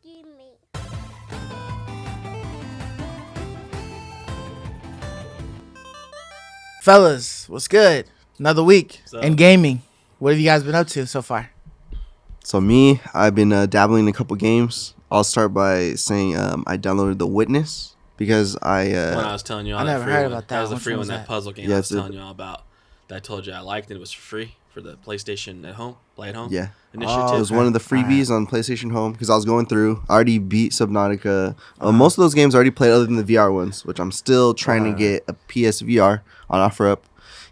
me. Fellas, what's good? Another week So, in gaming. What have you guys been up to so far? So me, I've been dabbling in a couple games. I'll start by saying I downloaded The Witness because when I was telling you all I that never free heard one. about That that. was the Which free one one, was that that? puzzle game Yeah, I was it's a- telling you all about. That I told you I liked, and it was for free for the PlayStation at home, play at home. Yeah. Initiative. It was one of the freebies on PlayStation Home because I was going through. I already beat Subnautica. Most of those games I already played other than the VR ones, which I'm still trying to get a PSVR on OfferUp.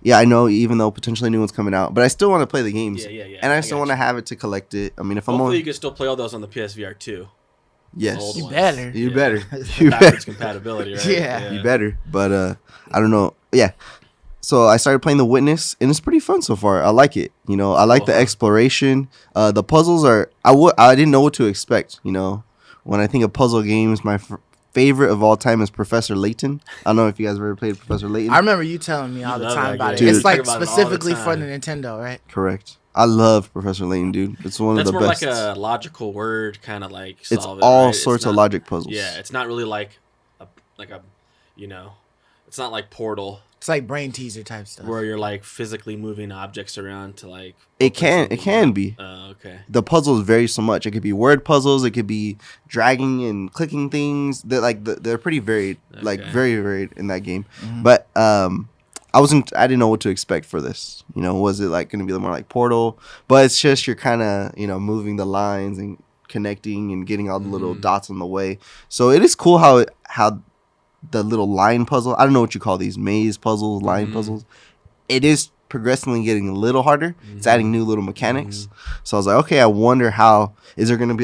Yeah, I know, even though potentially new one's coming out, but I still want to play the games. Yeah. And I I still got want to you. have it to collect it. I mean, if I'm Hopefully on, you can still play all those on the PSVR too. yes, Old You ones. better. You Yeah. better. You Backwards better. compatibility, right? Yeah. You better. But I don't know. Yeah. So I started playing The Witness, and it's pretty fun so far. I like it. You know, I like the exploration. The puzzles are. I didn't know what to expect. You know, when I think of puzzle games, my favorite of all time is Professor Layton. I don't know if you guys have ever played Professor Layton. I remember you telling me all the love time that about it. game. It's Dude. like Talk about it all the specifically for time. the Nintendo, right? Correct. I love Professor Layton, dude. It's one That's of the more best. like a logical word, kind of like It's solve it, all right? sorts It's of not- logic puzzles. Yeah, it's not really like a, you know, it's not like Portal It's like brain teaser type stuff. where you're like physically moving objects around to like. It open can something up. be. Oh, okay. The puzzles vary so much. It could be word puzzles. It could be dragging and clicking things. They're pretty varied, like Okay. very varied in that game. But I didn't know what to expect for this. You know, was it like going to be more like Portal? But it's just you're kind of moving the lines and connecting and getting all the little dots on the way. So it is cool how the little line puzzle. I don't know what you call these maze puzzles, line puzzles. It is progressively getting a little harder. It's adding new little mechanics. So I was like, okay, I wonder how is it gonna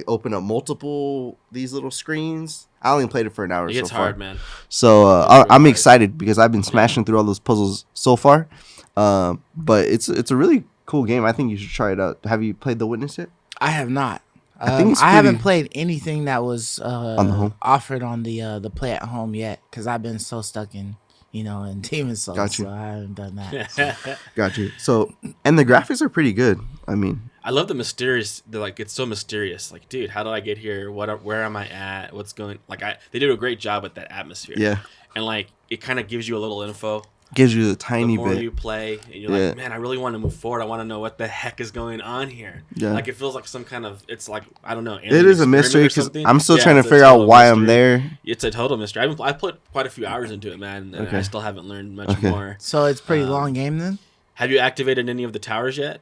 open up multiple these little screens? I only played it for an hour It so gets far. hard, man. So It's really I'm hard. excited because I've been smashing through all those puzzles so far. But it's a really cool game. I think you should try it out. Have you played The Witness yet? I have not. I think it's I haven't pretty- played anything that was On the home? offered on the play at home yet because I've been so stuck in in Demon's Souls, Got you. so I haven't done that. Got you. So and the graphics are pretty good. I mean, I love the mysterious. They're like, it's so mysterious. Like, dude, how did I get here? Where am I at? What's going? Like, they did a great job with that atmosphere. yeah, And like, it kind of gives you a little info. gives you a The tiny more bit. you play, and you're Yeah. like, man, I really want to move forward. I want to know what the heck is going on here. Yeah. Like, it feels like some kind of. It's like, I don't know. It is a mystery because because I'm still trying to figure out why I'm there. It's a total mystery. I put quite a few hours into it, man, and I still haven't learned much Okay. more. So it's a pretty long game then. Have you activated any of the towers yet?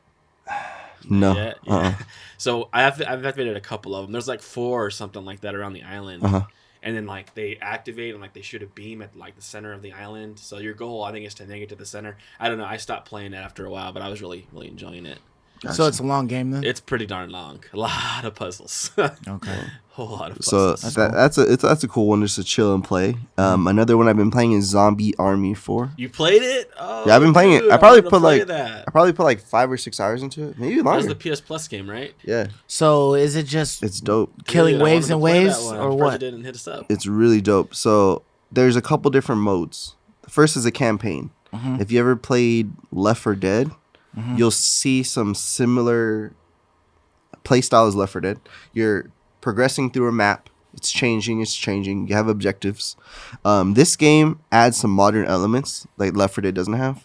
No. Yet? So I've activated a couple of them. There's like 4 or something like that around the island. And then like they activate and like they shoot a beam at like the center of the island. So your goal, I think, is to make it to the center. I don't know. I stopped playing it after a while, but I was really enjoying it. So it's a long game then. It's pretty darn long. A lot of puzzles. Okay. Whole lot of So puzzles. that's a cool one just to chill and play. Another one I've been playing is Zombie Army 4. You played it? Oh, Yeah, I've been playing it. dude, I probably wanted to put play like that. I probably put like 5 or 6 hours into it, maybe That was longer. the PS Plus game, right? Yeah, So is it just it's dope. killing Dude, I waves wanted and to play that waves one. or I'm what? surprised you didn't hit us up. It's really dope. So there's a couple different modes. The first is a campaign. If you ever played Left 4 Dead, you'll see some similar play style as Left 4 Dead. You're progressing through a map. It's changing. You have objectives. This game adds some modern elements like Left 4 Dead doesn't have,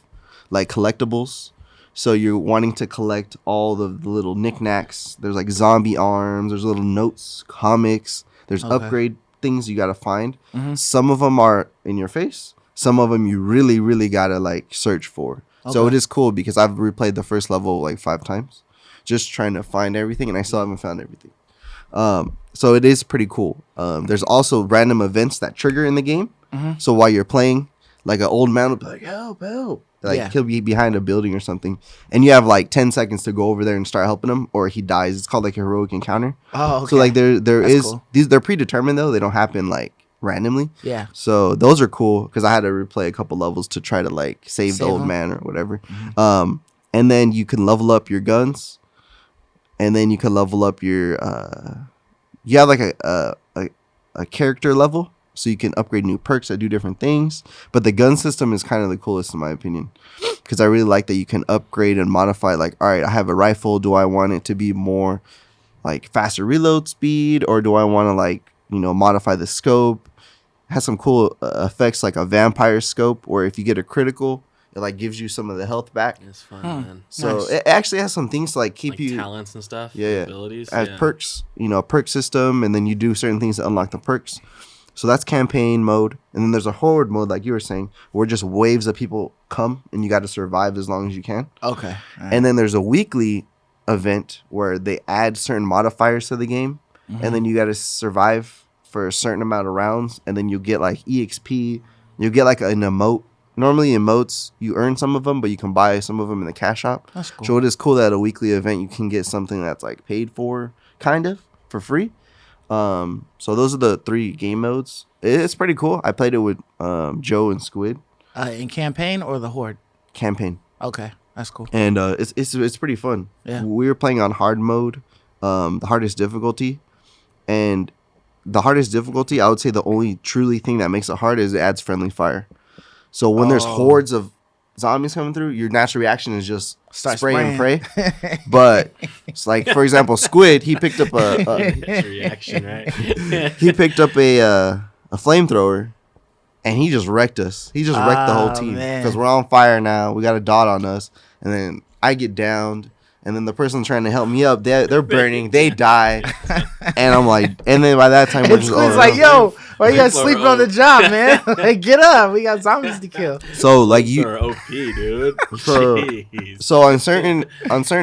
like collectibles. So you're wanting to collect all the little knickknacks. There's like zombie arms. There's little notes, comics. There's upgrade things you gotta find. Some of them are in your face. Some of them you really, really gotta like search for. So it is cool because I've replayed the first level like 5 times, just trying to find everything, and I still haven't found everything. So it is pretty cool. There's also random events that trigger in the game. So while you're playing, like an old man will be like, help, help. Like he'll be behind a building or something. And you have like 10 seconds to go over there and start helping him or he dies. It's called like a heroic encounter. Oh, okay. So like there That's is cool. they're predetermined though. They don't happen like randomly. Yeah. So those are cool because I had to replay a couple levels to try to like save the Save old him? man or whatever. And then you can level up your guns. And then you can level up your you have like a character level, so you can upgrade new perks that do different things. But the gun system is kind of the coolest in my opinion, because I really like that you can upgrade and modify. Like, all right, I have a rifle. Do I want it to be more like faster reload speed, or do I want to like modify the scope? It has some cool effects like a vampire scope, where if you get a critical, it like gives you some of the health back. It's fun, man. So Nice. it actually has some things to like keep Like you talents and stuff. Yeah, Abilities. as perks, a perk system, and then you do certain things to unlock the perks. So that's campaign mode, and then there's a horde mode, like you were saying, where just waves of people come, and you got to survive as long as you can. Okay. Right. And then there's a weekly event where they add certain modifiers to the game, and then you got to survive for a certain amount of rounds, and then you get like EXP, you get like an emote. Normally emotes, you earn some of them, but you can buy some of them in the cash shop. That's cool. So it is cool that at a weekly event you can get something that's like paid for, kind of, for free. So those are the 3 game modes. It's pretty cool. I played it with Joe and Squid. In campaign or the horde? Campaign. Okay, that's cool. And it's pretty fun. Yeah. We were playing on hard mode, the hardest difficulty, and the hardest difficulty, I would say the only truly thing that makes it hard is it adds friendly fire. So when there's hordes of zombies coming through, your natural reaction is just Start spray and spraying. pray. But it's like, for example, Squid, he picked up That's reaction, right? he picked up a flamethrower, and he just wrecked us. He just wrecked the whole team man. because we're on fire now. We got a dot on us, and then I get downed. And then the person trying to help me up, they're burning. They die. And I'm like, and then by that time, we're And just Squid's over. like, yo, why you guys Flamethrower sleeping on the job, man? Like, get up. We got zombies to kill. So like You're OP, dude. So- Jeez. So on certain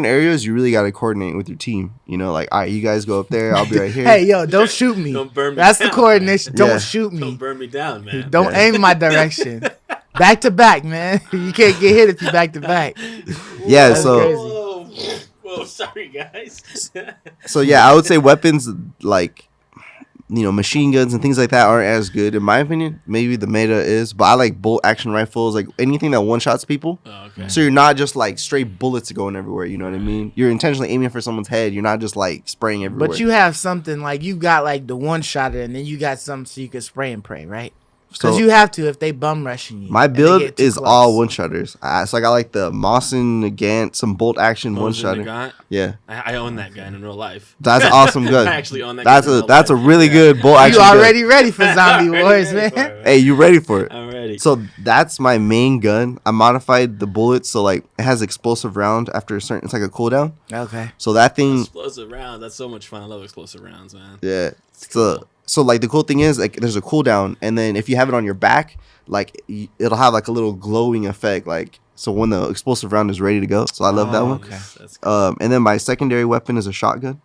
areas, you really got to coordinate with your team. Like, all right, you guys go up there. I'll be right here. Hey, yo, don't shoot me. Don't burn me That's the down, coordination. man. Yeah. Don't shoot me. Don't burn me down, man. Don't aim in my direction. Back to back, man. You can't get hit if you back to back. Yeah. That's So crazy. Whoa, sorry guys. so yeah, I would say weapons like machine guns and things like that aren't as good in my opinion. Maybe the meta is, but I like bolt action rifles, like anything that one shots people. Oh, okay. So you're not just like straight bullets going everywhere. You know what I mean? You're intentionally aiming for someone's head. You're not just like spraying everywhere. But you have something like you got like the one shotter, and then you got something so you can spray and pray, right? Because So- you have to if they bum rushing you. My and they build get too is close. all one shutters. So I got like the Mawson, the Gant, some bolt action one Mosin shutter. Nagant? Yeah, I own that gun in real life. that's an awesome gun. I actually own that That's gun in a real that's a life. really Yeah. good bolt action. You gun. already ready for zombie I'm wars, ready for man? it, Hey, you ready for it? I'm ready. So that's my main gun. I modified the bullets so like it has explosive round after a certain. It's like a cooldown. Okay. So that thing, Explosive rounds. That's so much fun. I love explosive rounds, man. yeah. cool. So like the cool thing is like there's a cooldown, and then if you have it on your back, like it'll have like a little glowing effect, like so when the explosive round is ready to go. So I love that Oh, one. okay. That's cool. And then my secondary weapon is a shotgun,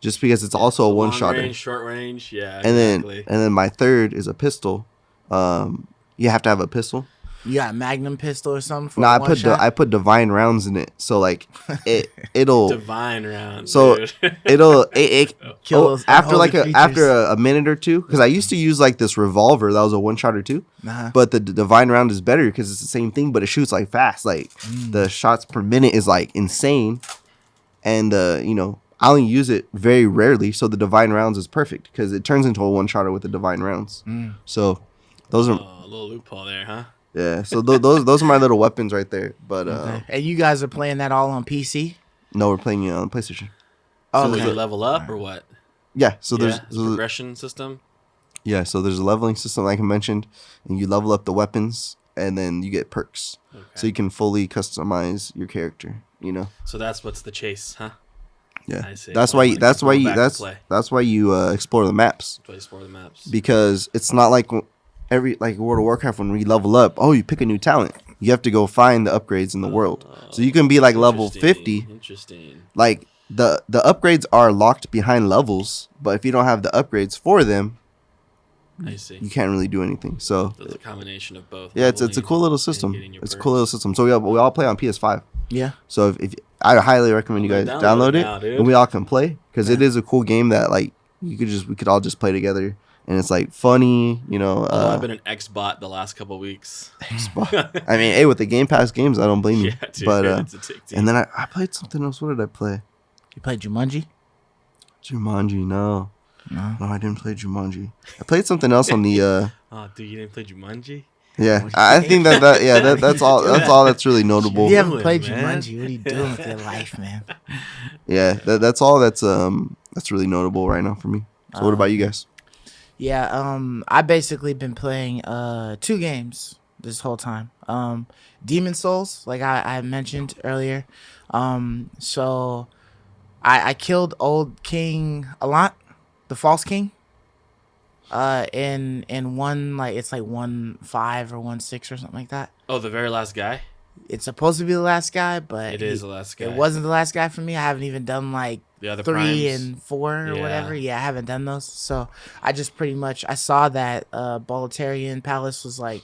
just because it's also a one Long shotter. range, short range, yeah. And exactly. then my third is a pistol. You have to have a pistol. You got a Magnum pistol or something for No, one shot? I put divine rounds in it, so like it'll Divine round. so dude. it Kill oh, those after like unholy after creatures. a minute or two, because I used to use like this revolver that was a one shotter too, Nah. but the divine round is better because it's the same thing, but it shoots like fast. Like the shots per minute is like insane, and I only use it very rarely, so the divine rounds is perfect because it turns into a one shotter with the divine rounds. So those are Oh, a little loophole there, huh? yeah. So those are my little weapons right there. But Okay. And you guys are playing that all on PC? no, we're playing it on PlayStation. So Okay. does it level up or what? Yeah. So Yeah, there's it's a progression system. so there's a leveling system like I mentioned, and you level up the weapons, and then you get perks, Okay. so you can fully customize your character. So that's what's the chase, huh? Yeah. I see. That's Well, why like, that's why going you back to that's play. that's why you explore the maps, That's why you explore the maps. because it's not like like World of Warcraft when we level up. Oh, you pick a new talent. You have to go find the upgrades in the world. So you can be like level Interesting, 50. Interesting. Like the upgrades are locked behind levels, but if you don't have the upgrades for them, I see. you can't really do anything. So So it's a combination of both. yeah, it's a leveling cool little and system. getting your It's a perks. cool little system. So we all play on PS5. Yeah. So if I highly recommend you I'm guys gonna download download it it, now, dude. and we all can play, because it is a cool game that like we could all just play together, and it's like funny, Although I've been an X-bot the last couple weeks. I mean, hey, with the Game Pass games, I don't blame you. Yeah, dude, But it's addicting. and then I played something else. What did I play? You played Jumanji? Jumanji. No, No. I didn't play Jumanji. I played something else on the. Oh, dude, you didn't play Jumanji? Yeah, I think that's all. That's all that's really notable. You haven't played man. Jumanji. What are you doing with your life, man? Yeah, that's all that's really notable right now for me. So what about you guys? Yeah, I basically been playing 2 games this whole time. Demon Souls, like I mentioned earlier. So I killed old King Alant, the false king. In one, like it's like 1-5 or 1-6 or something like that. Oh, the very last guy. It's supposed to be the last guy, but It is the last guy. It wasn't the last guy for me. I haven't even done like The other 3 primes. and 4 or Yeah. whatever. Yeah, I haven't done those. So I just pretty much I saw that Boletarian Palace was like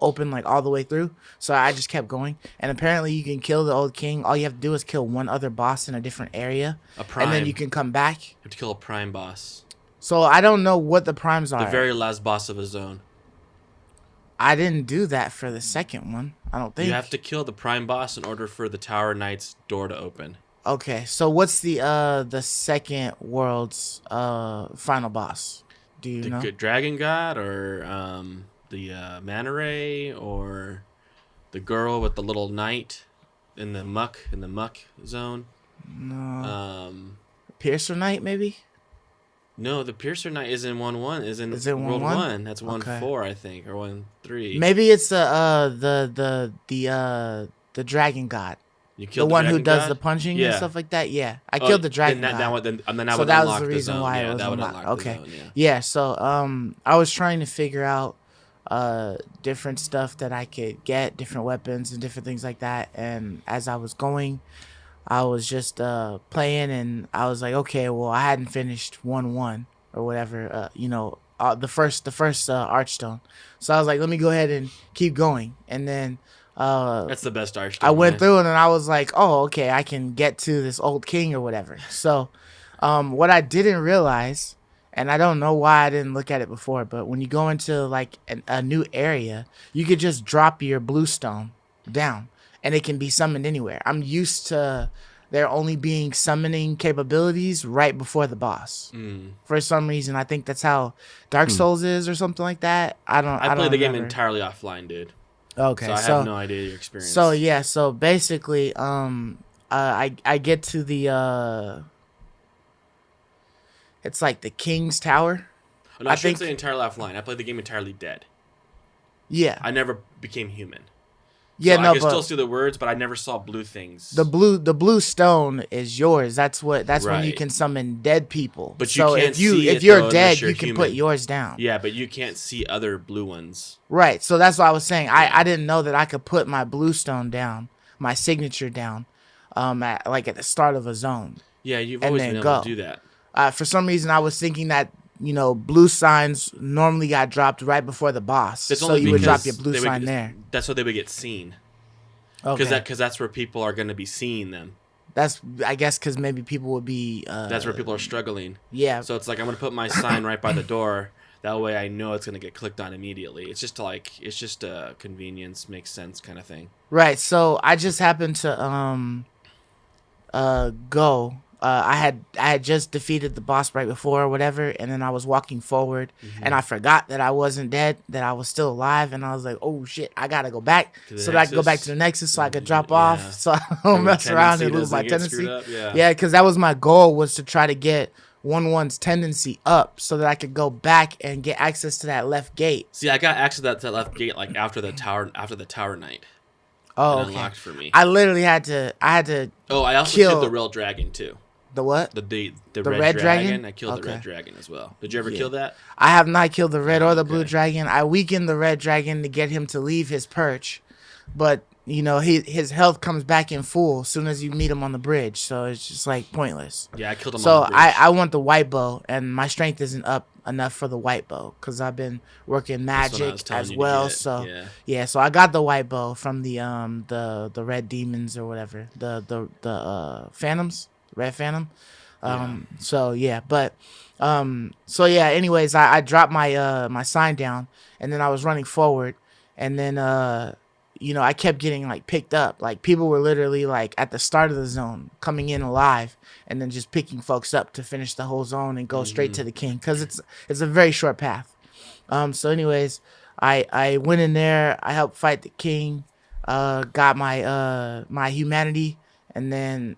open like all the way through. So I just kept going. And apparently you can kill the old king. All you have to do is kill one other boss in a different area, A prime. and then you can come back. You have to kill a prime boss. So I don't know what the primes are. The very last boss of a zone. I didn't do that for the second one. I don't think. You have to kill the prime boss in order for the Tower Knight's door to open. Okay, so what's the second world's final boss? Do you know? The dragon god, or the manta ray, or the girl with the little knight in the muck zone? No. Piercer Knight, maybe? No, the Piercer Knight is in 1-1. Is in World World 1? 1. That's 1-4, I think, or 1-3. Maybe it's the dragon god. You The killed one who dragon does god? the punching Yeah. and stuff like that. Yeah, I killed the dragon god. Then that So would that was unlock the reason zone. why it Yeah, was that would unlocked. unlock the Okay. zone, yeah. Yeah, so I was trying to figure out different stuff that I could get, different weapons and different things like that. And as I was going, I was just playing, and I was like, okay, well, I hadn't finished 1-1 or whatever, the first Archstone. So I was like, let me go ahead and keep going. And then That's the best Archstone. I went through, and then I was like, oh, okay, I can get to this old king or whatever. So what I didn't realize, and I don't know why I didn't look at it before, but when you go into like a new area, you could just drop your blue stone down, and it can be summoned anywhere. I'm used to there only being summoning capabilities right before the boss. For some reason, I think that's how Dark Souls is or something like that. I played the game remember. entirely offline, dude. Okay, So I have no idea your experience. So yeah, so basically, I get to the it's like the King's Tower. Oh, no, I shouldn't say entirely offline. I played the game entirely dead. Yeah. I never became human. Yeah, so no, I could but still see the words, but I never saw blue things. the blue stone is yours. That's when you Right. can summon dead people. But you so can't if see if it, you're though, dead, unless you're you can human. put yours down. Yeah, but you can't see other blue ones. Right. So that's what I was saying. I didn't know that I could put my blue stone down, my signature down, at the start of a zone. Yeah, you've And always then been go. able to do that. For some reason, I was thinking that blue signs normally got dropped right before the boss, It's so only you would drop because your blue they would sign get- there. That's so they would get seen. Okay. Because that's where people are going to be seeing them. That's I guess because maybe people would be. That's where people are struggling. Yeah. So it's like I'm going to put my sign right by the door. That way I know it's going to get clicked on immediately. It's just a convenience, makes sense kind of thing. Right. So I just happened to go. I had just defeated the boss right before or whatever, and then I was walking forward, and I forgot that I wasn't dead, that I was still alive, and I was like, oh shit, I gotta go back so that I can go back to the Nexus so I could drop off, so I don't mess around and lose my tendency. Yeah, because that was my goal, was to try to get 1-1's tendency up so that I could go back and get access to that left gate. See, I got access to that left gate like after the Tower Knight. Oh, It okay. unlocked for me. I literally had to. Oh, I also kill- killed the real dragon too. The what? The red dragon? I killed the Okay. red dragon as well. Did you ever Yeah. kill that? I have not killed the red or the blue Okay. dragon. I weakened the red dragon to get him to leave his perch, but his health comes back in full as soon as you meet him on the bridge. So it's just like pointless. Yeah, I killed him. So on the bridge. I want the white bow, and my strength isn't up enough for the white bow because I've been working That's what I magic was telling as you to well. get. So Yeah. yeah, so I got the white bow from the red demons or whatever, the phantoms, red phantom. So yeah, but so yeah, anyways, I dropped my my sign down, and then I was running forward, and then I kept getting like picked up. Like people were literally like at the start of the zone coming in alive, and then just picking folks up to finish the whole zone and go straight to the king, because it's a very short path. So anyways, I went in there. I helped fight the king. Got my humanity, and then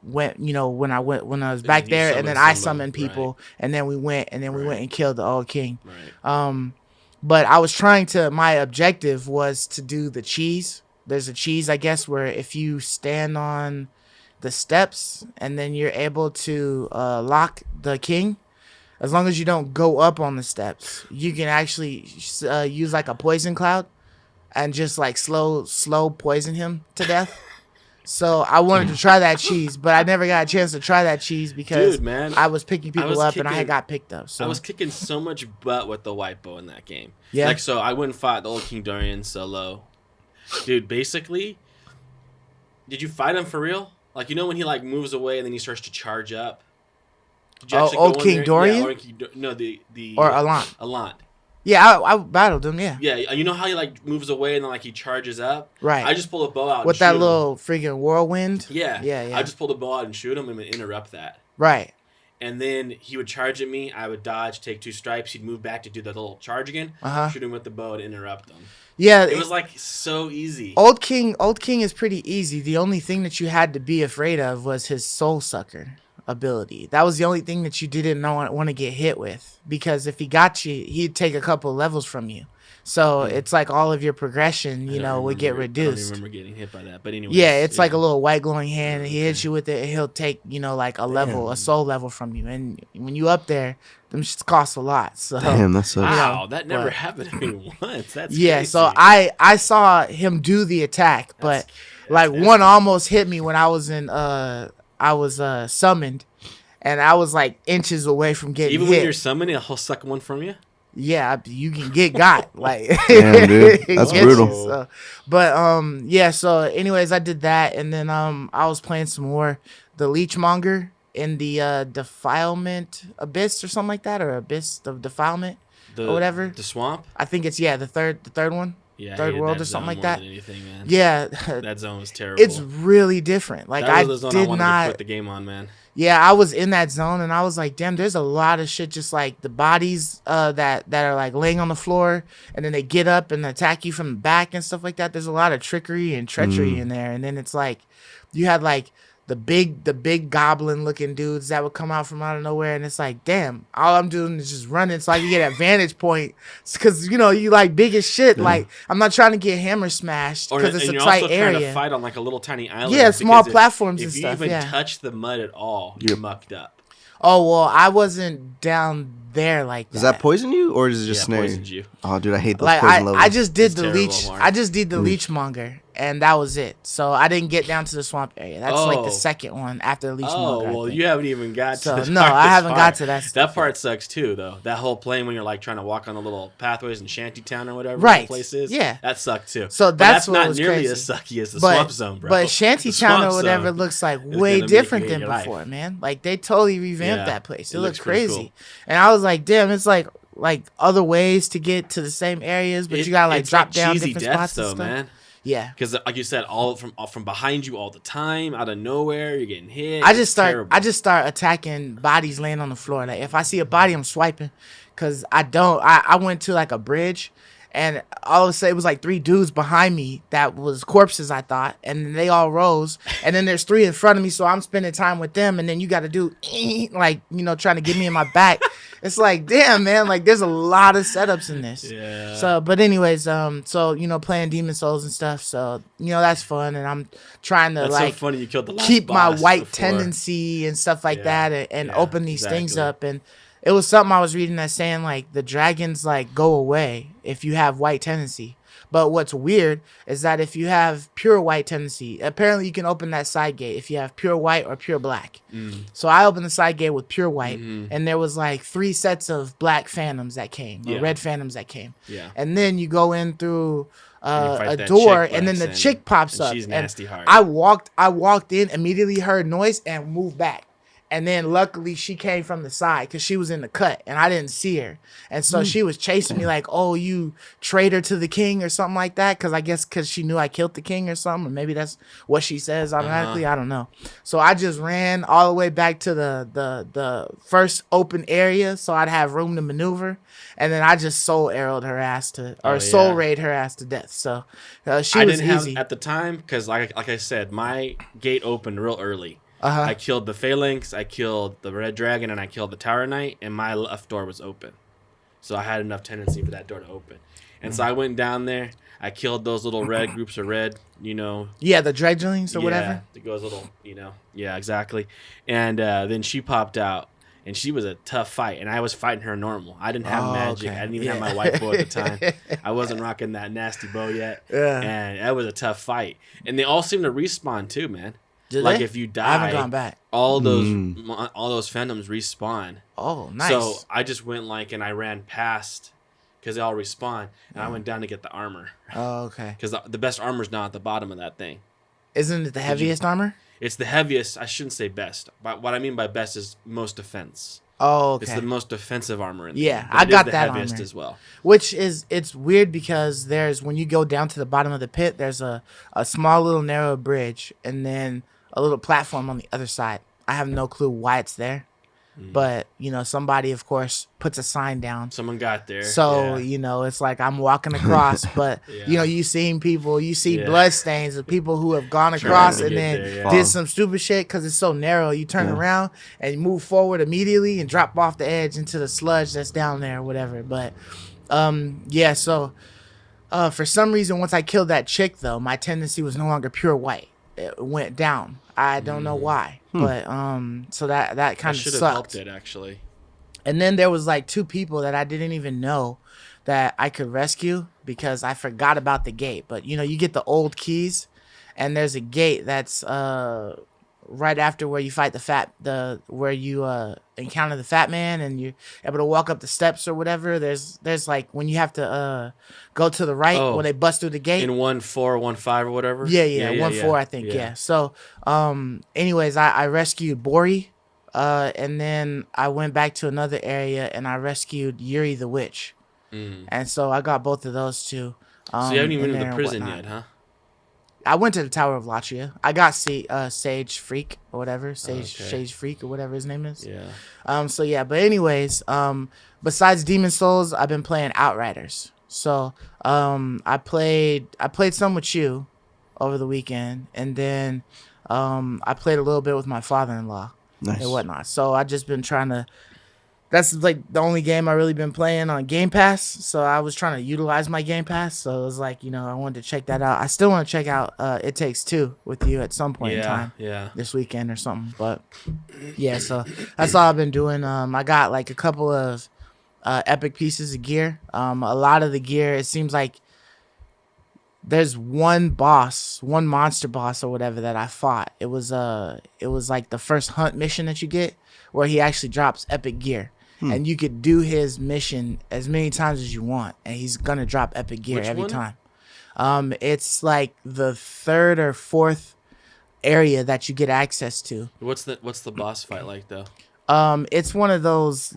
went. When I was And back then you there, and then summoned I somebody, summoned people, right. and then we went and killed the old king. Right. But I was trying to. My objective was to do the cheese. There's a cheese, I guess, where if you stand on the steps and then you're able to lock the king. As long as you don't go up on the steps, you can actually use like a poison cloud and just like slow poison him to death. So I wanted to try that cheese, but I never got a chance to try that cheese because Dude, man, I was picking people up and I had got picked up. So I was kicking so much butt with the white bow in that game. Yeah. Like, so I went and fought the old King Dorian solo. Dude, basically, did you fight him for real? Like, when he like moves away and then he starts to charge up? Did you actually old go in King there? Dorian? Yeah, no, the or Alant. Alant. Yeah, I battled him. Yeah. Yeah, you know how he like moves away and then like he charges up? Right. I just pull a bow out with and that shoot little freaking whirlwind. him. Yeah. Yeah. I just pulled a bow out and shoot him and interrupt that. Right. And then he would charge at me. I would dodge, take 2 stripes. He'd move back to do the little charge again. Shoot him with the bow and interrupt him. Yeah, it was like so easy. Old King is pretty easy. The only thing that you had to be afraid of was his soul sucker ability. That was the only thing that you didn't want to get hit with, because if he got you, he'd take a couple levels from you. So it's like all of your progression, would get reduced. I don't remember getting hit by that, but anyway. Yeah, it's like a little white glowing hand, and he hits you with it, and he'll take, like a level, a soul level from you. And when you up there, them shits cost a lot. So damn, that's so wow, that never happened to me once. That's yeah. crazy. So I saw him do the attack, but one almost hit me when I was in summoned, and I was like inches away from getting even hit. when you're summoning, he'll suck one from you. Yeah, you can get got like damn, dude. That's brutal. So, but yeah. So anyways, I did that, and then I was playing some more the Leechmonger in the Defilement Abyss or something like that, or Abyss of Defilement or whatever. The swamp. I think it's the third one. Yeah, Third World or something like that. Anything, man. Yeah, that zone was terrible. It's really different. Like that was the zone I wanted not to put the game on, man. Yeah, I was in that zone and I was like, damn, there's a lot of shit, just like the bodies that are like laying on the floor and then they get up and attack you from the back and stuff like that. There's a lot of trickery and treachery in there. And then it's like you had like the big goblin looking dudes that would come out from out of nowhere, and it's like, damn, all I'm doing is just running so I can get a vantage point, because you like big as shit. Like I'm not trying to get hammer smashed because it's a tight also area. Trying to fight on like a little tiny island. Yeah, small platforms and stuff. If you even touch the mud at all, you're mucked up. Oh well, I wasn't down there like that. Does that poison you, or does it just snare you? Oh, dude, I hate those like poison levels. I just did the terrible, leech. Mark. I just did the Leechmonger, and that was it. So I didn't get down to the swamp area. That's like the second one after the Leechmonger. Oh well, you haven't even got to. No, I haven't got to that. That part sucks too, though. That whole plane when you're like trying to walk on the little pathways in Shantytown or whatever the place is. Yeah, that sucked too. So that's what not was nearly crazy. as sucky as the swamp zone, bro. But Shantytown or whatever looks like way different than before, life. Man. Like they totally revamped that place. It looks crazy, cool. And I was like, damn, it's like other ways to get to the same areas, but you gotta like drop down different spots though, and stuff. man. Yeah, because like you said, all from behind you all the time, out of nowhere, you're getting hit. I just start attacking bodies laying on the floor. Like if I see a body, I'm swiping, because I went to like a bridge, and all of a sudden it was like 3 dudes behind me that was corpses, I thought, and then they all rose, and then there's 3 in front of me, so I'm spending time with them, and then you got to do like trying to get me in my back. It's like, damn, man, like there's a lot of setups in this. Yeah. So, but anyways, so playing Demon Souls and stuff, so that's fun, and I'm trying to so funny you killed the last keep my boss white before. tendency and stuff like that, and open these things up. And it was something I was reading that saying like the dragons like go away if you have white tendency. But what's weird is that if you have pure white tendency, apparently you can open that side gate if you have pure white or pure black. So I opened the side gate with pure white, and there was like 3 sets of black phantoms that came, or red phantoms that came. Yeah. And then you go in through a door, and then the chick pops up. She's nasty hard. I walked in, immediately heard noise and moved back. And then luckily she came from the side because she was in the cut and I didn't see her. And so she was chasing me like, oh, you traitor to the king or something like that. Because I guess because she knew I killed the king or something. Or maybe that's what she says automatically. I don't know. So I just ran all the way back to the first open area so I'd have room to maneuver. And then I just soul arrowed her ass soul raid her ass to death. So she was easy. At the time because like I said, my gate opened real early. I killed the Phalanx, I killed the Red Dragon, and I killed the Tower Knight, and my left door was open. So I had enough tendency for that door to open. And so I went down there, I killed those little red groups of red, Yeah, the dredgelings or whatever. It goes little, Yeah, exactly. And then she popped out, and she was a tough fight, and I was fighting her normal. I didn't have magic. Okay. I didn't even have my white bow at the time. I wasn't rocking that nasty bow yet. Yeah. And that was a tough fight. And they all seem to respawn too, man. Did like they? if you die, I haven't gone back. all those phantoms respawn. Oh, nice. So I just went and I ran past because they all respawn, and I went down to get the armor. Oh, okay. Because the best armor's not at the bottom of that thing. Isn't it the heaviest armor? It's the heaviest. I shouldn't say best, but what I mean by best is most defense. Oh, okay. It's the most defensive armor in the Yeah, game, I got the that heaviest armor as well. Which it's weird because when you go down to the bottom of the pit, there's a small little narrow bridge and then a little platform on the other side. I have no clue why it's there. But, somebody, of course, puts a sign down. Someone got there. So, it's like I'm walking across, but, you seen people, you see blood stains of people who have gone across and then did some stupid shit because it's so narrow. You turn around and you move forward immediately and drop off the edge into the sludge that's down there or whatever. But, so for some reason, once I killed that chick, though, my tendency was no longer pure white. It went down. I don't know why, but so that kind of should sucked. have helped it actually. And then there was like 2 people that I didn't even know that I could rescue because I forgot about the gate. But you get the old keys, and there's a gate that's right after where you fight where you encounter the fat man and you're able to walk up the steps or whatever. There's like when you have to go to the right when they bust through the gate in 1-4-1-5 or whatever. Yeah, 1-4 I think. Yeah. So anyways, I rescued Bori, and then I went back to another area and I rescued Yuri the witch, and so I got both of those two. So you haven't even been to the prison yet, huh? I went to the Tower of Latria. I got Sage Freak or whatever. Sage Freak or whatever his name is. Yeah. So yeah, but anyways, besides Demon Souls, I've been playing Outriders. So I played some with you over the weekend, and then I played a little bit with my father-in-law and whatnot. So I just been trying to. That's like the only game I really been playing on Game Pass. So I was trying to utilize my Game Pass. So it was like, I wanted to check that out. I still want to check out It Takes Two with you at some point in time. Yeah. This weekend or something. But yeah, so that's all I've been doing. I got like a couple of epic pieces of gear. A lot of the gear, it seems like there's one monster boss or whatever that I fought. It was like the first hunt mission that you get where he actually drops epic gear. And you could do his mission as many times as you want, and he's gonna drop epic gear every time. It's like the 3rd or 4th area that you get access to. What's the boss fight like though? It's one of those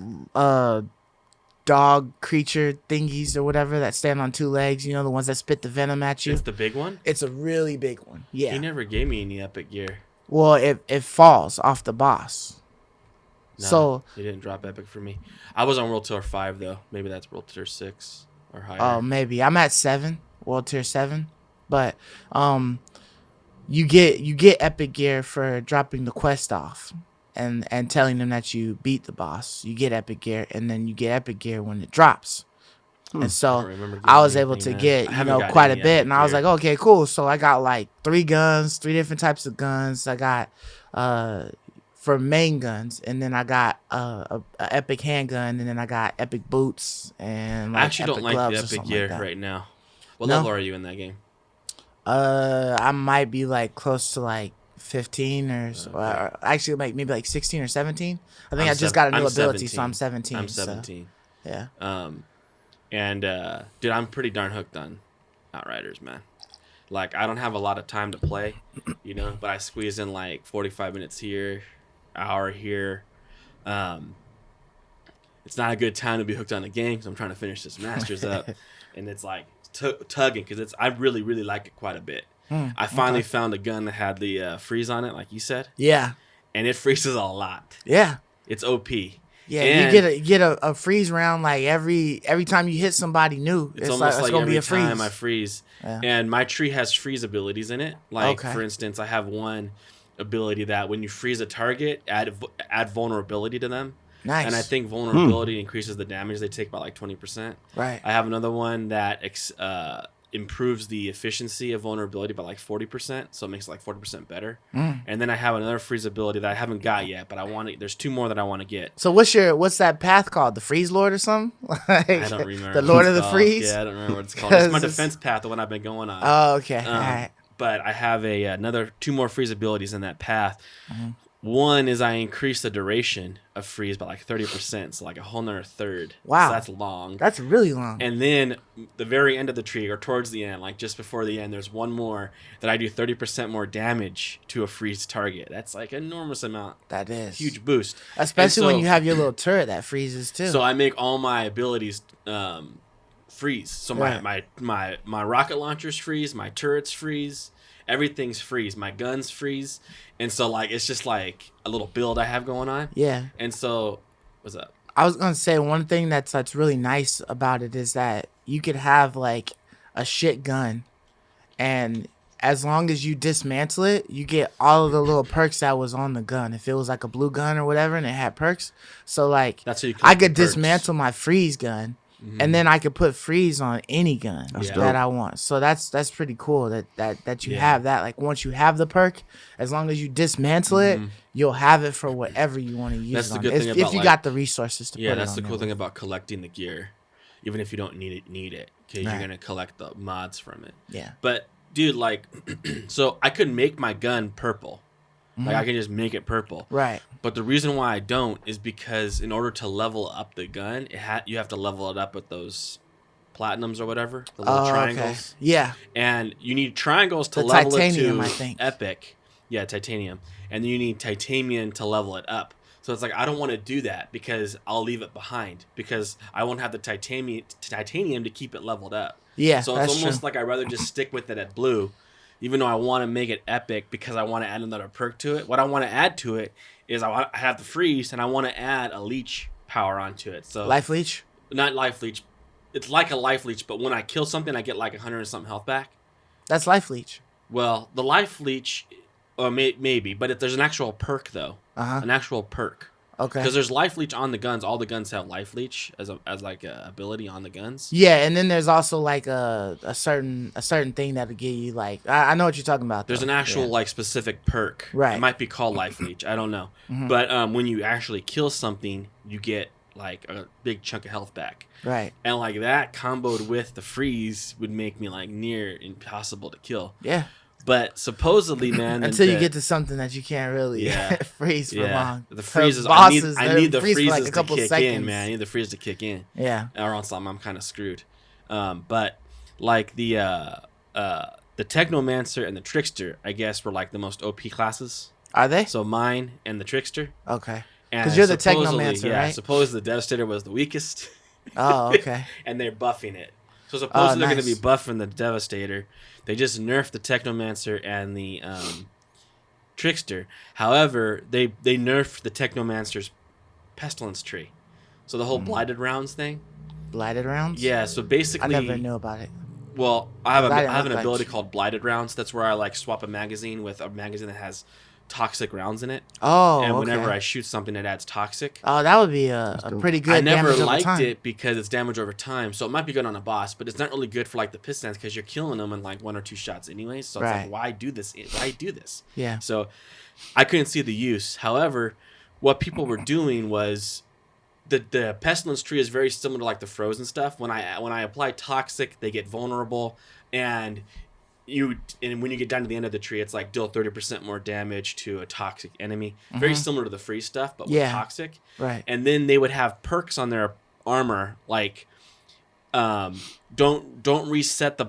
dog creature thingies or whatever that stand on 2 legs. The ones that spit the venom at you. It's the big one? It's a really big one. Yeah. He never gave me any epic gear. Well, it falls off the boss. No, so he didn't drop epic for me. I was on World Tour 5 though. Maybe that's World Tour 6 or higher. Oh, maybe I'm at 7, World Tier 7. But you get epic gear for dropping the quest off and telling them that you beat the boss. You get epic gear, and then you get epic gear when it drops. And so I was able to get quite a bit, and I was like, okay, cool. So I got like 3 guns, 3 different types of guns. I got for main guns, and then I got a epic handgun, and then I got epic boots and like, I actually don't like the epic gear right now. What level are you in that game? I might be like close to like 15 or actually like maybe like 16 or 17. I think I just got a new ability, 17. So I'm 17. I'm 17. So, yeah. And dude, I'm pretty darn hooked on Outriders, man. Like I don't have a lot of time to play, but I squeeze in like 45 minutes here, hour here. It's not a good time to be hooked on the game because I'm trying to finish this Masters up, and it's like tugging because I really really like it quite a bit. I finally found a gun that had the freeze on it, like you said. Yeah. And it freezes a lot. Yeah. It's OP. Yeah, and you get a freeze round like every time you hit somebody new. It's almost like gonna every be a freeze. time I freeze. Yeah. And my tree has freeze abilities in it. Like for instance, I have one ability that when you freeze a target, add vulnerability to them. Nice. And I think vulnerability increases the damage they take by like 20%. Right. I have another one that improves the efficiency of vulnerability by like 40%, so it makes it like 40% better. And then I have another freeze ability that I haven't got yet, but I want to. There's two more that I want to get. So what's that path called? The Freeze Lord or something? Like, I don't remember. The Lord of the Freeze. Yeah, I don't remember what it's called. It's my defense path, the one I've been going on. Oh, okay. All right. But I have another two more freeze abilities in that path. One is I increase the duration of freeze by like 30%, so like a whole nother third. Wow. So that's long. That's really long. And then the very end of the tree, or towards the end, like just before the end, there's one more that I do 30% more damage to a freeze target. That's like an enormous amount. That is. Huge boost. Especially when you have your little turret that freezes too. So I make all my abilities freeze. So my rocket launchers freeze, my turrets freeze. Everything's freeze. My guns freeze. And so, like, it's just, like, a little build I have going on. Yeah. And so, what's up? I was going to say one thing that's really nice about it is that you could have, like, a shit gun. And as long as you dismantle it, you get all of the little perks that was on the gun. If it was, like, a blue gun or whatever and it had perks. So, like, that's how you I could dismantle my freeze gun. And then I could put freeze on any gun that I want. So that's pretty cool that you have that. Like once you have the perk, as long as you dismantle it, you'll have it for whatever you want to use. That's it the on. good thing about if you got the resources to put it on. Yeah, that's the cool thing about collecting the gear, even if you don't need it, because you're gonna collect the mods from it. Yeah. But dude, like, so I could make my gun purple. Like I can just make it purple. Right. But the reason why I don't is because in order to level up the gun, you have to level it up with those platinums or whatever, the little triangles. Okay. Yeah. And you need triangles to the level titanium, it I to think. epic. Yeah, titanium. And then you need titanium to level it up. So it's like I don't want to do that because I'll leave it behind because I won't have the titanium to keep it leveled up. Yeah. So it's almost like I'd rather just stick with it at blue. Even though I want to make it epic because I want to add another perk to it. What I want to add to it is I have the freeze and I want to add a leech power onto it. So life leech? Not life leech. It's like a life leech, but when I kill something, I get like 100 and something health back. That's life leech. Well, the life leech, or maybe, but there's an actual perk though. An actual perk. Okay. Because there's life leech on the guns. All the guns have life leech as like a ability on the guns. Yeah, and then there's also like a certain thing that'll give you like I know what you're talking about. There's an actual like specific perk. Right. It might be called life leech. I don't know. But when you actually kill something, you get like a big chunk of health back. Right. And like that comboed with the freeze would make me like near impossible to kill. Yeah. But supposedly, man, until you get to something that you can't really freeze for long. The freezes, bosses, I need the freeze freezes for like a couple to kick seconds. in, man. I need the freeze to kick in. Yeah. Or else I'm kind of screwed. But like the Technomancer and the Trickster, I guess, were like the most OP classes. Are they? So mine and the Trickster. Okay. Because you're the Technomancer, right? Supposedly the Devastator was the weakest. Oh, okay. And they're buffing it. So supposedly they're going to be nice. buffing the Devastator. They just nerfed the Technomancer and the Trickster. However, they nerfed the Technomancer's Pestilence tree. So the whole Blighted Rounds thing. Blighted Rounds? Yeah, so basically... I never knew about it. Well, I have an ability called Blighted Rounds. That's where I like swap a magazine with a magazine that has toxic rounds in it. Oh, and whenever I shoot something, it adds toxic. Oh, that would be a pretty good. I never damage liked over time. it because it's damage over time, so it might be good on a boss, but it's not really good for like the pistons because you're killing them in like 1 or 2 shots anyways. So it's like, why do this? Why do this? Yeah. So I couldn't see the use. However, what people were doing was the pestilence tree is very similar to like the frozen stuff. When I apply toxic, they get vulnerable, and when you get down to the end of the tree, it's like deal 30% more damage to a toxic enemy. Very similar to the freeze stuff, but with toxic. Right. And then they would have perks on their armor, like don't reset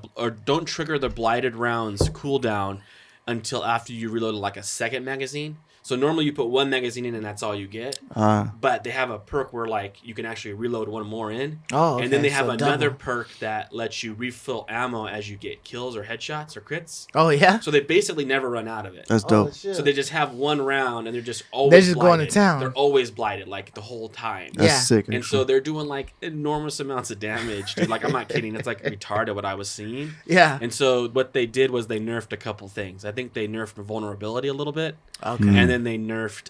don't trigger the Blighted Rounds cooldown until after you reload like a second magazine. So normally you put one magazine in and that's all you get. But they have a perk where like you can actually reload one more in. Oh, okay. And then they have So another double. perk that lets you refill ammo as you get kills or headshots or crits. Oh yeah. So they basically never run out of it. That's dope. shit. So they just have one round and they're just always They're just blighted. going to town. They're always blighted like the whole time. That's Yeah. sick. And actually. so they're doing like enormous amounts of damage, dude. Like I'm not kidding. It's like retarded what I was seeing. Yeah. And so what they did was they nerfed a couple things. I think they nerfed vulnerability a little bit. Okay. And then they nerfed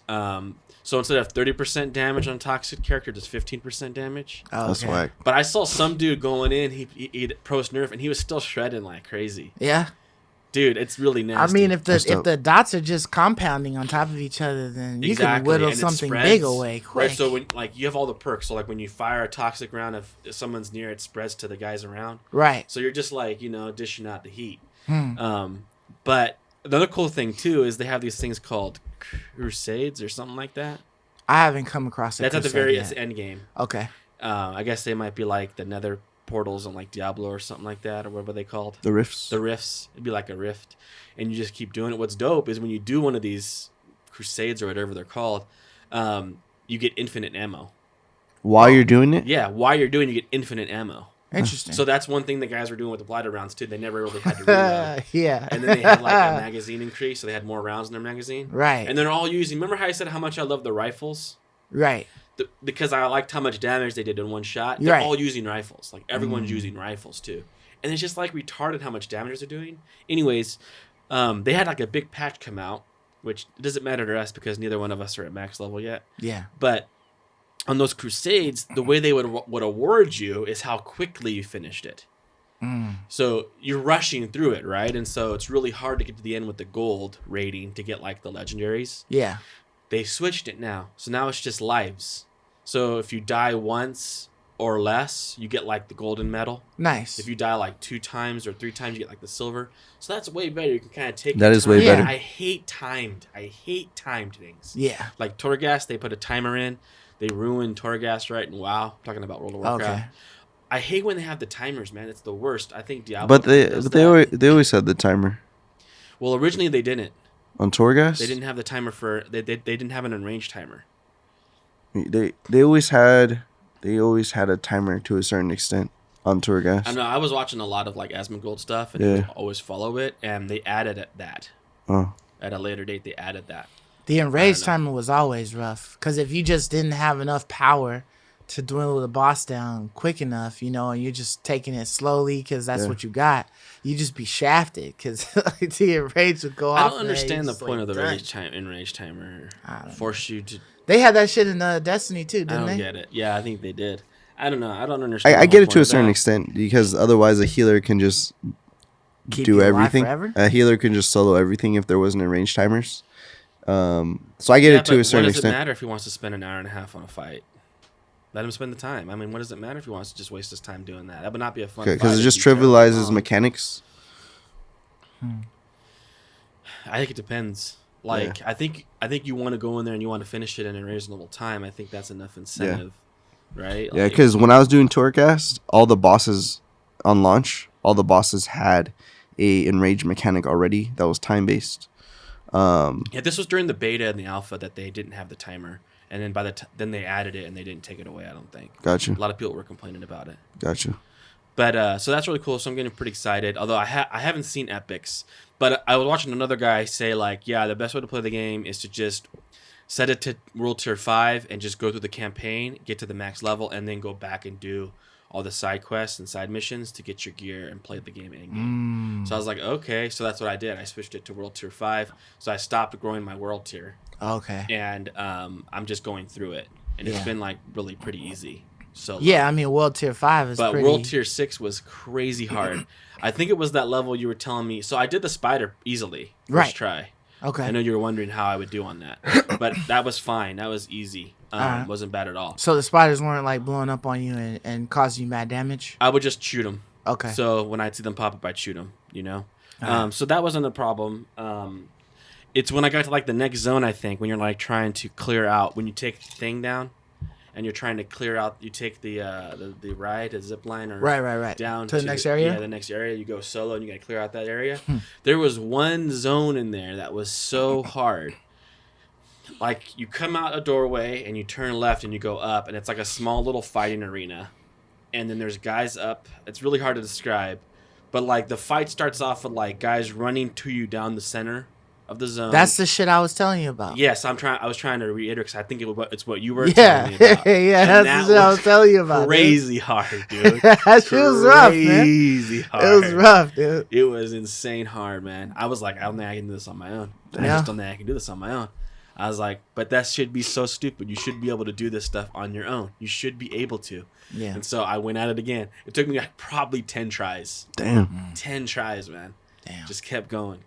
so instead of 30% damage on toxic character, just 15% damage. Oh, That's okay. whack. But I saw some dude going in, he post nerf and he was still shredding like crazy. Yeah. Dude, it's really nasty. I mean, if That's dope. the dots are just compounding on top of each other, then you can Exactly, whittle and it something spreads, big away quick. Right, so when like you have all the perks, so like when you fire a toxic round, if someone's near, it spreads to the guys around. Right. So you're just like dishing out the heat. Hmm. But the other cool thing too is they have these things called crusades or something like that. I haven't come across it. That's at the very it's end game. Okay. I guess they might be like the Nether portals on like Diablo or something like that, or whatever they called. The rifts. The rifts. It'd be like a rift, and you just keep doing it. What's dope is when you do one of these crusades or whatever they're called, you get infinite ammo. While you're doing it? Yeah, while you're doing, it, you get infinite ammo. Interesting. So that's one thing the guys were doing with the blighted rounds too. They never really had to reload. Yeah. And then they had like a magazine increase, so they had more rounds in their magazine. Right. And they're all using. Remember how I said how much I love the rifles? Right. Because I liked how much damage they did in one shot. They're Right. all using rifles. Like everyone's using rifles too, and it's just like retarded how much damage they're doing. Anyways, they had like a big patch come out, which doesn't matter to us because neither one of us are at max level yet. Yeah. But on those crusades, the way they would award you is how quickly you finished it. So you're rushing through it, right? And so it's really hard to get to the end with the gold rating to get like the legendaries. Yeah. They switched it now. So now it's just lives. So if you die once or less, you get like the golden medal. Nice. If you die like 2 times or 3 times, you get like the silver. So that's way better. You can kind of take That your is way time. better. I hate timed things. Yeah. Like Torghast, they put a timer in. They ruined Torghast, right? And WoW, I'm talking about World of Warcraft. Okay. I hate when they have the timers, man. It's the worst. I think Diablo. But does that. they always had the timer Well, originally they didn't. on Torghast. They didn't have the timer for. They didn't have an unranged timer. They always had a timer to a certain extent on Torghast. I know. I was watching a lot of like Asmongold stuff, and Yeah. I would always follow it. And they added that Oh, at a later date. They added that. The enraged know. timer was always rough because if you just didn't have enough power to dwindle the boss down quick enough, and you're just taking it slowly because that's Yeah. what you got, you just be shafted because the enraged would go off. I don't and understand the it's point like, of the done. enraged timer. I don't Force you to. They had that shit in Destiny too, I didn't don't they? get it. Yeah, I think they did. I don't know. I don't understand. I the get whole it to point a of certain that. extent because otherwise a healer can just Keep do you alive everything. forever? A healer can just solo everything if there wasn't range timers. So I get it to a certain What does it extent. matter if he wants to spend an hour and a half on a fight? Let him spend the time. I mean, what does it matter if he wants to just waste his time doing that? That would not be a fun fight. Because it It'd just be terribly trivializes long. mechanics. I think it depends. Like, I think you want to go in there and you want to finish it in a reasonable time. I think that's enough incentive, right? Yeah, Like, because when I was doing Torghast, all the bosses on launch, all the bosses had a enraged mechanic already that was time based. yeah, this was during the beta and the alpha that they didn't have the timer, and then then they added it and they didn't take it away. I don't think. Gotcha. A lot of people were complaining about it. Gotcha. But so that's really cool. So I'm getting pretty excited. Although I haven't seen epics, but I was watching another guy say like, yeah, the best way to play the game is to just set it to World Tier 5 and just go through the campaign, get to the max level, and then go back and do all the side quests and side missions to get your gear and play the game in game. So I was like, okay, so that's what I did. I switched it to World Tier 5. So I stopped growing my world tier, Okay. and I'm just going through it, and it's Yeah. been like really pretty easy. So Yeah, I mean, World Tier 5 is but pretty... World Tier 6 was crazy hard. I think it was that level you were telling me. So I did the spider easily first Right. try. Okay. I know you were wondering how I would do on that, but that was fine. That was easy. Alright. Wasn't bad at all. So the spiders weren't like blowing up on you and causing you mad damage? I would just shoot them. Okay. So when I'd see them pop up, I'd shoot them. You know. Alright. So that wasn't a problem. It's when I got to like the next zone. I think when you're like trying to clear out when you take the thing down. And you're trying to clear out. You take the ride, a zip line, or Right. down To the next area? Yeah, the next area. You go solo, and you got to clear out that area. There was one zone in there that was so hard. like you come out a doorway and you turn left and you go up, and it's like a small little fighting arena, and then there's guys up. It's really hard to describe, but like the fight starts off with like guys running to you down the center of the zone. That's the shit I was telling you about. Yes, I was trying to reiterate because I think it's what you were Yeah, telling me about. yeah, that's the shit I was telling you about. Crazy hard, dude. That shit was rough, man. Crazy hard. It was rough, dude. It was insane hard, man. I was like, I don't think I can do this on my own. I just don't think I can do this on my own. I was like, but that should be so stupid. You should be able to do this stuff on your own. You should be able to. Yeah. And so I went at it again. It took me like probably 10 tries. Damn. 10 tries, man. Damn. Just kept going.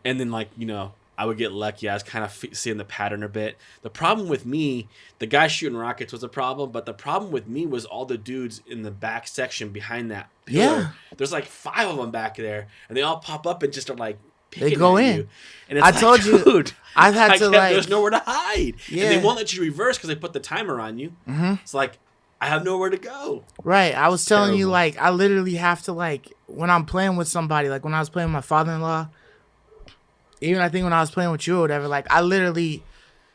And then, like, you know, I would get lucky. I was kind of seeing the pattern a bit. The problem with me, the guy shooting rockets was a problem, but the problem with me was all the dudes in the back section behind that pillar. Yeah. There's like 5 of them back there, and they all pop up and just are like picking They go at in. you. And it's I like, told you, dude, I've had to like. there's nowhere to hide. Yeah. And they won't let you reverse because they put the timer on you. Mm-hmm. It's like, I have nowhere to go. Right. I was telling you, Terrible. like, I literally have to, like, when I'm playing with somebody, like when I was playing with my father-in-law, even I think when I was playing with you or whatever, like, I literally,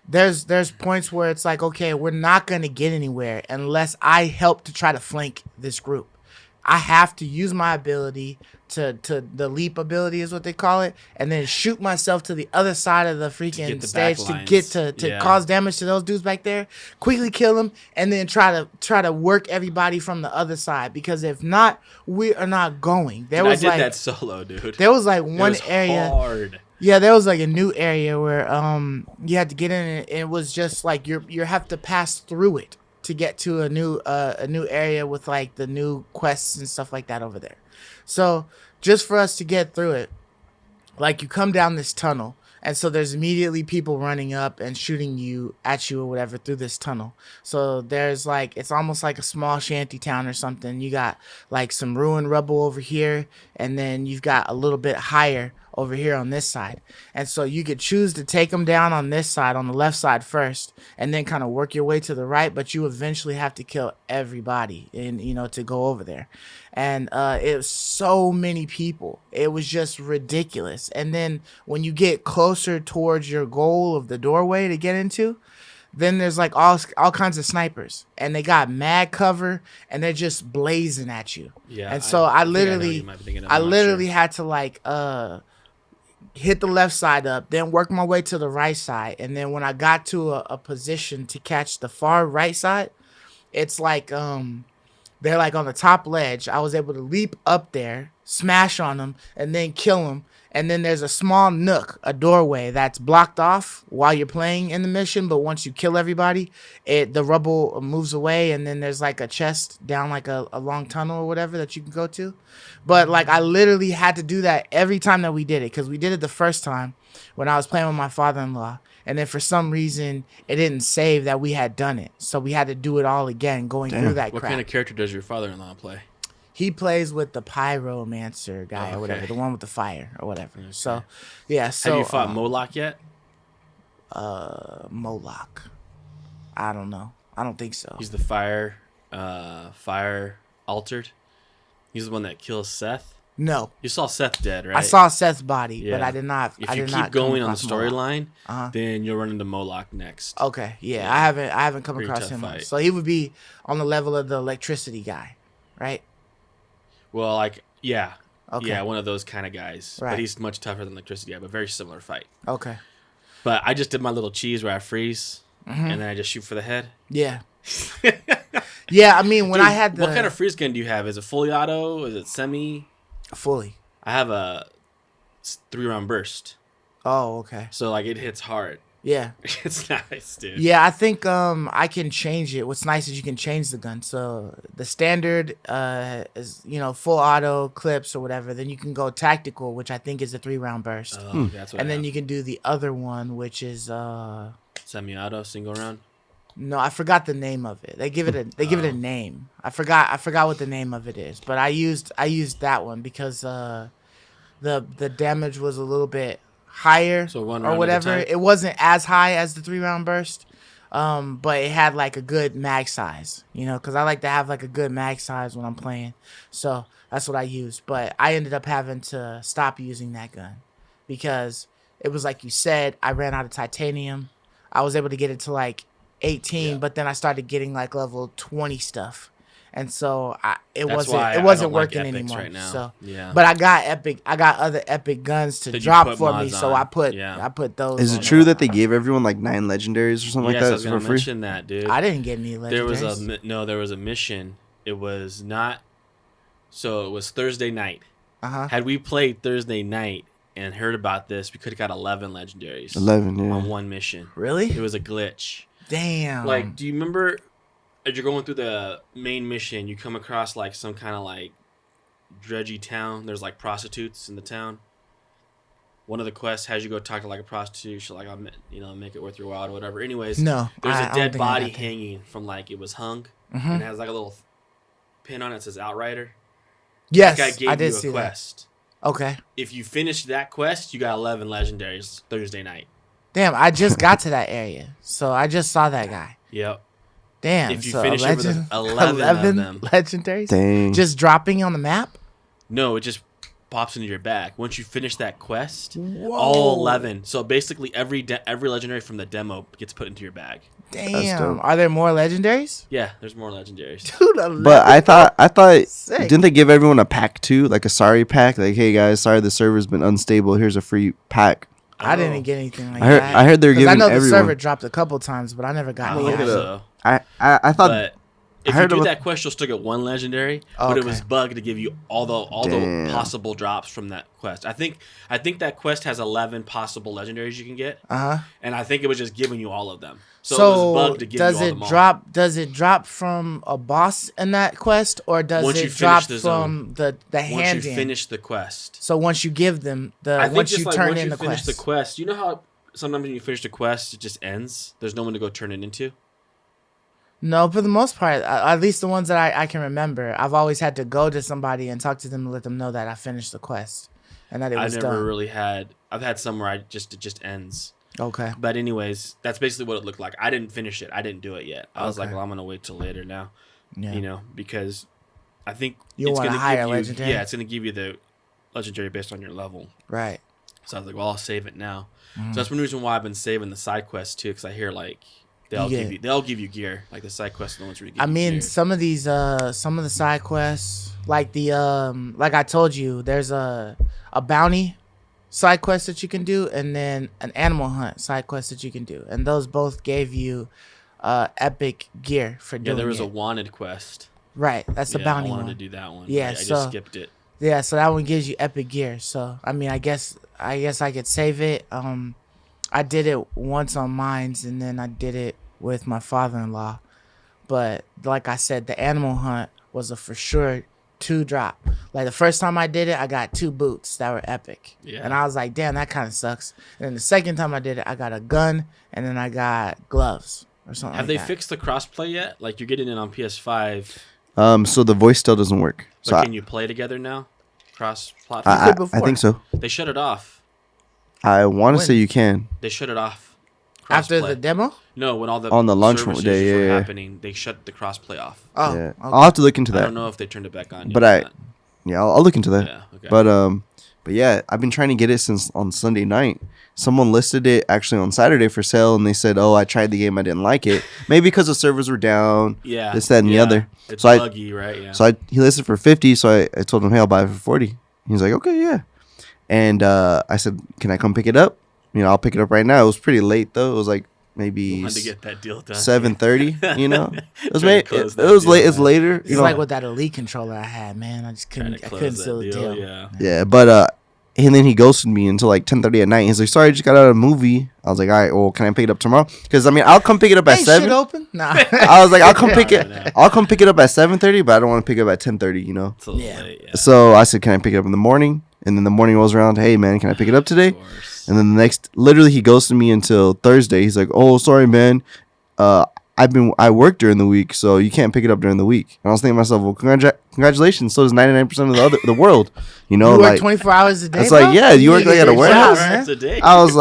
there's points where it's like, okay, we're not going to get anywhere unless I help to try to flank this group. I have to use my ability to the leap ability is what they call it, and then shoot myself to the other side of the freaking the stage back to lines. get to Yeah. cause damage to those dudes back there, quickly kill them, and then try to work everybody from the other side, because if not, we are not going. I did that solo, dude. There was like It one was area. hard. Yeah, there was like a new area where you had to get in, and it was just like you have to pass through it to get to a new area with like the new quests and stuff like that over there. So just for us to get through it, like you come down this tunnel, and so there's immediately people running up and shooting at you or whatever through this tunnel. So there's like, it's almost like a small shanty town or something. You got like some ruined rubble over here, and then you've got a little bit higher over here on this side. And so you could choose to take them down on this side, on the left side first, and then kind of work your way to the right, but you eventually have to kill everybody to go over there. And it was so many people. It was just ridiculous. And then when you get closer towards your goal of the doorway to get into, then there's like all kinds of snipers, and they got mad cover, and they're just blazing at you. Yeah. And so I think know what literally you might be thinking of. I'm not literally sure. had to like hit the left side up, then work my way to the right side, and then when I got to a position to catch the far right side, it's like they're like on the top ledge. I was able to leap up there, smash on them, and then kill them. And then there's a small nook, a doorway that's blocked off while you're playing in the mission. But once you kill everybody, the rubble moves away, and then there's like a chest down like a long tunnel or whatever that you can go to. But like I literally had to do that every time that we did it, because we did it the first time when I was playing with my father-in-law. And then for some reason, it didn't save that we had done it. So we had to do it all again, going through that What crap. kind of character does your father-in-law play? He plays with the pyromancer guy or whatever, the one with the fire or whatever. Okay. So, yeah. So have you fought Moloch yet? Moloch. I don't know. I don't think so. He's the fire altered. He's the one that kills Seth. No. You saw Seth dead, right? I saw Seth's body, Yeah. but I did not. If I you did keep not going come on the across Moloch. storyline, then you'll run into Moloch next. Okay. Yeah. Yeah. I haven't come Pretty across tough him. fight. So he would be on the level of the electricity guy, right? Well, like, yeah. Okay. Yeah, one of those kind of guys. Right. But he's much tougher than electricity guy, but very similar fight. Okay. But I just did my little cheese where I freeze, and then I just shoot for the head. Yeah. Yeah. I mean, when Dude, I had the what kind of freeze gun do you have? Is it fully auto? Is it semi? fully. I have a 3-round burst. Oh, okay. So, like, it hits hard. Yeah. It's nice, dude. Yeah, I think I can change it. What's nice is you can change the gun. So the standard is full auto clips or whatever. Then you can go tactical, which I think is a 3-round burst. That's what And then you can do the other one, which is semi-auto, single round. no, I forgot the name of it. They give it a name. I forgot what the name of it is. But I used that one because the damage was a little bit higher So one or round whatever. at a time? It wasn't as high as the 3-round burst. But it had like a good mag size, because I like to have like a good mag size when I'm playing. So that's what I used. But I ended up having to stop using that gun because it was like you said, I ran out of titanium. I was able to get it to like 18, but then I started getting like level 20 stuff. And so it wasn't working anymore. Right now. So but I got other epic guns to drop for me. So I put those. Is it true that they gave everyone like 9 legendaries or something like that? I was gonna mention that, dude. I didn't get any legendaries. There was a mission. It was not. So it was Thursday night. Had we played Thursday night and heard about this, we could have got 11 legendaries. 11, on one mission. Really? It was a glitch. Damn. Like, do you remember? As you're going through the main mission, you come across like some kind of like dredgy town. There's like prostitutes in the town. One of the quests has you go talk to like a prostitute. She'll like, make it worth your while or whatever. Anyways, there's a dead body hanging from like it was hung, and it has like a little pin on it that says Outrider. Yes, that guy gave I did you a quest. Okay. If you finished that quest, you got 11 legendaries Thursday night. Damn, I just got to that area, so I just saw that guy. Yep. Damn. If you finish it with 11 of them. Legendaries? Dang. Just dropping on the map? No, it just pops into your bag. Once you finish that quest, all 11. So basically every legendary from the demo gets put into your bag. Damn. Are there more legendaries? Yeah, there's more legendaries. Dude, 11. But I thought didn't they give everyone a pack too? Like a sorry pack? Like, hey guys, sorry the server's been unstable. Here's a free pack. I didn't get anything like that. I heard they're giving everyone. I know the server dropped a couple times, but I never got any. I thought. But if you do that quest, you'll still get one legendary. But it was bugged to give you all the possible drops from that quest. I think that quest has 11 possible legendaries you can get. And I think it was just giving you all of them. So it was bugged to give you all of them all. Does it drop from a boss in that quest, or does it drop from the hand? Once you finish the quest. So once you give them once you turn in the quest. The quest, you know how sometimes when you finish the quest, it just ends. There's no one to go turn it into. No, for the most part, at least the ones that I can remember, I've always had to go to somebody and talk to them and let them know that I finished the quest and that it was done. I've had some where it just ends. Okay. But anyways, that's basically what it looked like. I didn't finish it. I didn't do it yet. I was like, well, I'm going to wait till later now. Yeah. Because I think it's going to hire legendary. Yeah, it's going to give you the legendary based on your level. Right. So I was like, well, I'll save it now. So that's one reason why I've been saving the side quests too, because I hear like they'll give you gear, like the side quests are the ones where you get gear. Some of these some of the side quests, like the like I told you, there's a bounty side quest that you can do, and then an animal hunt side quest that you can do, and those both gave you epic gear for doing it. Yeah, there was a wanted quest. Right, that's the bounty one. I wanted to do that one. Yeah, I just skipped it. Yeah, so that one gives you epic gear. So I mean, I guess I could save it. I did it once on Mines, and then I did it with my father-in-law. But like I said, the animal hunt was a for sure 2 drop. Like the first time I did it, I got 2 boots that were epic. Yeah. And I was like, damn, that kind of sucks. And then the second time I did it, I got a gun, and then I got gloves or something. Have they fixed the crossplay yet? Like you're getting it on PS5. So the voice still doesn't work. So can you play together now? Cross-platform? I think so. They shut it off. I want to say you can. They shut it off. After the demo? No, when all the on the launch day were happening, they shut the crossplay off. Oh, yeah. Okay. I'll have to look into that. I don't know if they turned it back on. But I'll look into that. Yeah, okay. But yeah, I've been trying to get it since on Sunday night. Someone listed it actually on Saturday for sale, and they said, "Oh, I tried the game, I didn't like it. Maybe because the servers were down. Yeah, this, that, and the other. It's buggy, right? Yeah. So he listed for 50. So I told him, hey, I'll buy it for 40. He's like, okay, yeah. And I said, can I come pick it up? I'll pick it up right now. It was pretty late though. It was like maybe to get that deal done. 7:30. It was late. It's later. It's like with that Elite controller I had, man. I just couldn't. I couldn't seal the deal. Yeah, but and then he ghosted me until like 10:30 at night. He's like, sorry, I just got out of a movie. I was like, all right, well, can I pick it up tomorrow? Because I'll come pick it up at 7. Shit open? Nah. I was like, I'll come pick it. I'll come pick it up at 7:30, but I don't want to pick it up at 10:30. It's a little late, yeah. So I said, can I pick it up in the morning? And then the morning rolls around. Hey man, can I pick it up today? And then literally he ghosted me until Thursday. He's like, oh, sorry man, I work during the week, so you can't pick it up during the week. And I was thinking to myself, well, congratulations. So does 99% of the world. You work like 24 hours a day. It's like, yeah, you work like at a warehouse. I was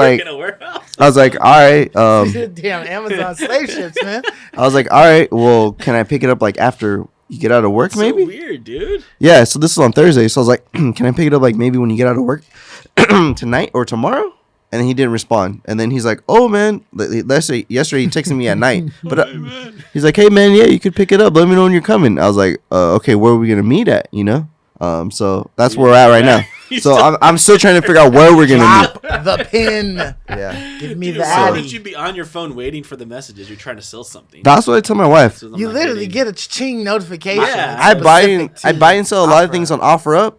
like, all right. Damn, Amazon slave ships, man. I was like, all right, well, can I pick it up like after you get out of work? Maybe. So weird, dude. Yeah. So this is on Thursday. So I was like, can I pick it up like maybe when you get out of work tonight or tomorrow? And he didn't respond. And then he's like, "Oh man, yesterday he texted me at night, but he's like, hey man, yeah, you could pick it up. Let me know when you're coming." I was like, "Okay, where are we gonna meet at? You know?" So that's where we're at right now. So I'm still trying to figure out where we're gonna meet. Drop the pin. Yeah, Give me Dude, the why addy. would you be on your phone waiting for the messages? You're trying to sell something. that's what I tell my wife. So I'm You not literally getting- get a ching notification. Yeah. I buy specific to and sell a lot of OfferUp. things on OfferUp,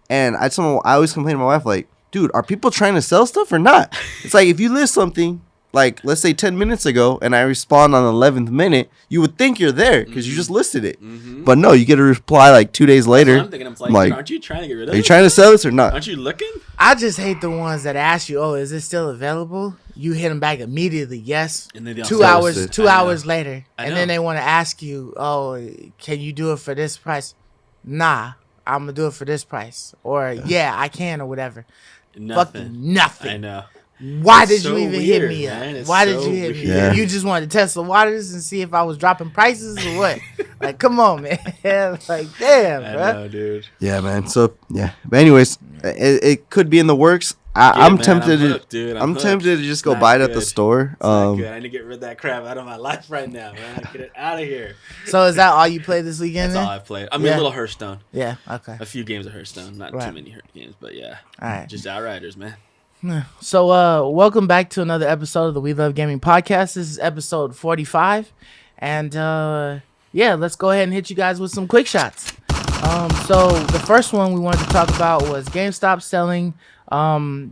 and I always complain to my wife like, dude, are people trying to sell stuff or not? It's like if you list something like let's say 10 minutes ago and I respond on the 11th minute, you would think you're there because you just listed it. But no, you get a reply like 2 days later. That's what I'm thinking. I'm like, aren't you trying to get rid of are you it? trying to sell this or not? Aren't you looking? I just hate the ones that ask you, "Oh, is it still available?" You hit them back immediately, yes. And then they don't 2 sell hours, it. 2 I hours know. later, I and know. then they want to ask you, "Oh, can you do it for this price?" Nah, I'm gonna do it for this price, or yeah, I can, or whatever. Fucking nothing. I know. Why It's did so you even weird, hit me man. up? It's Why did so you hit me? weird. Yeah. You just wanted to test the waters and see if I was dropping prices or what? Like, come on, man. Like, damn, I bro. know, dude. Yeah, man. So yeah, but anyways, it could be in the works. Yeah, I'm man, tempted. I'm hooked, dude. I'm hooked. tempted to just go Not buy it at the good. store. It's not good. I need to get rid of that crap out of my life right now, man. Get it out of here. So is that all you played this weekend? That's all then? I've played. I mean, Yeah. a little Hearthstone. Yeah. Okay. A few games of Hearthstone. Not Right. too many games, but yeah. All right. Just Outriders, man. So, welcome back to another episode of the We Love Gaming podcast. This is episode 45, and yeah, let's go ahead and hit you guys with some quick shots. So the first one we wanted to talk about was GameStop selling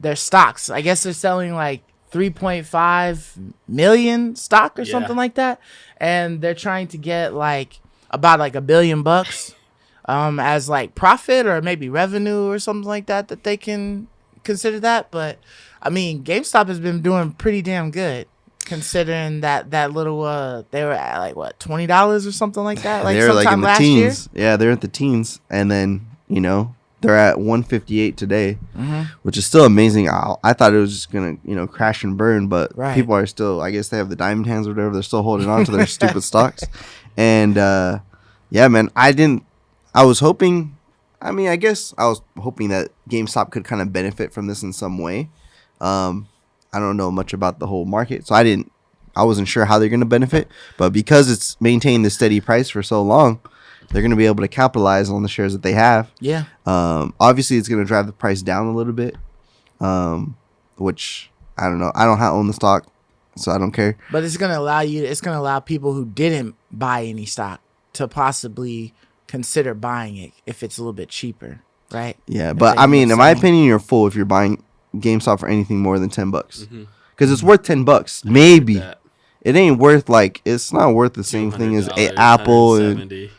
their stocks. I guess they're selling like 3.5 million stock or Yeah. something like that, and they're trying to get like about like $1 billion as like profit or maybe revenue or something like that they can consider that. But I mean, GameStop has been doing pretty damn good considering that little they were at like what, $20 or something like that, like they're like in sometime the last teens. Yeah, they're at the teens, and then they're at 158 today, which is still amazing. I thought it was just gonna crash and burn, but Right. people are still. I guess they have the diamond hands or whatever. They're still holding on to their stupid stocks, and yeah, man. I was hoping. I mean, I guess I was hoping that GameStop could kind of benefit from this in some way. I don't know much about the whole market, so I wasn't sure how they're going to benefit. But because it's maintained the steady price for so long, they're going to be able to capitalize on the shares that they have. Yeah. Obviously, it's going to drive the price down a little bit, which I don't know. I don't own the stock, so I don't care. But it's gonna allow people who didn't buy any stock to possibly consider buying it if it's a little bit cheaper, right? Yeah, If but they I end mean, up in my selling. opinion, you're full if you're buying GameStop for anything more than $10, Mm-hmm. because it's worth $10. Maybe That it ain't worth it's not worth the same thing as $200, Apple. And, 170.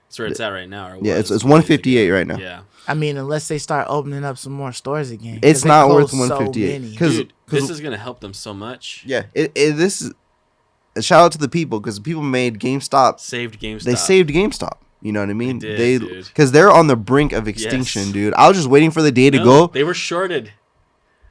That's where it's at right now. Or yeah, was it's 158 158 right now. Yeah. I mean, unless they start opening up some more stores again. 'cause It's they not worth closed so 158, many. 'cause- Dude, this is gonna help them so much. Yeah, this is a shout out to the people, because people made GameStop. Saved GameStop. They saved GameStop. You know what I mean? They did, dude. Because they're on the brink of extinction, Yes. dude. I was just waiting for the day to No, go. They were shorted.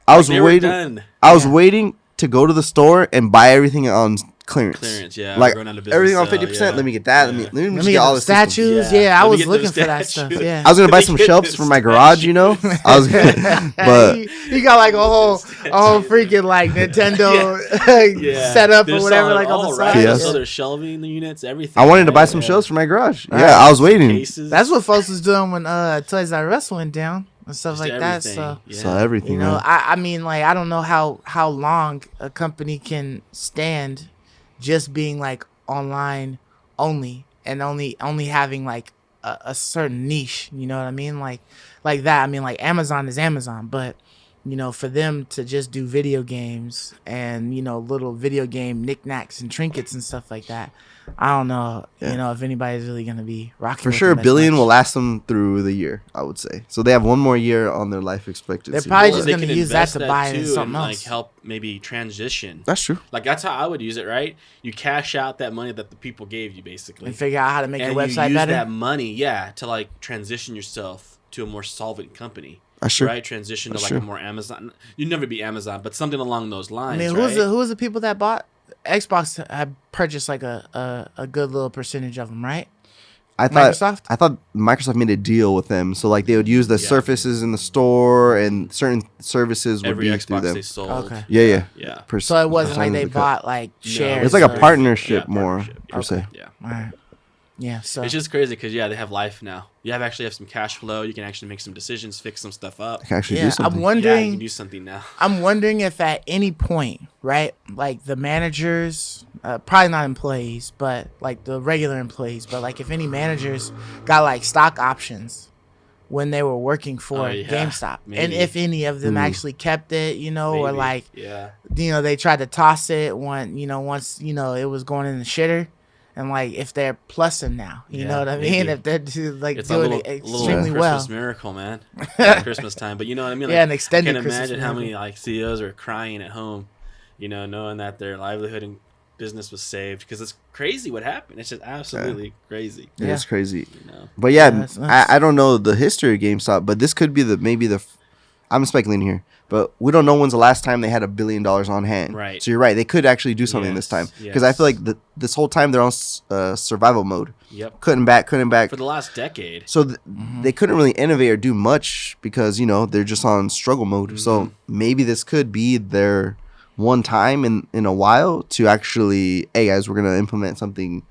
I was They were waiting. done. I was Yeah. waiting to go to the store and buy everything on clearance. Clearance, yeah. Like going out of business everything on sale, 50%. yeah. Let me get that. Yeah. Let me Let just me get get all the the systems. statues. Yeah. Yeah, I Let me was get looking those for that stuff. statues. Yeah. I was gonna buy Let me some get shelves the for my garage. You know, I was. But you got like a whole freaking like Nintendo Yeah. setup They're or whatever, selling like it on the all, side. right? Yes. So they're shelving the units, everything. I wanted to buy right? some Yeah. shelves for my garage. Right. Yeah, I was waiting. Cases. That's what folks was doing when Toys R Us went down and stuff Just like that. everything. So Yeah. So everything. you know, man. I mean, like, I don't know how long a company can stand just being like online only and only having like a certain niche. You know what I mean? Like that. I mean, like Amazon is Amazon, but you know, for them to just do video games and little video game knickknacks and trinkets and stuff like that, I don't know. Yeah. You know, if anybody's really gonna be rocking. For with sure, them $1 as billion much. will last them through the year. I would say. So they have one more year on their life expectancy. They're probably Or just they gonna can use that invest to buy into too something and, else. like help maybe transition. That's true. Like that's how I would use it, right? You cash out that money that the people gave you, basically, And figure out how to make and your you website use better. that money, yeah, to like transition yourself to a more solvent company. That's true. Right? Transition That's to like true. a more Amazon. You'd never be Amazon, but something along those I lines. mean, right? who was the people that bought Xbox? Had purchased like a good little percentage of them, right? I thought Microsoft? Microsoft made a deal with them, so like they would use the Surfaces in the store, and certain services would Every be through Xbox them. they sold. Okay. Yeah. So it wasn't like they percentage of the cut. bought like shares. It's like a of- partnership more per se. Yeah. All right. Yeah. So It's just crazy because they have life now. You actually have some cash flow. You can actually make some decisions, fix some stuff up. I can actually yeah, do something. I'm Yeah, you wondering. can do something now. I'm wondering if at any point, right, like the managers, probably not employees, but like the regular employees, but like if any managers got like stock options when they were working for GameStop, and if any of them actually kept it, or like, they tried to toss it once it was going in the shitter. And like if they're plussing now, you know what I mean? If they're It's doing it extremely little well, Christmas miracle, man. Christmas time, but you know what I mean? Like, an extended I can Christmas imagine how many miracle. like CEOs are crying at home, knowing that their livelihood and business was saved, because it's crazy what happened. It's just absolutely crazy. Yeah, it's crazy. But that's nuts. I don't know the history of GameStop, but this could be I'm speculating here, but we don't know when's the last time they had $1 billion on hand. Right. So you're right. They could actually do something this time, because I feel like this whole time they're on survival mode. Yep. Couldn't back. For the last decade. So they couldn't really innovate or do much because they're just on struggle mode. So maybe this could be their one time in a while to actually, hey guys, we're gonna implement something,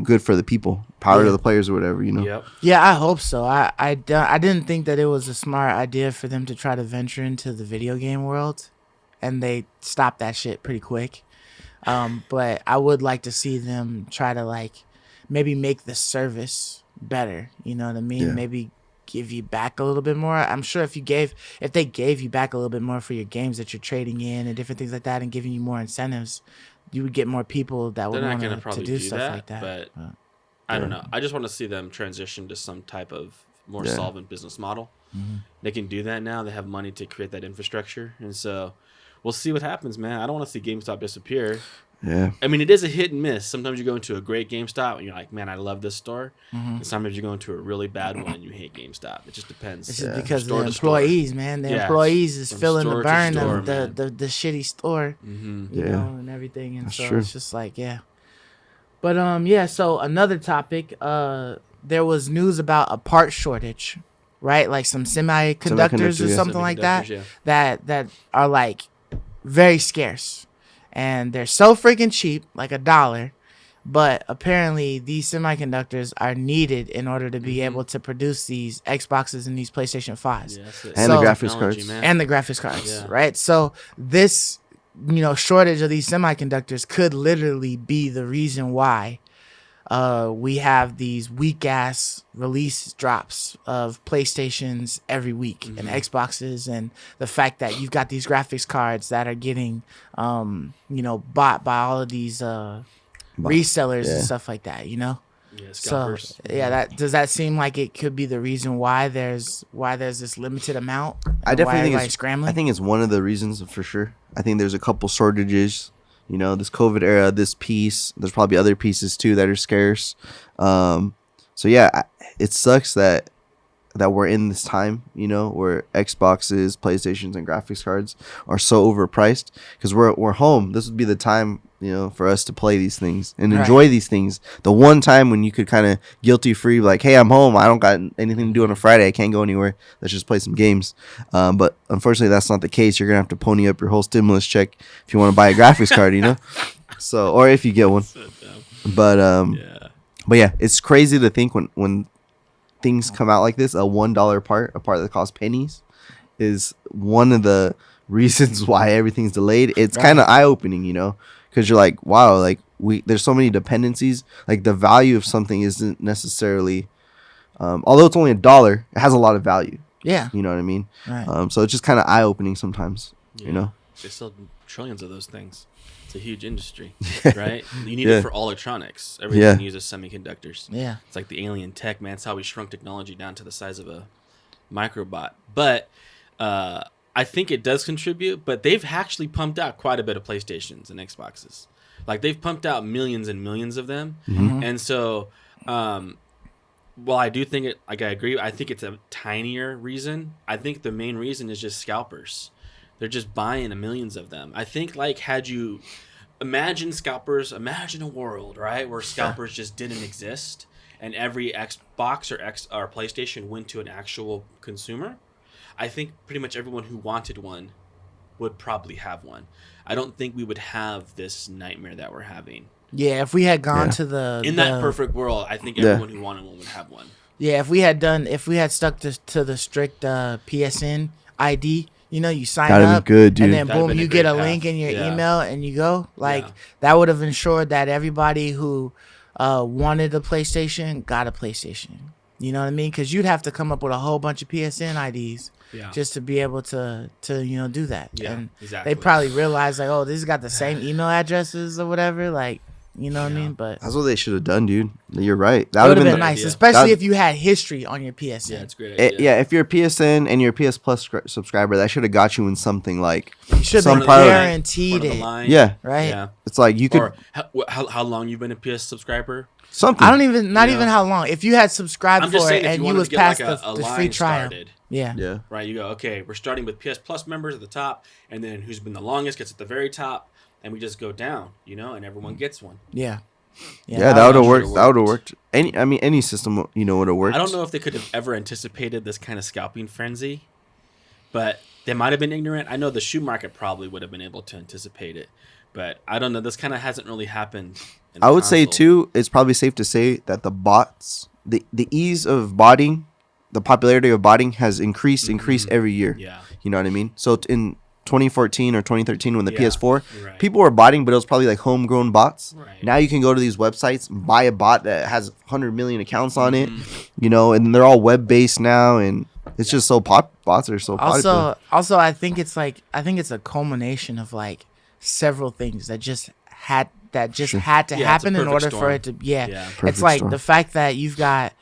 good for the people, power to the players or whatever. Yep. Yeah, I hope so. I didn't think that it was a smart idea for them to try to venture into the video game world, and they stopped that shit pretty quick. But I would like to see them try to like maybe make the service better. You know what I mean? Yeah. Maybe give you back a little bit more. I'm sure if they gave you back a little bit more for your games that you're trading in and different things like that, and giving you more incentives, you would get more people that would They're not want going to to probably do do stuff that, like that. but I don't know. I just want to see them transition to some type of more solvent business model. They can do that now. They have money to create that infrastructure, and so we'll see what happens, man. I don't want to see GameStop disappear. Yeah. I mean, it is a hit and miss. Sometimes you go into a great GameStop and you're like, man, I love this store. And sometimes you go into a really bad one and you hate Gamestop. It just depends. It's just because Store the to store. employees, man. The Yeah, employees is from feeling the store to burn store, of man. the shitty store, you know, and everything. And That's so true. it's just like, But so another topic, there was news about a part shortage, right? Like some semiconductors or something like that, that are like very scarce. And they're so freaking cheap, like $1. But apparently these semiconductors are needed in order to be able to produce these Xboxes and these PlayStation 5s. Yeah, And the graphics cards. And the graphics cards, right? So this, shortage of these semiconductors could literally be the reason why we have these weak ass release drops of PlayStations every week and Xboxes, and the fact that you've got these graphics cards that are getting bought by all of these resellers and stuff like that, Yeah, so scalpers. that does that seem like it could be the reason why there's this limited amount? I definitely think everybody's scrambling. I think it's one of the reasons for sure. I think there's a couple shortages. This COVID era, this piece. There's probably other pieces too that are scarce. So yeah, it sucks that we're in this time, where Xboxes, PlayStations, and graphics cards are so overpriced, because we're home. This would be the time, for us to play these things and enjoy these things. The one time when you could kind of guilty free, like, hey, I'm home. I don't got anything to do on a Friday. I can't go anywhere. Let's just play some games. But unfortunately, that's not the case. You're gonna have to pony up your whole stimulus check if you want to buy a graphics card, So, or if you get one. But but yeah, it's crazy to think when things come out like this, a $1 part, a part that costs pennies, is one of the reasons why everything's delayed. It's kind of eye-opening, because you're like, wow, like there's so many dependencies. Like the value of something isn't necessarily, although it's only $1, it has a lot of value. Yeah, You know what I mean? right. So it's just kind of eye-opening sometimes. They sell trillions of those things. It's a huge industry, right? You need it for all electronics. Everything uses semiconductors. Yeah. It's like the alien tech, man. It's how we shrunk technology down to the size of a microbot. But I think it does contribute, but they've actually pumped out quite a bit of PlayStations and Xboxes. Like, they've pumped out millions and millions of them. And so, while I do think I agree, I think it's a tinier reason. I think the main reason is just scalpers. They're just buying millions of them. I think, like, had you imagine scalpers, imagine a world, right, where scalpers just didn't exist, and every Xbox or PlayStation went to an actual consumer, I think pretty much everyone who wanted one would probably have one. I don't think we would have this nightmare that we're having. Yeah, if we had gone to that perfect world, I think everyone who wanted one would have one. Yeah, if we had stuck to the strict PSN ID, you sign up, good, dude. and then boom, you get a link in your email, and you go. That would have ensured that everybody who wanted a PlayStation got a PlayStation. You know what I mean? Because you'd have to come up with a whole bunch of PSN IDs just to be able to do that. Yeah, and exactly. They probably realized like, oh, this has got the same email addresses or whatever. Like, you know what I mean? But that's what they should have done, dude. You're right. That would have been nice, especially if you had history on your PSN. Yeah, it's a great idea. Yeah, if you're a PSN and you're a PS Plus subscriber, that should have got you in something like you should have guaranteed it. Yeah, right. Yeah. It's like you could. Or how long you've been a PS subscriber? Something. I don't even even how long. If you had subscribed for it and you was past like the free trial. Started, yeah. Right. You go, okay, we're starting with PS Plus members at the top, and then who's been the longest gets at the very top, and we just go down, and everyone gets one. Yeah. Yeah, that would have worked. That would have worked. Any system, would have worked. I don't know if they could have ever anticipated this kind of scalping frenzy, but they might have been ignorant. I know the shoe market probably would have been able to anticipate it, but I don't know. This kind of hasn't really happened. I would say too. It's probably safe to say that the bots, the ease of botting, the popularity of botting has increased every year. Yeah, you know what I mean. So in 2014 or 2013 when the PS4, right. people were botting, but it was probably like homegrown bots. Right. Now you can go to these websites, buy a bot that has 100 million accounts on it, and they're all web based now, and it's just so bots are so popular. Also, I think it's a culmination of like several things that just had to happen in order for it to it's like storm. The fact that you've got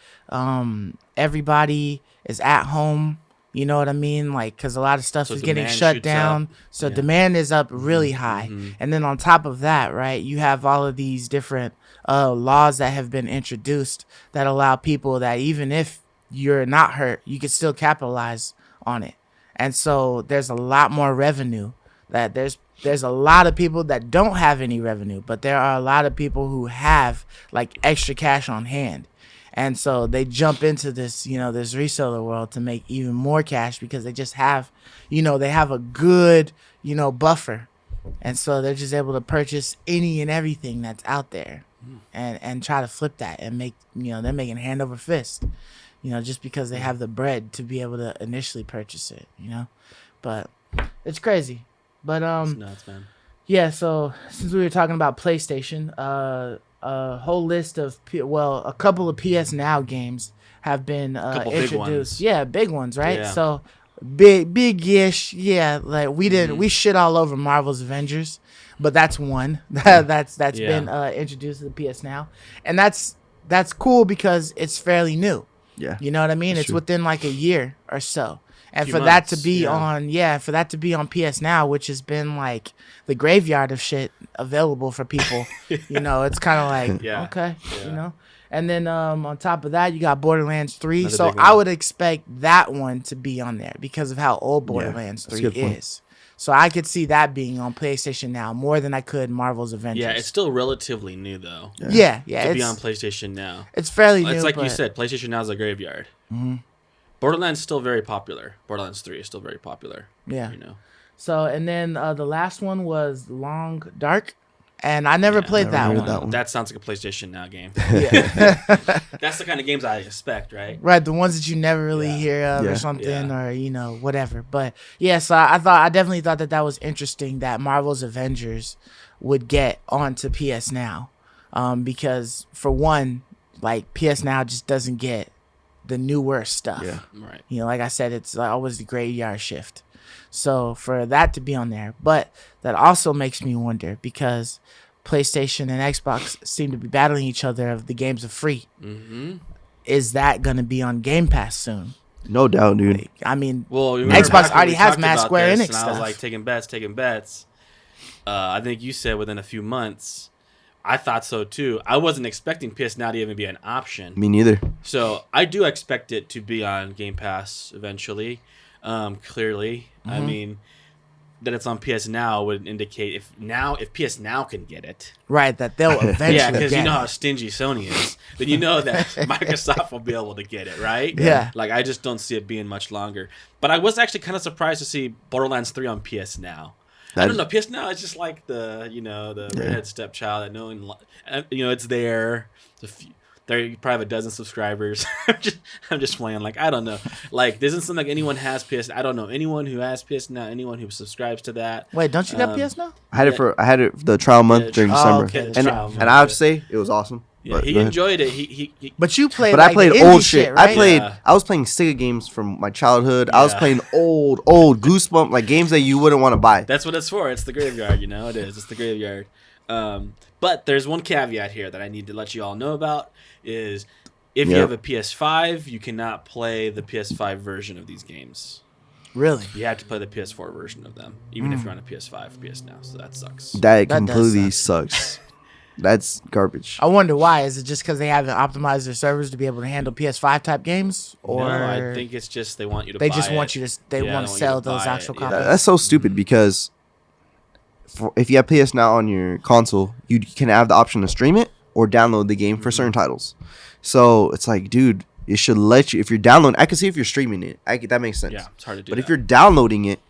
everybody is at home. You know what I mean? Like, because a lot of stuff is getting shut down. So demand is up really high. And then on top of that, right, you have all of these different laws that have been introduced that allow people that even if you're not hurt, you can still capitalize on it. And so there's a lot more revenue. That there's a lot of people that don't have any revenue, but there are a lot of people who have like extra cash on hand. And so they jump into this, this reseller world to make even more cash because they just have, they have a good, buffer. And so they're just able to purchase any and everything that's out there and try to flip that and make, they're making hand over fist, just because they have the bread to be able to initially purchase it, But it's crazy. But, it's nuts, man. Yeah, so since we were talking about PlayStation, a whole list of a couple of PS Now games have been introduced. Big ones. Yeah, big ones, right? Yeah. So big-ish. Yeah, like we shit all over Marvel's Avengers, but that's one that's been introduced to the PS Now, and that's cool because it's fairly new. Yeah, you know what I mean. That's it's true. within like a year or so. And Few for months, that to be on PS Now, which has been like the graveyard of shit available for people, it's kind of like, okay, And then on top of that, you got Borderlands 3. Another so big one. I would expect that one to be on there because of how old Borderlands 3 is. So I could see that being on PlayStation Now more than I could Marvel's Avengers. Yeah, it's still relatively new though. Yeah. To be on PlayStation Now. It's fairly new. It's like you said, PlayStation Now is a graveyard. Mm-hmm. Borderlands is still very popular. Borderlands 3 is still very popular. Yeah. So, and then the last one was Long Dark. And I never played that one. That sounds like a PlayStation Now game. Yeah. That's the kind of games I expect, right? Right, the ones that you never really hear of or something or, whatever. But, yeah, so I definitely thought that was interesting that Marvel's Avengers would get onto PS Now. Because, for one, like, PS Now just doesn't get the newer stuff. Yeah. Right. Like I said, it's always the graveyard shift. So for that to be on there, but that also makes me wonder because PlayStation and Xbox seem to be battling each other of the games are free. Mm-hmm. Is that going to be on Game Pass soon? No doubt, dude. I mean, Xbox already has Mad Square Enix stuff. I was like taking bets. I think you said within a few months. I thought so too. I wasn't expecting PS Now to even be an option. Me neither. So I do expect it to be on Game Pass eventually. Clearly, I mean, that it's on PS Now would indicate if PS Now can get it. Right, that they'll eventually Yeah, because you know it. how stingy Sony is. Then you know that Microsoft will be able to get it, right? Yeah. Like, I just don't see it being much longer. But I was actually kind of surprised to see Borderlands 3 on PS Now. I don't know. PS Now is just like the redhead stepchild that no one, it's there. There you probably have a dozen subscribers. I'm just playing. Like, I don't know. Like, this isn't something like anyone has PS. I don't know anyone who has PS Now. Anyone who subscribes to that. Wait, don't you got PS Now? I had it the trial month during December, okay, and I have to say it was awesome. Yeah, but he enjoyed it. He But you played. But like I played the indie old shit. right? I was playing Sega games from my childhood. I was playing old Goosebump, like games that you wouldn't want to buy. That's what it's for. It's the graveyard, It is. It's the graveyard. But there's one caveat here that I need to let you all know about is if you have a PS5, you cannot play the PS5 version of these games. Really? You have to play the PS4 version of them, even if you're on a PS5 or PS Now. So that sucks. That completely sucks. That's garbage. I wonder why. Is it just because they haven't optimized their servers to be able to handle PS5 type games, or No, I think it's just they want you to. They buy just it. want you to. They want to sell those actual copies. That's so stupid because if you have PS Now on your console, you can have the option to stream it or download the game for certain titles. So it's like, dude, it should let you. If you're downloading, I can see if you're streaming it. That makes sense. Yeah, it's hard to do. But if you're downloading it,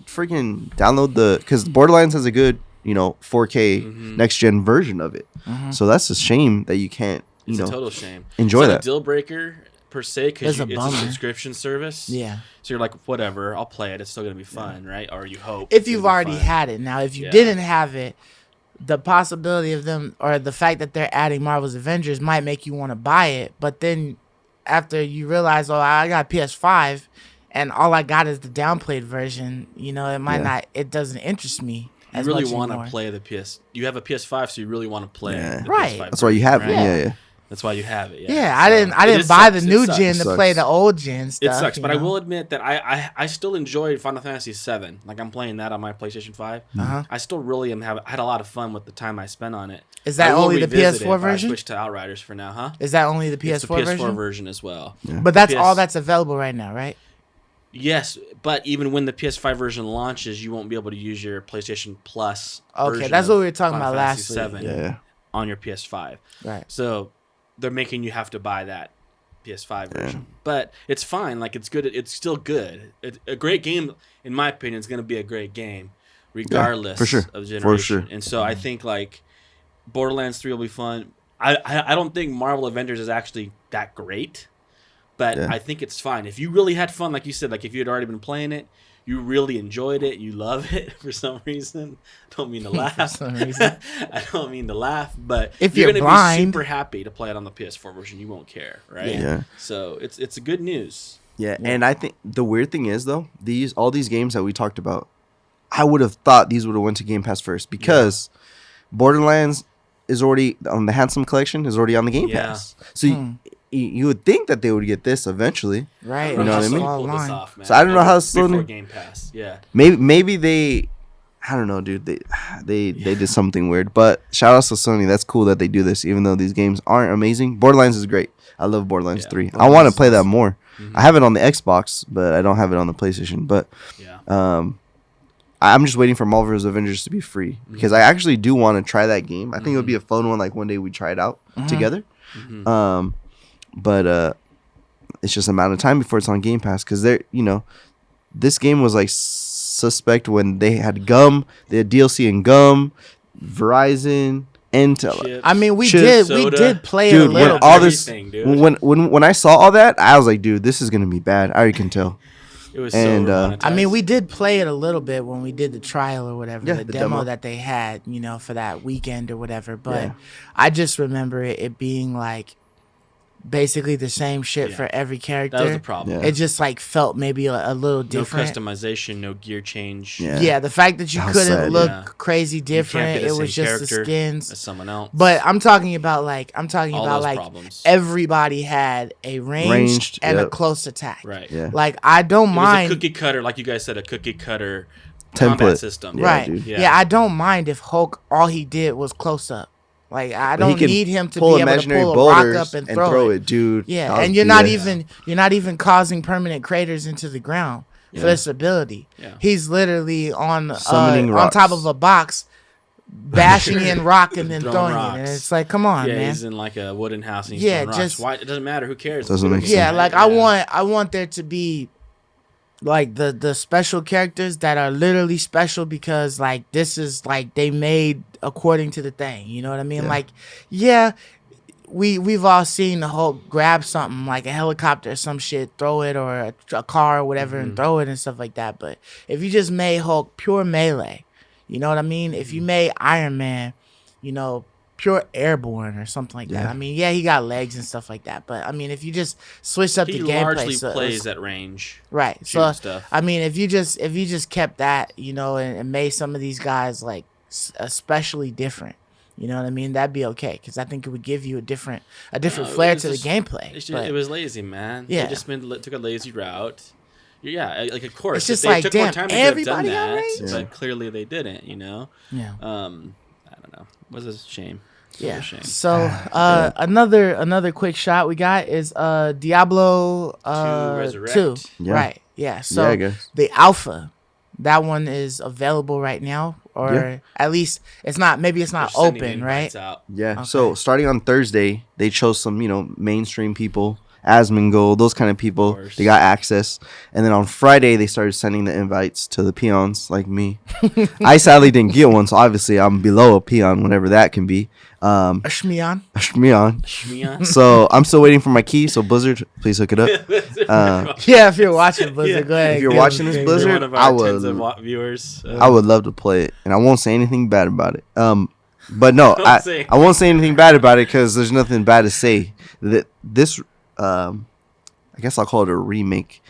freaking download because Borderlands has a good 4K next gen version of it. So that's a shame that you can't it's a total shame. Enjoy it's not that. a deal breaker per se because it's a subscription service. Yeah. So you're like, whatever, I'll play it. It's still gonna be fun, right? Or you hope if you've already had it. Now, if you didn't have it, the possibility of them or the fact that they're adding Marvel's Avengers might make you want to buy it. But then after you realize, oh, I got PS5 and all I got is the downplayed version, it might not. It doesn't interest me. You really want to play the PS. You have a PS5, so you really want to play the right. PS5 That's why you have it. right? Yeah. That's why you have it. Yeah, So I didn't buy the new It gen sucks. to play the old gen stuff. It sucks, but I will admit that I still enjoyed Final Fantasy VII. Like, I'm playing that on my PlayStation 5. I still really I had a lot of fun with the time I spent on it. Is that only the PS4 I version? switched to Outriders for now, huh? Is that only the PS4 It's the PS4 version? version as well. Yeah. But that's all that's available right now, right? Yes, but even when the PS5 version launches, you won't be able to use your PlayStation Plus. Okay, that's what we were talking Final about Fantasy last week. Yeah. on your PS5. Right. So they're making you have to buy that PS5 version, but it's fine. Like, it's good. It's still good. A great game, in my opinion, is going to be a great game, regardless for sure. of generation. For sure. And so I think like Borderlands 3 will be fun. I don't think Marvel Avengers is actually that great. But I think it's fine. If you really had fun, like you said, like if you had already been playing it, you really enjoyed it, you love it for some reason. I don't mean to laugh. For some reason. I don't mean to laugh, but if you're you're going to blind, be super happy to play it on the PS4 version. You won't care, right? Yeah. So it's a good news. Yeah, and I think the weird thing is though, all these games that we talked about, I would have thought these would have went to Game Pass first because Borderlands is already on the Handsome Collection is already on the Game Pass. So you would think that they would get this eventually, right? You know what I mean? Pull this off, man. So I don't know how before Sony Game Pass. Yeah, maybe they, I don't know, dude. They did something weird. But shout out to Sony. That's cool that they do this, even though these games aren't amazing. Borderlands is great. I love Borderlands 3. I want to play that more. I have it on the Xbox, but I don't have it on the PlayStation. But I'm just waiting for Marvel's Avengers to be free because I actually do want to try that game. I think it would be a fun one. Like one day we try it out together. But it's just a matter of time before it's on Game Pass because this game was like suspect when they had Gum, they had DLC in Gum, Verizon, Intel. Chips, I mean, we soda. did play Dude, a little. when all this, dude. when I saw all that, I was like, dude, this is gonna be bad. I already can tell. It was And, so monetized. I mean, we did play it a little bit when we did the trial or whatever, Yeah, the the demo demo. that they had, for that weekend or whatever. But Yeah. I just remember it being like basically the same shit for every character. that was the problem. Yeah. It just like felt maybe a little No different. customization, no gear change. Yeah. The fact that you That was couldn't sad, look yeah. crazy You can't different, be the it was same just the character skins. as someone else. But I'm talking about all those problems. everybody had a ranged and a close attack. Right. Yeah. Like I don't It mind was a cookie cutter, like you guys said, a cookie cutter Template. combat system. Yeah, right. dude. Yeah, I don't mind if Hulk all he did was close up. Like I But he don't can need him to pull be able to imaginary pull a rock boulders up and throw it. it, dude. Yeah, That was and you're BS. not even causing permanent craters into the ground. for this ability. Yeah. He's literally on Summoning on top rocks. of a box, bashing in rock and then throwing it. rocks. And it's like, come on, Yeah, man. he's in like a wooden house and he's Yeah, throwing rocks. just- Why? It doesn't matter. Who cares? Doesn't make Yeah, sense. like I want there to be like the special characters that are literally special because like this is like they made according to the thing. You know what I mean? Yeah. Like, yeah, we've all seen the Hulk grab something like a helicopter or some shit, throw it, or a car or whatever, and throw it and stuff like that. But if you just made Hulk pure melee, you know what I mean? If you made Iron Man, you know, pure airborne or something like that. Yeah. I mean, yeah, he got legs and stuff like that. But I mean, if you just switched up He the gameplay, largely so it plays was- at range. right. shooting So stuff. I mean, if you just kept that, you know, and made some of these guys like especially different. You know what I mean? That'd be okay because I think it would give you a different No, flair it was to the just- gameplay. It's just, But it was lazy, man. Yeah. They just took a lazy route. Yeah, like of course. It's just if they like, took more damn, time, they could have done everybody got that, range? Yeah. but clearly they didn't. You know. yeah, I don't know. It was a shame. It was yeah. a shame. So another quick shot we got is Diablo 2 Resurrect. Yeah. right? Yeah. So Yeah, I guess. the alpha, that one is available right now, or Yeah. at least it's not. Maybe it's not They're sending open, right? invites out. Yeah. Okay. So starting on Thursday, they chose some, mainstream people, Asmongold, those kind of people. course. They got access. And then on Friday, they started sending the invites to the peons like me. I sadly didn't get one, so obviously I'm below a peon, whatever that can be. A Shmion. Peon. Shmia. So I'm still waiting for my key. So Blizzard, please hook it up. Yeah, if you're watching Blizzard, Yeah. go ahead. If you're give watching us this, a Blizzard, You're one of I our would- tens of viewers. I would love to play it, and I won't say anything bad about it. But no, Don't say I won't say anything bad about it because there's nothing bad to say. This, I guess I'll call it a remake.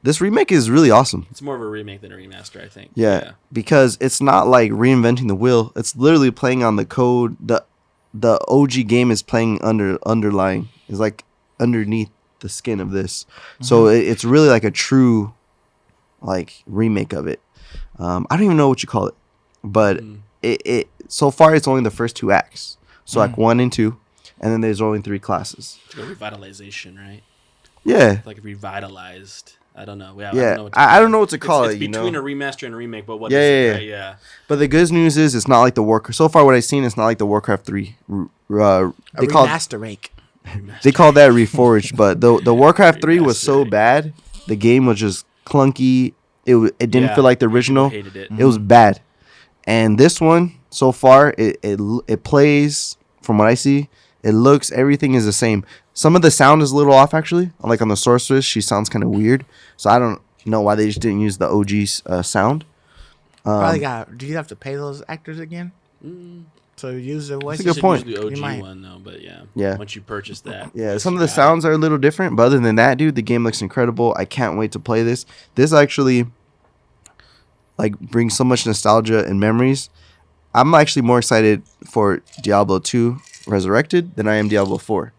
This remake is really awesome. It's more of a remake than a remaster, I think. Yeah, because it's not like reinventing the wheel. It's literally playing on the code. The OG game is playing underlying. Is like underneath the skin of this. So it's really like a true, like remake of it. I don't even know what you call it, but it so far it's only the first 2 acts. So like 1 and 2, and then there's only 3 classes. It's like a revitalization, right? Yeah. Like revitalized. I don't know. Yeah, Yeah, I don't know what to I call don't know what to call it's it, you between know? a remaster and a remake, but what Yeah, is yeah, it? yeah. Right? Yeah. But the good news is it's not like the Warcraft. So far, what I've seen, it's not like the Warcraft 3. A They call remaster rake. that Reforged, but the Warcraft 3 was so bad, the game was just clunky. It didn't Yeah, feel like the people original. hated it. It was bad. And this one, so far, it plays. From what I see, it looks, everything is the same. Some of the sound is a little off actually. Like on the sorceress, she sounds kind of weird. So I don't know why they just didn't use the OG sound. Probably got. Do you have to pay those actors again? So use their voices. a good point. The OG You might. one though, but yeah. Yeah. Once you purchase that. Yeah, some of the sounds are a little different, but other than that, dude, the game looks incredible. I can't wait to play this. This actually like brings so much nostalgia and memories. I'm actually more excited for Diablo 2 Resurrected than I am Diablo 4.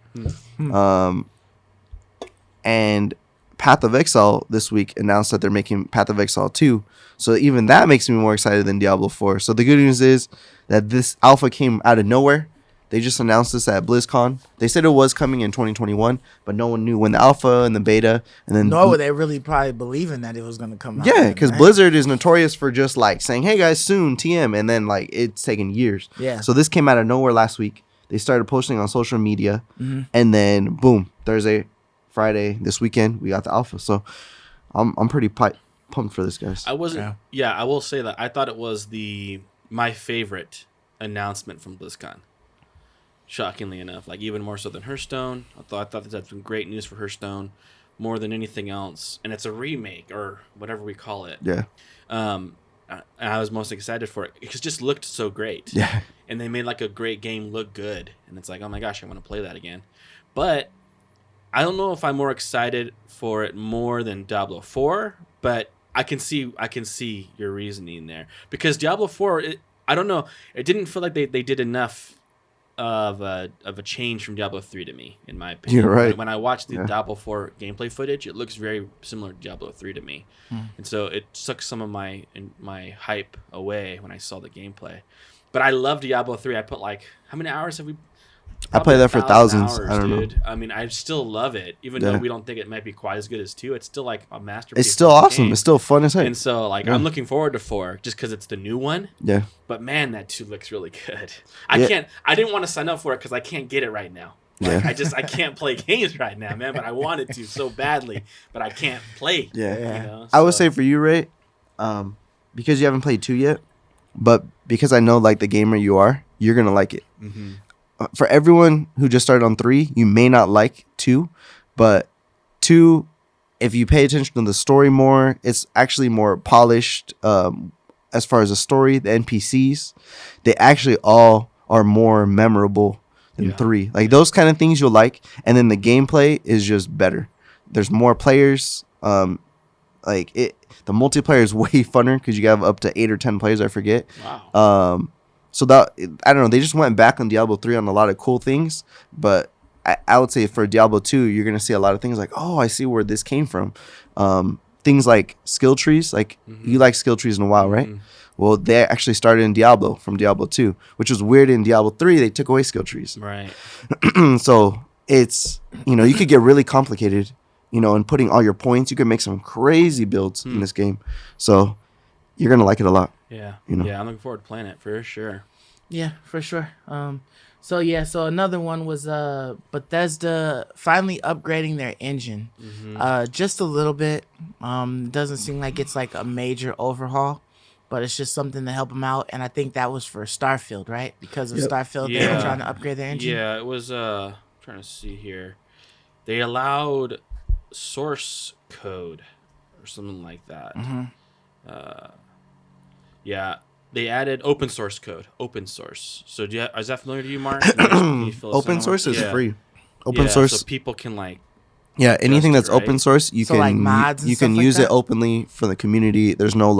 And Path of Exile this week announced that they're making Path of Exile 2. So even that makes me more excited than Diablo 4. So the good news is that this alpha came out of nowhere. They just announced this at BlizzCon. They said it was coming in 2021, but no one knew when the alpha and the beta and then Nor were they really probably believing that it was going to come out. yeah, then, because right? Blizzard is notorious for just like saying, "Hey guys, soon TM," and then like it's taken years. Yeah. So this came out of nowhere last week. They started posting on social media, and then boom, Thursday, Friday, this weekend we got the alpha. So I'm pretty pumped for this, guys. I wasn't. Yeah, I will say that I thought it was my favorite announcement from BlizzCon. Shockingly enough, like even more so than Hearthstone. I thought that's been great news for Hearthstone, more than anything else. And it's a remake or whatever we call it. Yeah. And I was most excited for it because it just looked so great. Yeah. And they made like a great game look good, and it's like, oh my gosh, I want to play that again. But I don't know if I'm more excited for it more than Diablo 4, but I can see your reasoning there because Diablo 4, I don't know, it didn't feel like they did enough of a change from Diablo 3 to me, in my opinion. You're right. When I watched the Diablo 4 gameplay footage, it looks very similar to Diablo 3 to me, and so it took some of my hype away when I saw the gameplay. But I love Diablo 3. I put like, how many hours have we? I play that for 1,000 thousands. hours, I don't know. I mean, I still love it, even though we don't think it might be quite as good as 2. It's still like a masterpiece. It's still of a awesome. game. It's still fun as heck. And so, like, I'm looking forward to 4 just because it's the new one. Yeah. But man, that 2 looks really good. I didn't want to sign up for it because I can't get it right now. Like, I can't play games right now, man. But I wanted to so badly, but I can't play. Yeah. You know? I would say for you, Ray, because you haven't played 2 yet, but because I know like the gamer you are, you're gonna like it. Mm-hmm. For everyone who just started on 3, you may not like 2, but 2, if you pay attention to the story more, it's actually more polished. As far as the story, the NPCs, they actually all are more memorable than 3. Like those kind of things you'll like, and then the gameplay is just better. There's more players. The multiplayer is way funner because you have up to 8 or 10 players. I forget. Wow. So that, I don't know, they just went back on Diablo 3 on a lot of cool things, but I would say for Diablo 2, you're going to see a lot of things like, oh, I see where this came from. Things like skill trees, like you like skill trees in a while, right? Well, they actually started in Diablo from Diablo 2, which was weird. In Diablo 3, they took away skill trees. Right. So it's, you could get really complicated, in putting all your points. You could make some crazy builds in this game. So you're going to like it a lot. Yeah. Yeah, I'm looking forward to playing it for sure. Yeah, for sure. So another one was Bethesda finally upgrading their engine. Just a little bit. Doesn't seem like it's like a major overhaul, but it's just something to help them out. And I think that was for Starfield, right? Because of Starfield, they were trying to upgrade their engine. Yeah, it was trying to see here. They allowed source code or something like that. Yeah, they added open source code. Open source. So is that familiar to you, Mark? Open source is free. Open source, so people can like. Yeah, anything that's open source, you can like mods and you stuff can like use that? it openly for the community. There's no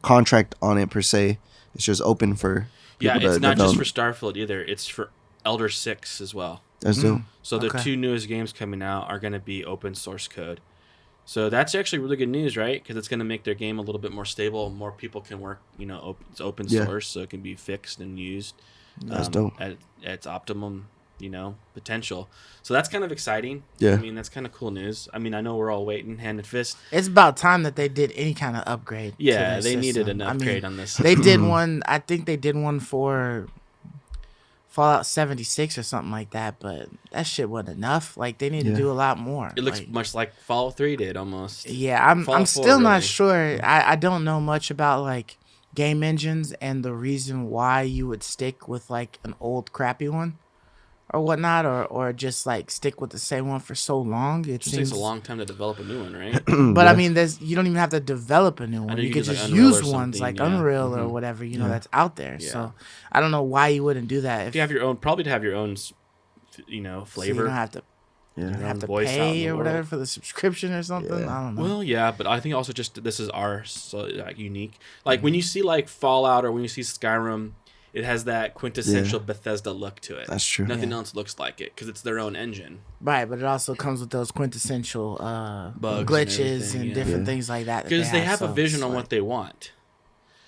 contract on it per se. It's just open for people it's to not develop. just for Starfield either. It's for Elder 6 as well. That's dope. So the 2 newest games coming out are going to be open source code. So that's actually really good news, right? Because it's going to make their game a little bit more stable. More people can work, it's open source, so it can be fixed and used That's dope. at its optimum, potential. So that's kind of exciting. Yeah. I mean, that's kind of cool news. I mean, I know we're all waiting hand and fist. It's about time that they did any kind of upgrade. Yeah, to they their needed system. an upgrade on this. They did one. I think they did one for Fallout 76 or something like that, but that shit wasn't enough. Like they need to do a lot more. It looks much like Fallout 3 did almost. Yeah, I'm still not sure. I don't know much about like game engines and the reason why you would stick with like an old crappy one or whatnot, or just like stick with the same one for so long. It just seems takes a long time to develop a new one, right? But I mean, you don't even have to develop a new one. You could just use ones like Unreal or whatever that's out there. Yeah. So I don't know why you wouldn't do that. If you have your own, probably to have your own, flavor. So you don't have to. You don't have to pay or whatever for the subscription or something. I don't know. Well, yeah, but I think also just this is unique. Like when you see like Fallout or when you see Skyrim, it has that quintessential Bethesda look to it. That's true. Nothing else looks like it because it's their own engine. Right, but it also comes with those quintessential bugs glitches and different things like that. Because they have a vision on what they want.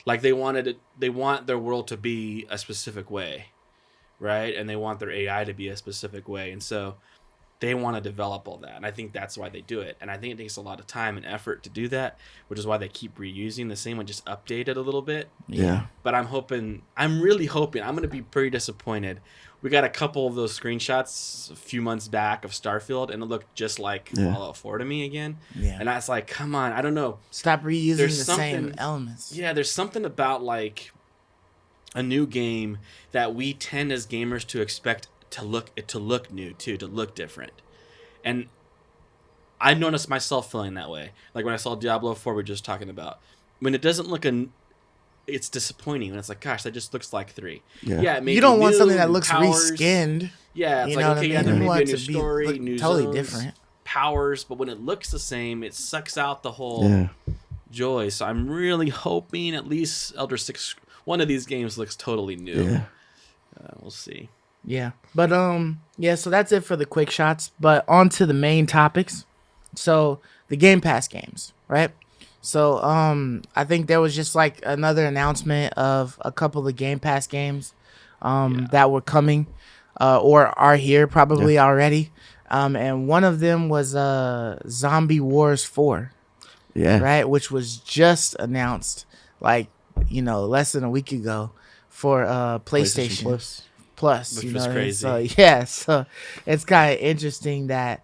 Like they want their world to be a specific way, right? And they want their AI to be a specific way, and so they want to develop all that. And I think that's why they do it. And I think it takes a lot of time and effort to do that, which is why they keep reusing the same one, just update it a little bit. Yeah. But I'm really hoping, I'm going to be pretty disappointed. We got a couple of those screenshots a few months back of Starfield, and it looked just like Fallout 4 to me again. Yeah. And I was like, come on, I don't know. Stop reusing the same elements. Yeah, there's something about like a new game that we tend as gamers to expect to look new too, to look different. And I noticed myself feeling that way. Like when I saw Diablo 4 we were just talking about. When it doesn't look it's disappointing when it's like, gosh, that just looks like 3. Yeah, it may you don't be want new, something that looks powers. reskinned. Yeah, it's you like, know okay, what I mean? there You may want be a new it to story, look new totally zones, different. powers, but when it looks the same, it sucks out the whole joy. So I'm really hoping at least Elder 6, one of these games looks totally new. Yeah. We'll see. Yeah, but so that's it for the quick shots. But on to the main topics. So the Game Pass games, right? So I think there was just like another announcement of a couple of Game Pass games. that were coming or are here probably already. And one of them was Zombie Wars 4. Yeah. Right, which was just announced like less than a week ago for PlayStation Plus, which was crazy. So so it's kind of interesting that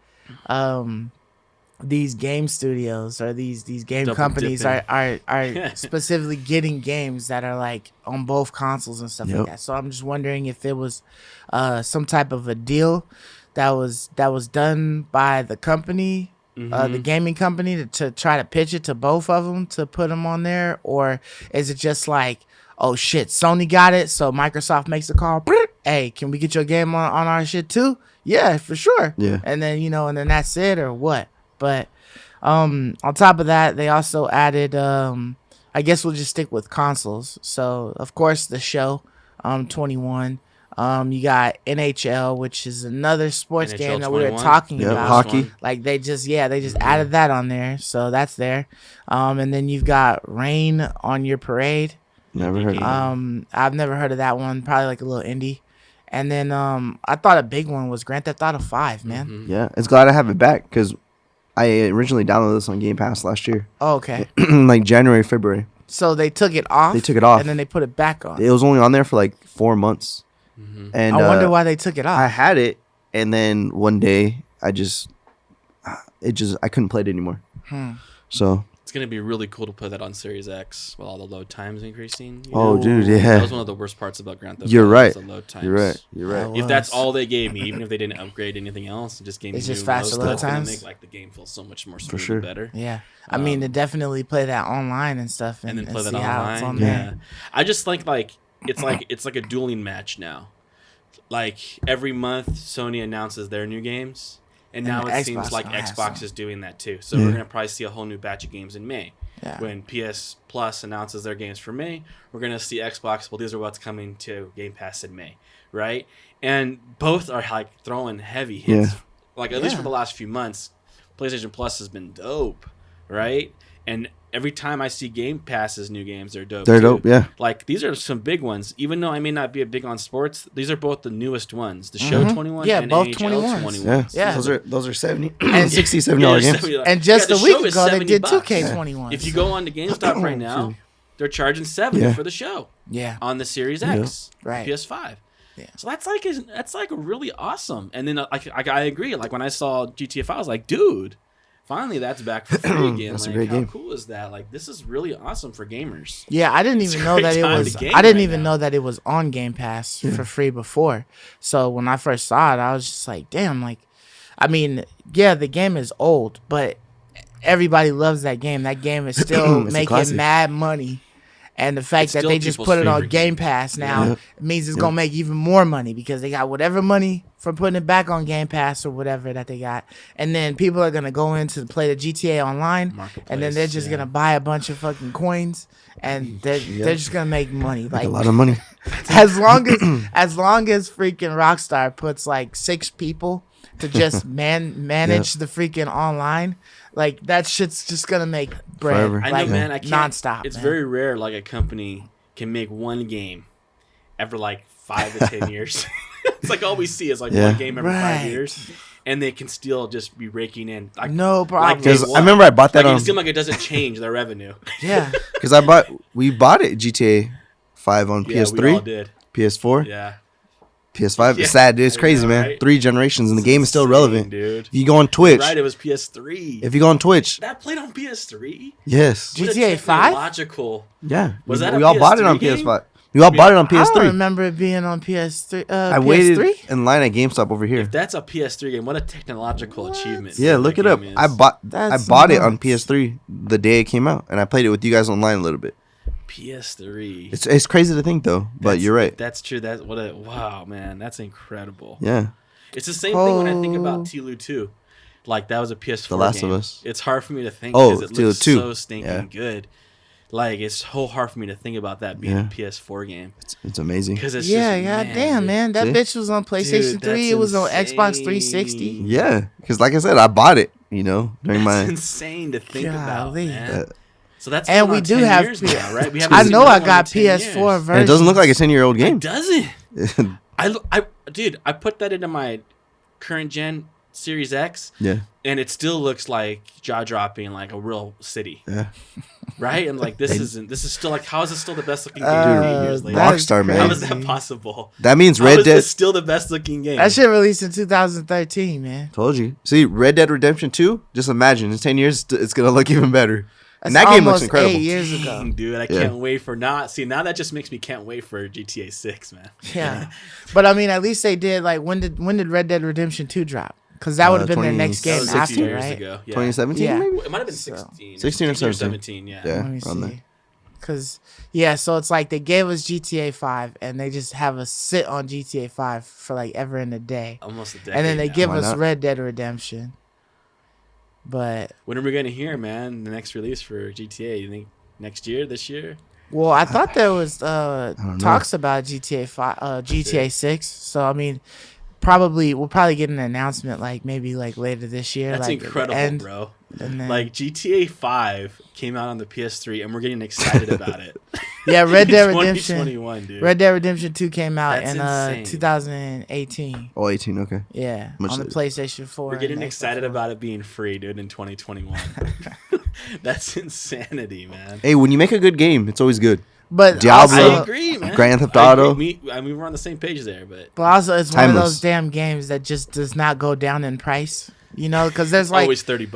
these game studios or these game Double companies dipping. are specifically getting games that are like on both consoles and stuff like that. So I'm just wondering if it was some type of a deal that was done by the company. The gaming company to try to pitch it to both of them to put them on there, or is it just like, oh shit, Sony got it, so Microsoft makes a call, hey, can we get your game on our shit too? Yeah, for sure. Yeah. And then and then that's it, or what? But on top of that, they also added I guess we'll just stick with consoles. So of course the show 21. You got NHL, which is another sports NHL game that we were 21. talking Yep, about. hockey. Like they just added that on there, so that's there. And then you've got Rain on Your Parade. Never heard of that. I've never heard of that one. Probably like a little indie. And then I thought a big one was Grand Theft Auto 5, man. Yeah, it's glad I have it back because I originally downloaded this on Game Pass last year, Oh, okay. like January, February. So they took it off. They took it off. and then they put it back on. It was only on there for like 4 months. And I wonder why they took it off. I had it, and then one day I couldn't play it anymore. So It's gonna be really cool to put that on Series X with all the load times increasing. dude, That yeah, was one of the worst parts about Grand Theft. You're Auto, right. was the load times. you're right. Oh, If that's was. all they gave me, even if they didn't upgrade anything else, and just gave me It's just new faster load stuff, it's gonna times? make like the game feel so much more smooth sure. and better. Yeah. I mean, to definitely play that online and stuff And and, then play that see how it's on online. there. Yeah, I just think it's like a dueling match now. Like every month, Sony announces their new games, and now the it seems Xbox like gonna have Xbox some. is doing that too. So we're gonna probably see a whole new batch of games in May. Yeah. When PS Plus announces their games for May, we're gonna see Xbox. Well, these are what's coming to Game Pass in May, right? And both are like throwing heavy hits. Yeah. Like at least Yeah. for the last few months, PlayStation Plus has been dope, right? And every time I see Game Pass's new games, they're dope. They're too. dope, yeah. Like these are some big ones. Even though I may not be a big on sports, these are both the newest ones. The Show 21 Yeah, and both NHL 21s. 21. Yeah. Those are 70 And- 60 $70 Yeah, games. $70. And just Yeah, a the week show is ago, they did $70. 2K21. If you go on to GameStop right now, they're charging $70 Yeah. for the show Yeah. on the Series X, Right. PS5. Yeah. So that's like really awesome. And then I agree. Like when I saw GTA 5, I was like, dude, finally that's back for free again. That's a like great how game. cool is that? Like this is really awesome for gamers. Yeah, I didn't even a know great that it time was. to game I didn't right even now. know that it was on Game Pass for free before. So when I first saw it, I was just like, "Damn!" Like, I mean, yeah, the game is old, but everybody loves that game. That game is still It's a making classic. mad money, and the fact It's that still they just people's put it on favorite Game game. Pass now Yeah. means it's gonna make even more money because they got whatever money for putting it back on Game Pass or whatever that they got, and then people are gonna go in to play the GTA online, and then they're just Marketplace, gonna buy a bunch of fucking coins, and they're just gonna make money. Like A lot of money. as long as freaking Rockstar puts like 6 people to just manage the freaking online, like that shit's just gonna make bread. Forever. I know, Like, man. I can't. nonstop. It's man. very rare. Like a company can make one game every like 5 to 10 years. It's like all we see is like Yeah. one game every 5 Right. years, and they can still just be raking in. Like, No problem. Like Because day I remember I bought that like on it seems like it doesn't change their revenue. Yeah. because we bought it GTA 5 on Yeah, we all PS3, did. PS4, Yeah, PS5. Yeah. It's sad, dude. It's I crazy, know, man. right? 3 generations and the It's game is still insane, relevant. dude. If you go on Twitch, Right, it was PS3. if you go on Twitch, That played on PS3. yes, What a GTA 5? technological. yeah. Was we, that a we all bought it on PS3 game? PS5. We all bought it on I don't PS3. remember it being on PS3. I PS3? waited in line at GameStop over here. If that's a PS3 game, what a technological achievement! Yeah, that look it up. game is. I bought That's it on nuts. PS3 the day it came out, and I played it with you guys online a little bit. PS3. It's crazy to think though, but That's- you're right. That's true. That's what a wow, man. That's incredible. Yeah, It's the same thing when I think Oh. about TLU 2. Like that was a PS4 The Last game. of Us. It's hard for me to think Oh, because it TLU looks 2. so stinking Yeah. good. Like it's so hard for me to think about that being Yeah. a PS4 game it's amazing. because it's Yeah, just, god damn, man. That See? bitch was on PlayStation 3. that's It was on Xbox insane. 360. Yeah, because like I said, I bought it. During That's my insane to think about, Golly. man. So that's And going we on do 10 have. years now, right? We haven't I seen know I another one got in 10 PS4 years. version. and it doesn't look like a 10-year-old game. It doesn't. Dude, I put that into my current gen Series X. Yeah. And it still looks like jaw dropping, like a real city. Yeah. Right? And like this is still like, how is it still the best looking game 8 years later? Rockstar, man. How is that possible? That means How Red is Dead this still the best looking game? That shit released in 2013, man. Told you. See, Red Dead Redemption 2, just imagine in 10 years it's going to look even better. That's And that game looks almost incredible. 8 years ago. Dude, I can't wait for now that just makes me can't wait for GTA 6, man. Yeah. But I mean, at least they did, like, when did Red Dead Redemption 2 drop? Because that would have been their next game 16 after, years right? ago. Yeah. 2017 Yeah. maybe? It might have been So- 16. 16 or 17. Yeah. Yeah. Let me around there. see. Because, yeah, so it's like they gave us GTA 5 and they just have us sit on GTA 5 for like ever and a day. Almost a decade. And then they now. give Why us not? Red Dead Redemption. But, When are we going to hear, man, the next release for GTA? You think next year, this year? well, I thought there was don't know. talks about GTA 5, GTA 6. So, I mean, we'll probably get an announcement like maybe like later this year. That's like at the incredible, end, bro. And then, Like GTA 5 came out on the PS3 and we're getting excited about it. yeah, Red Dead In Redemption. 2021, dude. Red Dead Redemption 2 came out That's in insane. 2018. Oh, 18, okay. Yeah, Much on the later. PlayStation 4. We're getting and Xbox excited One. about it being free, dude, in 2021. That's insanity, man. Hey, when you make a good game, it's always good. But Diablo. I also, agree, man. Grand Theft I agree. Auto. We were on the same page there, but it's one of Timeless. those damn games that just does not go down in price. You know, because there's like always $30.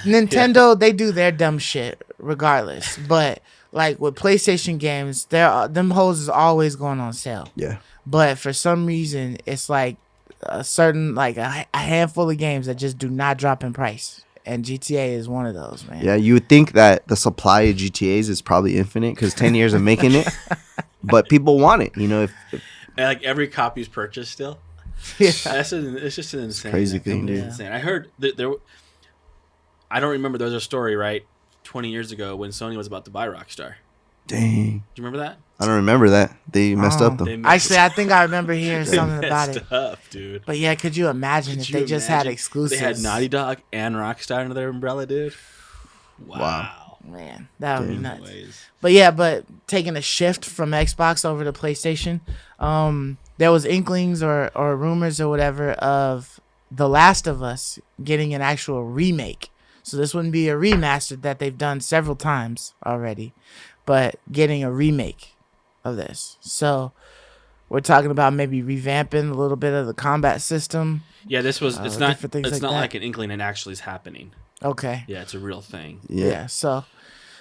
Nintendo, they do their dumb shit regardless. But like with PlayStation games, them hoes is always going on sale. Yeah. But for some reason, it's like a certain like a handful of games that just do not drop in price, and GTA is one of those, man. Yeah, you would think that the supply of GTAs is probably infinite because 10 years of making it, but people want it. You know, if And like every copy is purchased still. Yeah. It's just an insane crazy thing, It's dude. insane. I heard that there. I don't remember. There was a story, right, 20 years ago when Sony was about to buy Rockstar. dang, Do you remember that? I don't remember that. They messed up though. They messed- Actually, I think I remember hearing they something about messed it. up, dude. But yeah, could you imagine Could if you they just had imagine? exclusives? They had Naughty Dog and Rockstar under their umbrella, dude. Wow. Man, that would be Damn. nuts. Anyways. But yeah, but taking a shift from Xbox over to PlayStation, there was inklings or rumors or whatever of The Last of Us getting an actual remake. So this wouldn't be a remaster that they've done several times already, but getting a remake of this. So we're talking about maybe revamping a little bit of the combat system. Yeah, this was. It's not. different things It's like not that. like an inkling. It actually is happening. Okay. Yeah, it's a real thing. Yeah. So,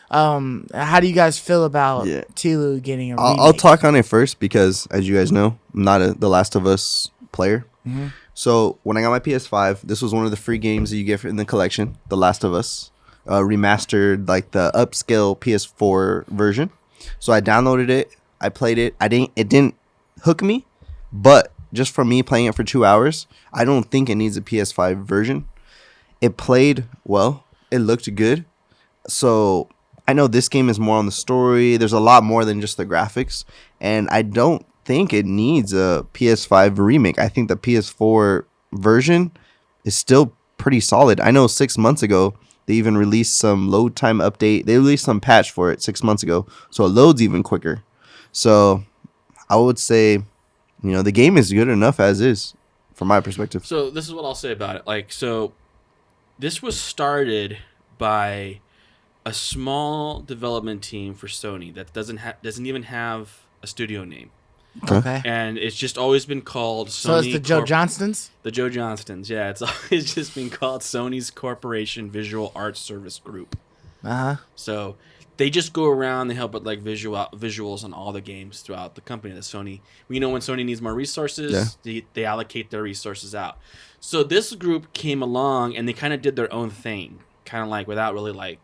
how do you guys feel about Yeah. Tilo getting a remake? I'll talk on it first because, as you guys know, I'm not a The Last of Us player. Mm-hmm. So when I got my PS5, this was one of the free games that you get in the collection, The Last of Us, remastered, like the upscale PS4 version. So I downloaded it, I played it. It didn't hook me, but just from me playing it for 2 hours, I don't think it needs a PS5 version. It played well. It looked good. So I know this game is more on the story. There's a lot more than just the graphics. And I don't think it needs a PS5 remake. I think the PS4 version is still pretty solid. I know 6 months ago, they even released some load time update. They released some patch for it 6 months ago. So it loads even quicker. So I would say, the game is good enough as is from my perspective. So this is what I'll say about it. Like, so this was started by a small development team for Sony that doesn't even have a studio name, Okay. and it's just always been called Sony. So it's the Joe Johnstons? The Joe Johnstons, yeah. It's always just been called Sony's Corporation Visual Arts Service Group. Uh-huh. So they just go around. They help with like visuals on all the games throughout the company. The Sony, when Sony needs more resources, they allocate their resources out. So this group came along and they kind of did their own thing, kind of like without really like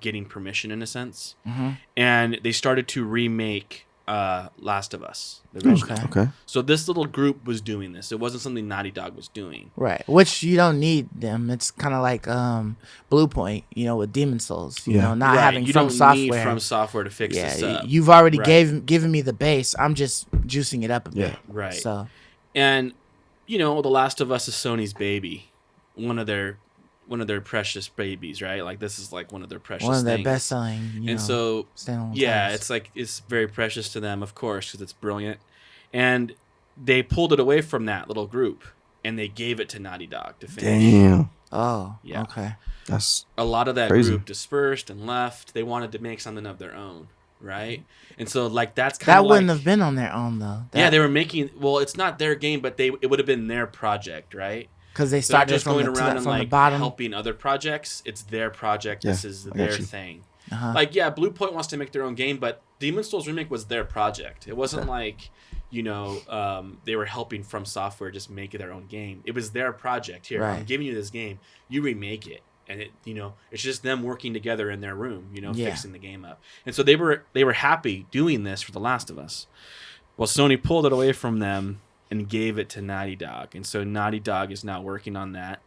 getting permission in a sense. Mm-hmm. And they started to remake Last of Us, the original. Okay. So this little group was doing this. It wasn't something Naughty Dog was doing. Right. Which you don't need them. It's kind of like Blue Point, with Demon Souls. You know, not Right. having you From don't Software. need From Software to fix this yeah, up. you've already Right. given me the base. I'm just juicing it up a bit. Right. So, And The Last of Us is Sony's baby, one of their precious babies, right? Like this is like one of their precious one of their things. best selling. And so standalone yeah, titles. it's very precious to them, of course, because it's brilliant. And they pulled it away from that little group and they gave it to Naughty Dog to finish. Damn. Oh, Yeah. okay. That's A lot of that crazy. group dispersed and left. They wanted to make something of their own, right? And so like that's kind of That wouldn't have been on their own though. yeah, they were making. Well, it's not their game, but it would have been their project, right? because they They're not started just from going the, around and from the like bottom. helping other projects. It's their project. Yeah, This is I got their you. thing. Uh-huh. Like yeah, Blue Point wants to make their own game, but Demon's Souls remake was their project. It wasn't like they were helping From Software just make their own game. It was their project. Here, I'm Right. giving you this game. You remake it. And it's just them working together in their room, Yeah. fixing the game up. And so they were happy doing this for The Last of Us. Well, Sony pulled it away from them and gave it to Naughty Dog. And so Naughty Dog is now working on that.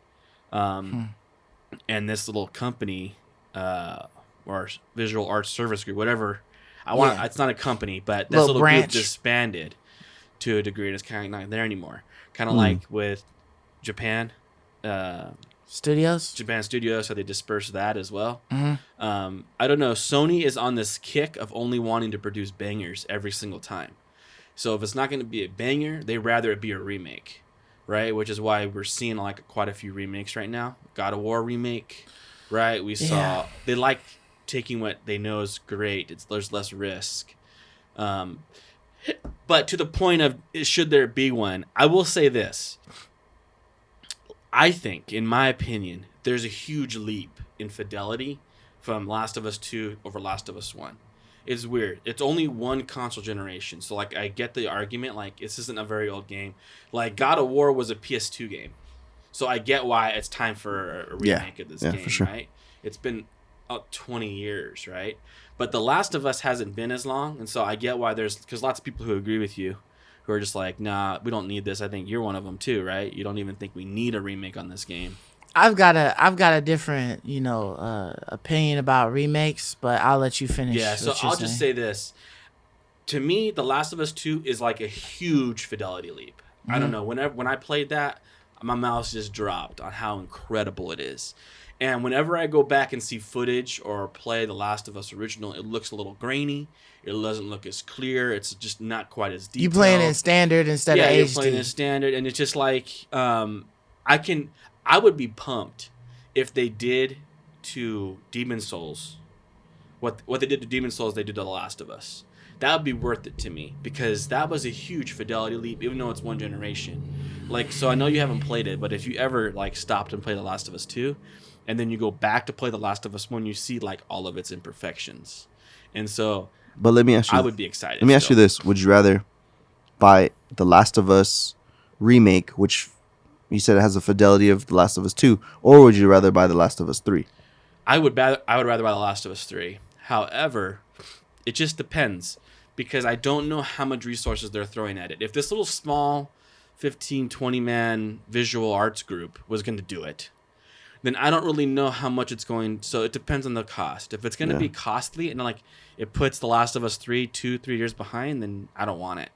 And this little company, or Visual Arts Service Group, whatever. Yeah. It's not a company, but this Little little branch. group disbanded to a degree, and it's kind of not there anymore. Kind of Hmm. like with Japan. Studios. Japan Studios, so they dispersed that as well. Mm-hmm. I don't know. Sony is on this kick of only wanting to produce bangers every single time. So if it's not going to be a banger, they rather it be a remake, right? Which is why we're seeing like quite a few remakes right now. God of War remake, right? We saw they like taking what they know is great. There's less risk. But to the point of should there be one, I will say this. I think, in my opinion, there's a huge leap in fidelity from Last of Us 2 over Last of Us 1. It's weird. It's only one console generation. So, like, I get the argument, like, this isn't a very old game. Like, God of War was a PS2 game. So I get why it's time for a remake of this game, for sure. right? It's been 20 years, right? But The Last of Us hasn't been as long. And so I get why because lots of people who agree with you who are just like, nah, we don't need this. I think you're one of them too, right? You don't even think we need a remake on this game. I've got a different opinion about remakes, but I'll let you finish. Yeah, so what you're I'll just saying. say this. To me, The Last of Us 2 is like a huge fidelity leap. I don't know. When I played that, my mouse just dropped on how incredible it is. And whenever I go back and see footage or play The Last of Us original, it looks a little grainy. It doesn't look as clear. It's just not quite as detailed. You playing in standard instead of Yeah, you're HD. playing in standard, and it's just like I would be pumped if they did to Demon Souls what they did to Demon Souls, they did to The Last of Us. That would be worth it to me because that was a huge fidelity leap, even though it's one generation. Like, so I know you haven't played it, but if you ever like stopped and played The Last of Us 2, and then you go back to play The Last of Us 1, you see like all of its imperfections, and so. But let me ask you. I would be excited. Let me ask you this: would you rather buy The Last of Us remake, which you said it has the fidelity of The Last of Us 2, or would you rather buy The Last of Us 3? I would rather buy The Last of Us 3. However, it just depends because I don't know how much resources they're throwing at it. If this little small 15, 20 man visual arts group was going to do it, then I don't really know how much it's going. So it depends on the cost. If it's going to be costly and like it puts The Last of Us 3 3 years behind, then I don't want it.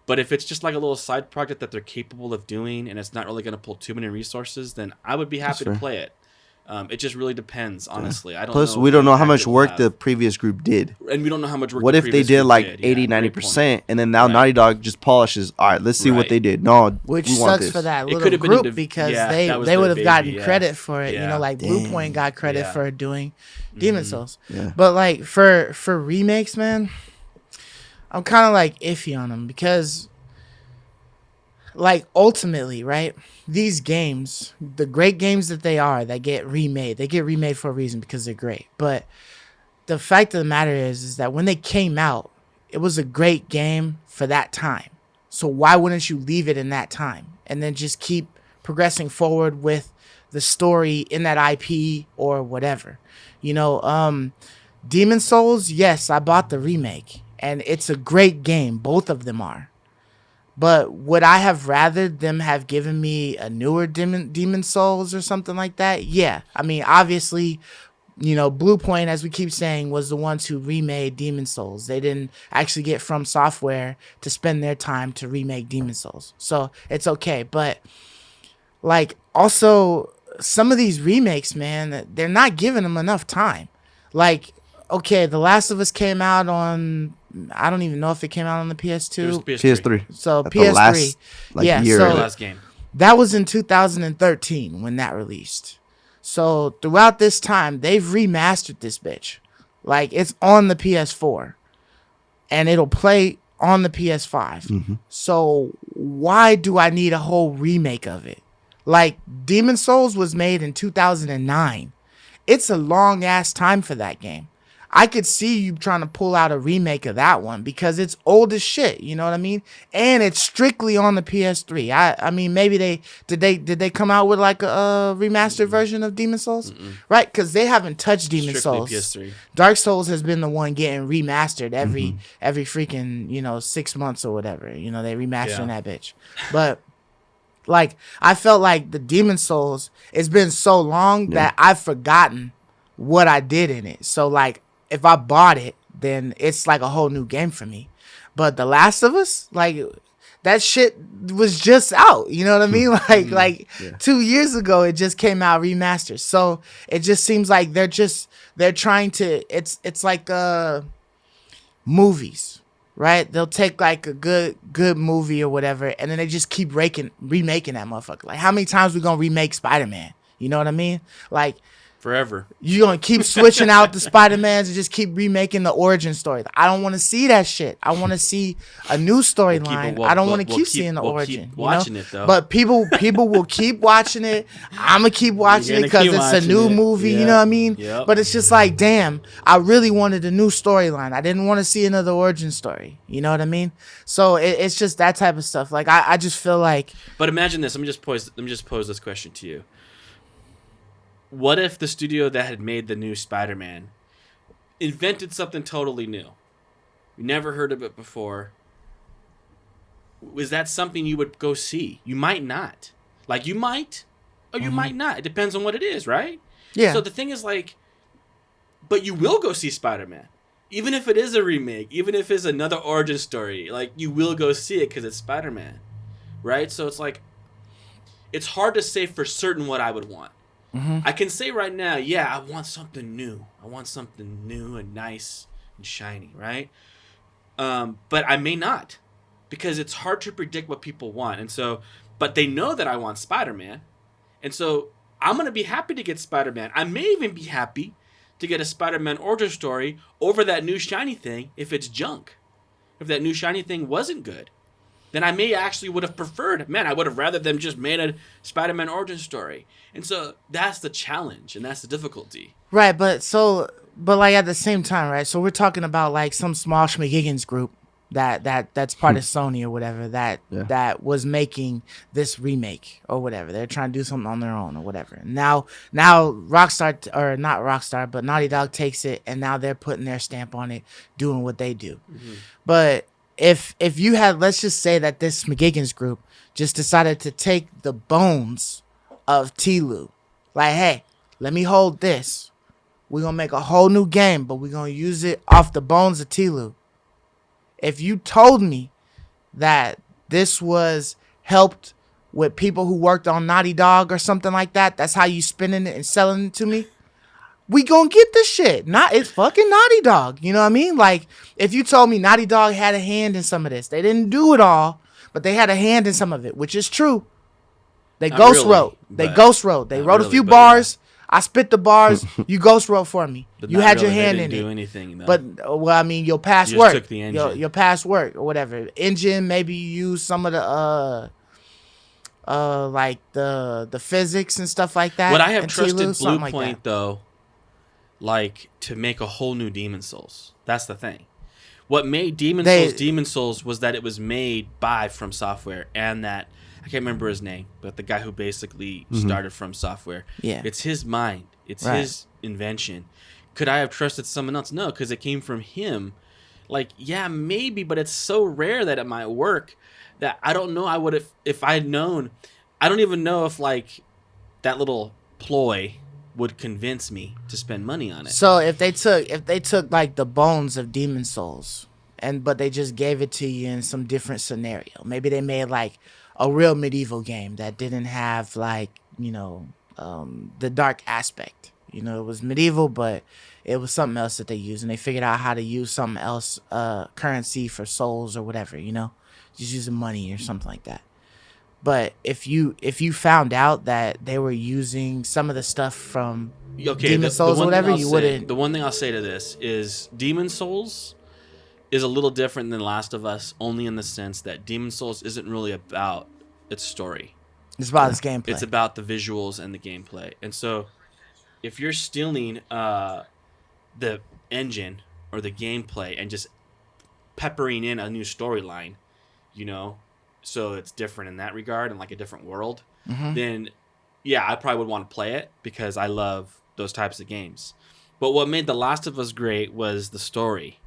But if it's just like a little side project that they're capable of doing and it's not really going to pull too many resources, then I would be happy to play it. It just really depends, honestly. I don't Plus, know we don't know how much impact it will work have. the previous group did. And we don't know how much work What the if they previous did group like did. 80, Yeah, great 90%, point. and then now Right. Naughty Dog just polishes, all right, let's see what Right. they did. No, Which we want sucks this. for that It little could have been group indiv- because yeah, that was they their would have baby, gotten yeah. credit for it. Yeah. You know, like Damn. Bluepoint got credit Yeah. for doing Demon Souls. Yeah. But like for remakes, man, I'm kind of like iffy on them because like ultimately, right? These games, the great games that they are, that get remade for a reason because they're great. But the fact of the matter is that when they came out, it was a great game for that time. So why wouldn't you leave it in that time and then just keep progressing forward with the story in that IP or whatever? You know, Demon Souls, yes, I bought the remake and it's a great game. Both of them are. But would I have rather them have given me a newer Demon Souls or something like that? Yeah. I mean, obviously, you know, Bluepoint, as we keep saying, was the ones who remade Demon Souls. They didn't actually get From Software to spend their time to remake Demon Souls. So it's okay. But, like, also, some of these remakes, man, they're not giving them enough time. Like, okay, The Last of Us came out on I don't even know if it came out on the PS2. PS3. So At the PS3. last, Yeah, year. so last game. that was in 2013 when that released. So throughout this time, they've remastered this bitch. Like, it's on the PS4. And it'll play on the PS5. So why do I need a whole remake of it? Like, Demon Souls was made in 2009. It's a long ass time for that game. I could see you trying to pull out a remake of that one because it's old as shit. You know what I mean? And it's strictly on the PS3. I mean, maybe did they come out with like a remastered version of Demon Souls, right? Because they haven't touched Demon Strictly Souls. PS3. Dark Souls has been the one getting remastered every freaking 6 months or whatever. They remastering that bitch, but. Like, I felt like the Demon Souls, it's been so long that I've forgotten what I did in it. So, like, if I bought it, then it's like a whole new game for me. But The Last of Us, like, that shit was just out. You know what I mean? Like 2 years ago, it just came out remastered. So, it just seems like they're trying to, it's like movies. Right? They'll take like a good movie or whatever, and then they just keep remaking that motherfucker. Like, how many times we gonna remake Spider-Man? You know what I mean? Like, forever. You gonna keep switching out the Spider-Mans and just keep remaking the origin story. I don't want to see that shit. I want to see a new storyline. I don't want to keep seeing the origin. Keep watching it though. But people will keep watching it. I'm gonna keep watching it because it's a new movie. You know what I mean? Yep. But it's just like, damn, I really wanted a new storyline. I didn't want to see another origin story. You know what I mean? So it's just that type of stuff. Like, I just feel like. But imagine this. Let me just pose this question to you. What if the studio that had made the new Spider-Man invented something totally new? You never heard of it before. Was that something you would go see? You might not. Like, you might, or you might not. It depends on what it is, right? Yeah. So the thing is, like, but you will go see Spider-Man. Even if it is a remake, even if it's another origin story, like, you will go see it because it's Spider-Man, right? So it's like, it's hard to say for certain what I would want. I can say right now, yeah, I want something new. I want something new and nice and shiny, right? But I may not, because it's hard to predict what people want. And so, but they know that I want Spider-Man. And so I'm going to be happy to get Spider-Man. I may even be happy to get a Spider-Man origin story over that new shiny thing if it's junk. If that new shiny thing wasn't good, then I may actually would have preferred, man, I would have rather them just made a Spider-Man origin story. And so that's the challenge and that's the difficulty. Right, but like at the same time, right? So we're talking about like some small schmigiggins group that's part of Sony or whatever that was making this remake or whatever. They're trying to do something on their own or whatever. Now Rockstar, or not Rockstar, but Naughty Dog takes it and now they're putting their stamp on it, doing what they do. But if you had, let's just say that this Schmigiggins group just decided to take the bones of T-Lu, like, hey, let me hold this. We're going to make a whole new game, but we're going to use it off the bones of T-Lu. If you told me that this was helped with people who worked on Naughty Dog or something like that, that's how you spinning it and selling it to me, we gonna get this shit. It's fucking Naughty Dog. You know what I mean? Like, if you told me Naughty Dog had a hand in some of this, they didn't do it all, but they had a hand in some of it, which is true. They ghost wrote. They wrote a few bars. I spit the bars. You ghost wrote for me. You had your hand in it. They didn't do anything, though. But well, I mean, your past You work, just took the engine. your past work or whatever. Engine, maybe you use some of the like the physics and stuff like that. What I have and trusted T-Lu, something Bluepoint like that. though, like to make a whole new Demon Souls. That's the thing. What made Demon Souls was that it was made by From Software, and that I can't remember his name, but the guy who basically started From Software. Yeah, it's his mind. It's his invention. Could I have trusted someone else? No, because it came from him. Like, yeah, maybe, but it's so rare that it might work that I don't know. I would have, if I had known. I don't even know if like that little ploy would convince me to spend money on it. So if they took like the bones of Demon Souls but they just gave it to you in some different scenario. Maybe they made like a real medieval game that didn't have like, the dark aspect. You know, it was medieval, but it was something else that they used, and they figured out how to use something else, currency for souls or whatever. You know, just using money or something like that. But if you found out that they were using some of the stuff from Demon Souls or whatever, you wouldn't. The one thing I'll say to this is Demon Souls is a little different than Last of Us, only in the sense that Demon Souls isn't really about its story. It's about its gameplay. It's about the visuals and the gameplay. And so if you're stealing the engine or the gameplay and just peppering in a new storyline, you know, so it's different in that regard and like a different world, then yeah, I probably would want to play it because I love those types of games. But what made The Last of Us great was the story,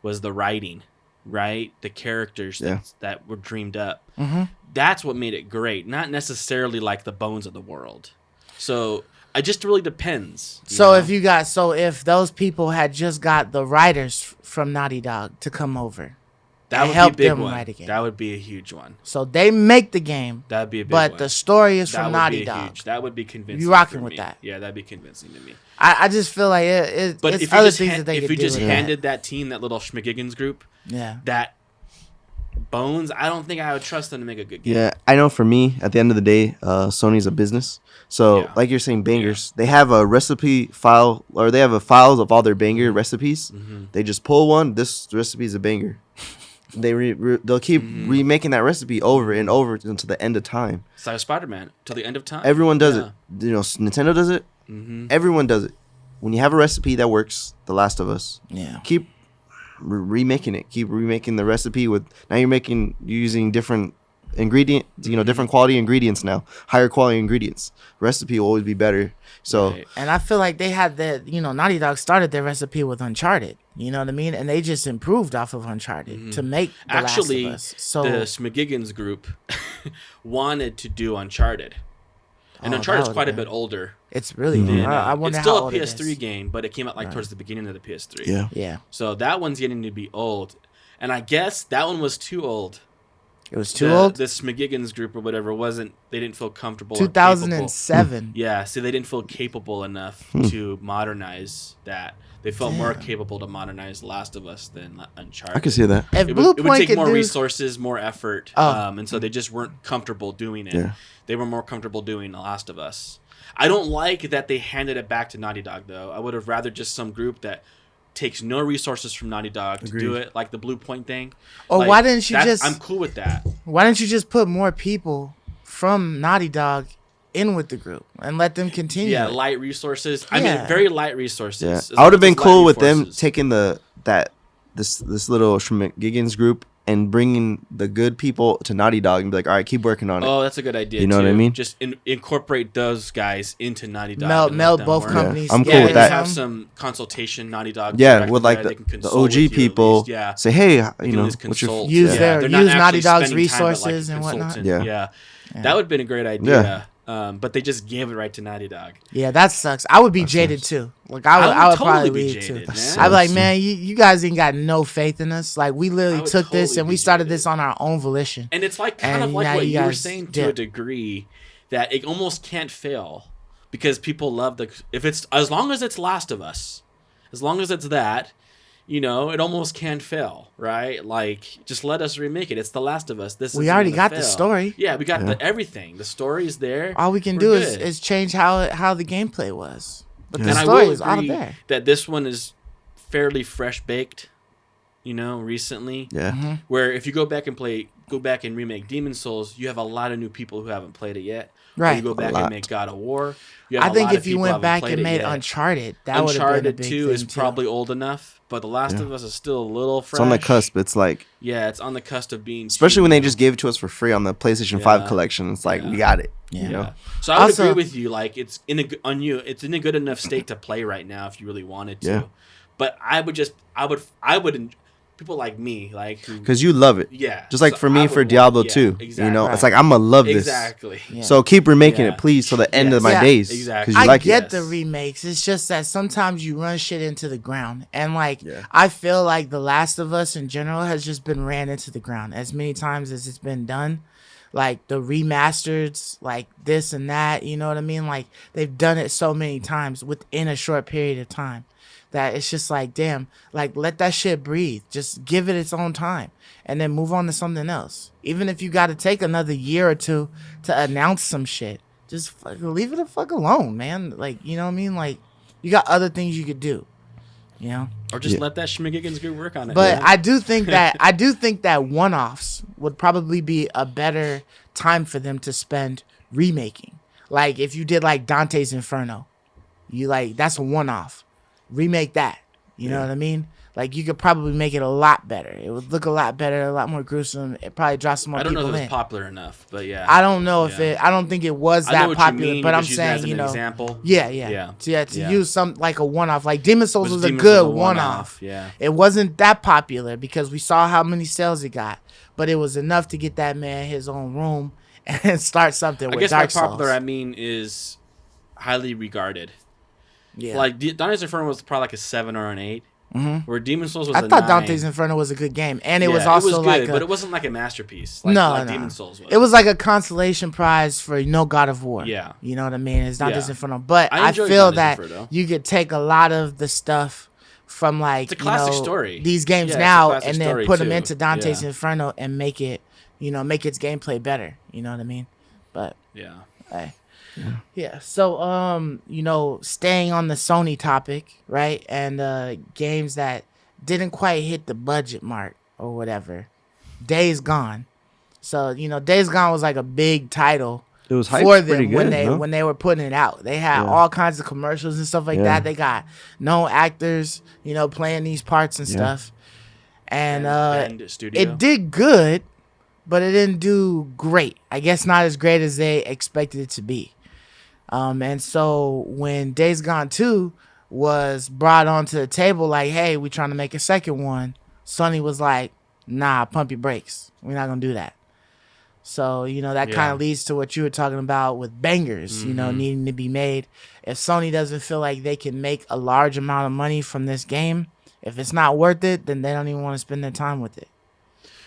was the writing, right? The characters that were dreamed up. That's what made it great, not necessarily like the bones of the world. So it just really depends. So if those people had just got the writers from Naughty Dog to come over, that would help be a big them one. write a game. That would be a huge one. So they make the game. That'd be a big but one. the story is from Naughty Dog. That would be convincing. You rocking for with me. that? Yeah, that'd be convincing to me. I just feel like it's if other you things that they could do. if you just with handed that team, that little Schmigiggins group, that bones, I don't think I would trust them to make a good game. Yeah, I know for me, at the end of the day, Sony's a business. So, like you're saying, bangers, they have a recipe file, or they have a files of all their banger recipes. They just pull one, this recipe is a banger. They'll keep remaking that recipe over and over until the end of time. It's like Spider-Man, till the end of time. Everyone does it. You know, Nintendo does it. Everyone does it. When you have a recipe that works, The Last of Us, keep remaking it. Keep remaking the recipe with, now you're using different ingredient, you know, different quality ingredients now, higher quality ingredients. Recipe will always be better. So, and I feel like they had that, you know, Naughty Dog started their recipe with Uncharted, you know what I mean? And they just improved off of Uncharted to make The Last of Us. So the Schmigiggins group wanted to do Uncharted. And Uncharted's quite a bit older. It's really I wonder it's still how a PS3 game, but it came out like towards the beginning of the PS3. Yeah. So that one's getting to be old. And I guess that one was too old. It was too old? The Schmigiggins group or whatever they didn't feel comfortable. 2007. Yeah, so they didn't feel capable enough to modernize that. They felt more capable to modernize Last of Us than Uncharted. I can see that. If it Blue would Point take more do... resources, more effort, and so they just weren't comfortable doing it. Yeah. They were more comfortable doing The Last of Us. I don't like that they handed it back to Naughty Dog, though. I would have rather just some group that takes no resources from Naughty Dog to do it, like the Blue Point thing. Or why didn't you just... I'm cool with that. Why didn't you just put more people from Naughty Dog in with the group and let them continue? Yeah, light resources. I mean, very light resources. Yeah. I would have been cool with them taking this little Schmigiggins group and bringing the good people to Naughty Dog and be like, all right, keep working on it. Oh, that's a good idea. You know what I mean? Just incorporate those guys into Naughty Dog. Meld both companies. Yeah, I'm cool with that. Have some consultation, Naughty Dog. Yeah, with like the OG people. Yeah. Say, hey, you know, use Naughty Dog's resources and whatnot. Yeah. That would have been a great idea. But they just gave it right to Naughty Dog. Yeah, that sucks. I would be jaded too. Like I would totally probably be jaded too. I'd be like, man, you guys ain't got no faith in us. Like we literally took this and we started this on our own volition. And it's like kind of like what you were saying to a degree, that it almost can't fail because people love as long as it's Last of Us, as long as it's that. You know, it almost can't fail, right? Like, just let us remake it. It's The Last of Us. We already got the story. Yeah, we got everything. The story's there. All we can do is change how the gameplay was. But the and story I will is out of agree there. That this one is fairly fresh baked, you know, recently. Yeah. Where if you go back and remake Demon Souls, you have a lot of new people who haven't played it yet. Right. Or you go back and make God of War. I think if you went back and made Uncharted, that would have been a big thing. Uncharted 2 is probably old enough, but The Last of Us is still a little fresh. It's on the cusp. It's like... Yeah, it's on the cusp of being... Especially when they just gave it to us for free on the PlayStation 5 collection. It's like, we got it. Yeah. You know? So I would agree with you. Like, it's in a good enough state to play right now if you really wanted to. Yeah. But I would people like me, like, because you love it. Yeah. Just like for me, for Diablo 2. Exactly. You know, it's like, I'm going to love this. Exactly. Yeah. So keep remaking it, please, till the end of my days. Exactly. I get the remakes. It's just that sometimes you run shit into the ground. And, like, I feel like The Last of Us in general has just been ran into the ground as many times as it's been done. like the remasters, like this and that. You know what I mean? Like they've done it so many times within a short period of time that it's just like, damn, like let that shit breathe. Just give it its own time and then move on to something else. Even if you got to take another year or two to announce some shit, just leave it the fuck alone, man. Like, you know what I mean? Like you got other things you could do, you know? Or just let that Schmigiggins go work on it. But I do think that one-offs would probably be a better time for them to spend remaking. Like if you did like Dante's Inferno, you like that's a one-off. Remake that. You know what I mean? Like you could probably make it a lot better. It would look a lot better, a lot more gruesome. It probably draw some more people in. I don't know if it was popular enough, but yeah. I don't know if it. I don't think it was that popular. But I'm saying, you know, example. Yeah. To use some like a one-off. Like Demon Souls was a good one-off. Yeah. It wasn't that popular because we saw how many sales it got, but it was enough to get that man his own room and start something. With Dark Souls. By popular, I mean is highly regarded. Yeah. Like Dante's Inferno was probably like a 7 or an 8. Where Demon's Souls was I a thought 9. Dante's Inferno was a good game, and it was also good, like but it wasn't like a masterpiece. Like Demon's Souls was. It was like a consolation prize for God of War. Yeah, you know what I mean. It's Dante's Inferno, but I feel Dante's that Inferno. You could take a lot of the stuff from like it's a classic story. These games now, and then put them into Dante's Inferno and make it, make its gameplay better. You know what I mean? But hey. Yeah. So, staying on the Sony topic, right? And games that didn't quite hit the budget mark or whatever. Days Gone. So, Days Gone was like a big title. It was for them when they were putting it out. They had all kinds of commercials and stuff like that. They got known actors, playing these parts and stuff. And it did good, but it didn't do great. I guess not as great as they expected it to be. And so when Days Gone 2 was brought onto the table, like, hey, we're trying to make a second one, Sony was like, nah, pump your brakes. We're not going to do that. So, that kind of leads to what you were talking about with bangers, needing to be made. If Sony doesn't feel like they can make a large amount of money from this game, if it's not worth it, then they don't even want to spend their time with it.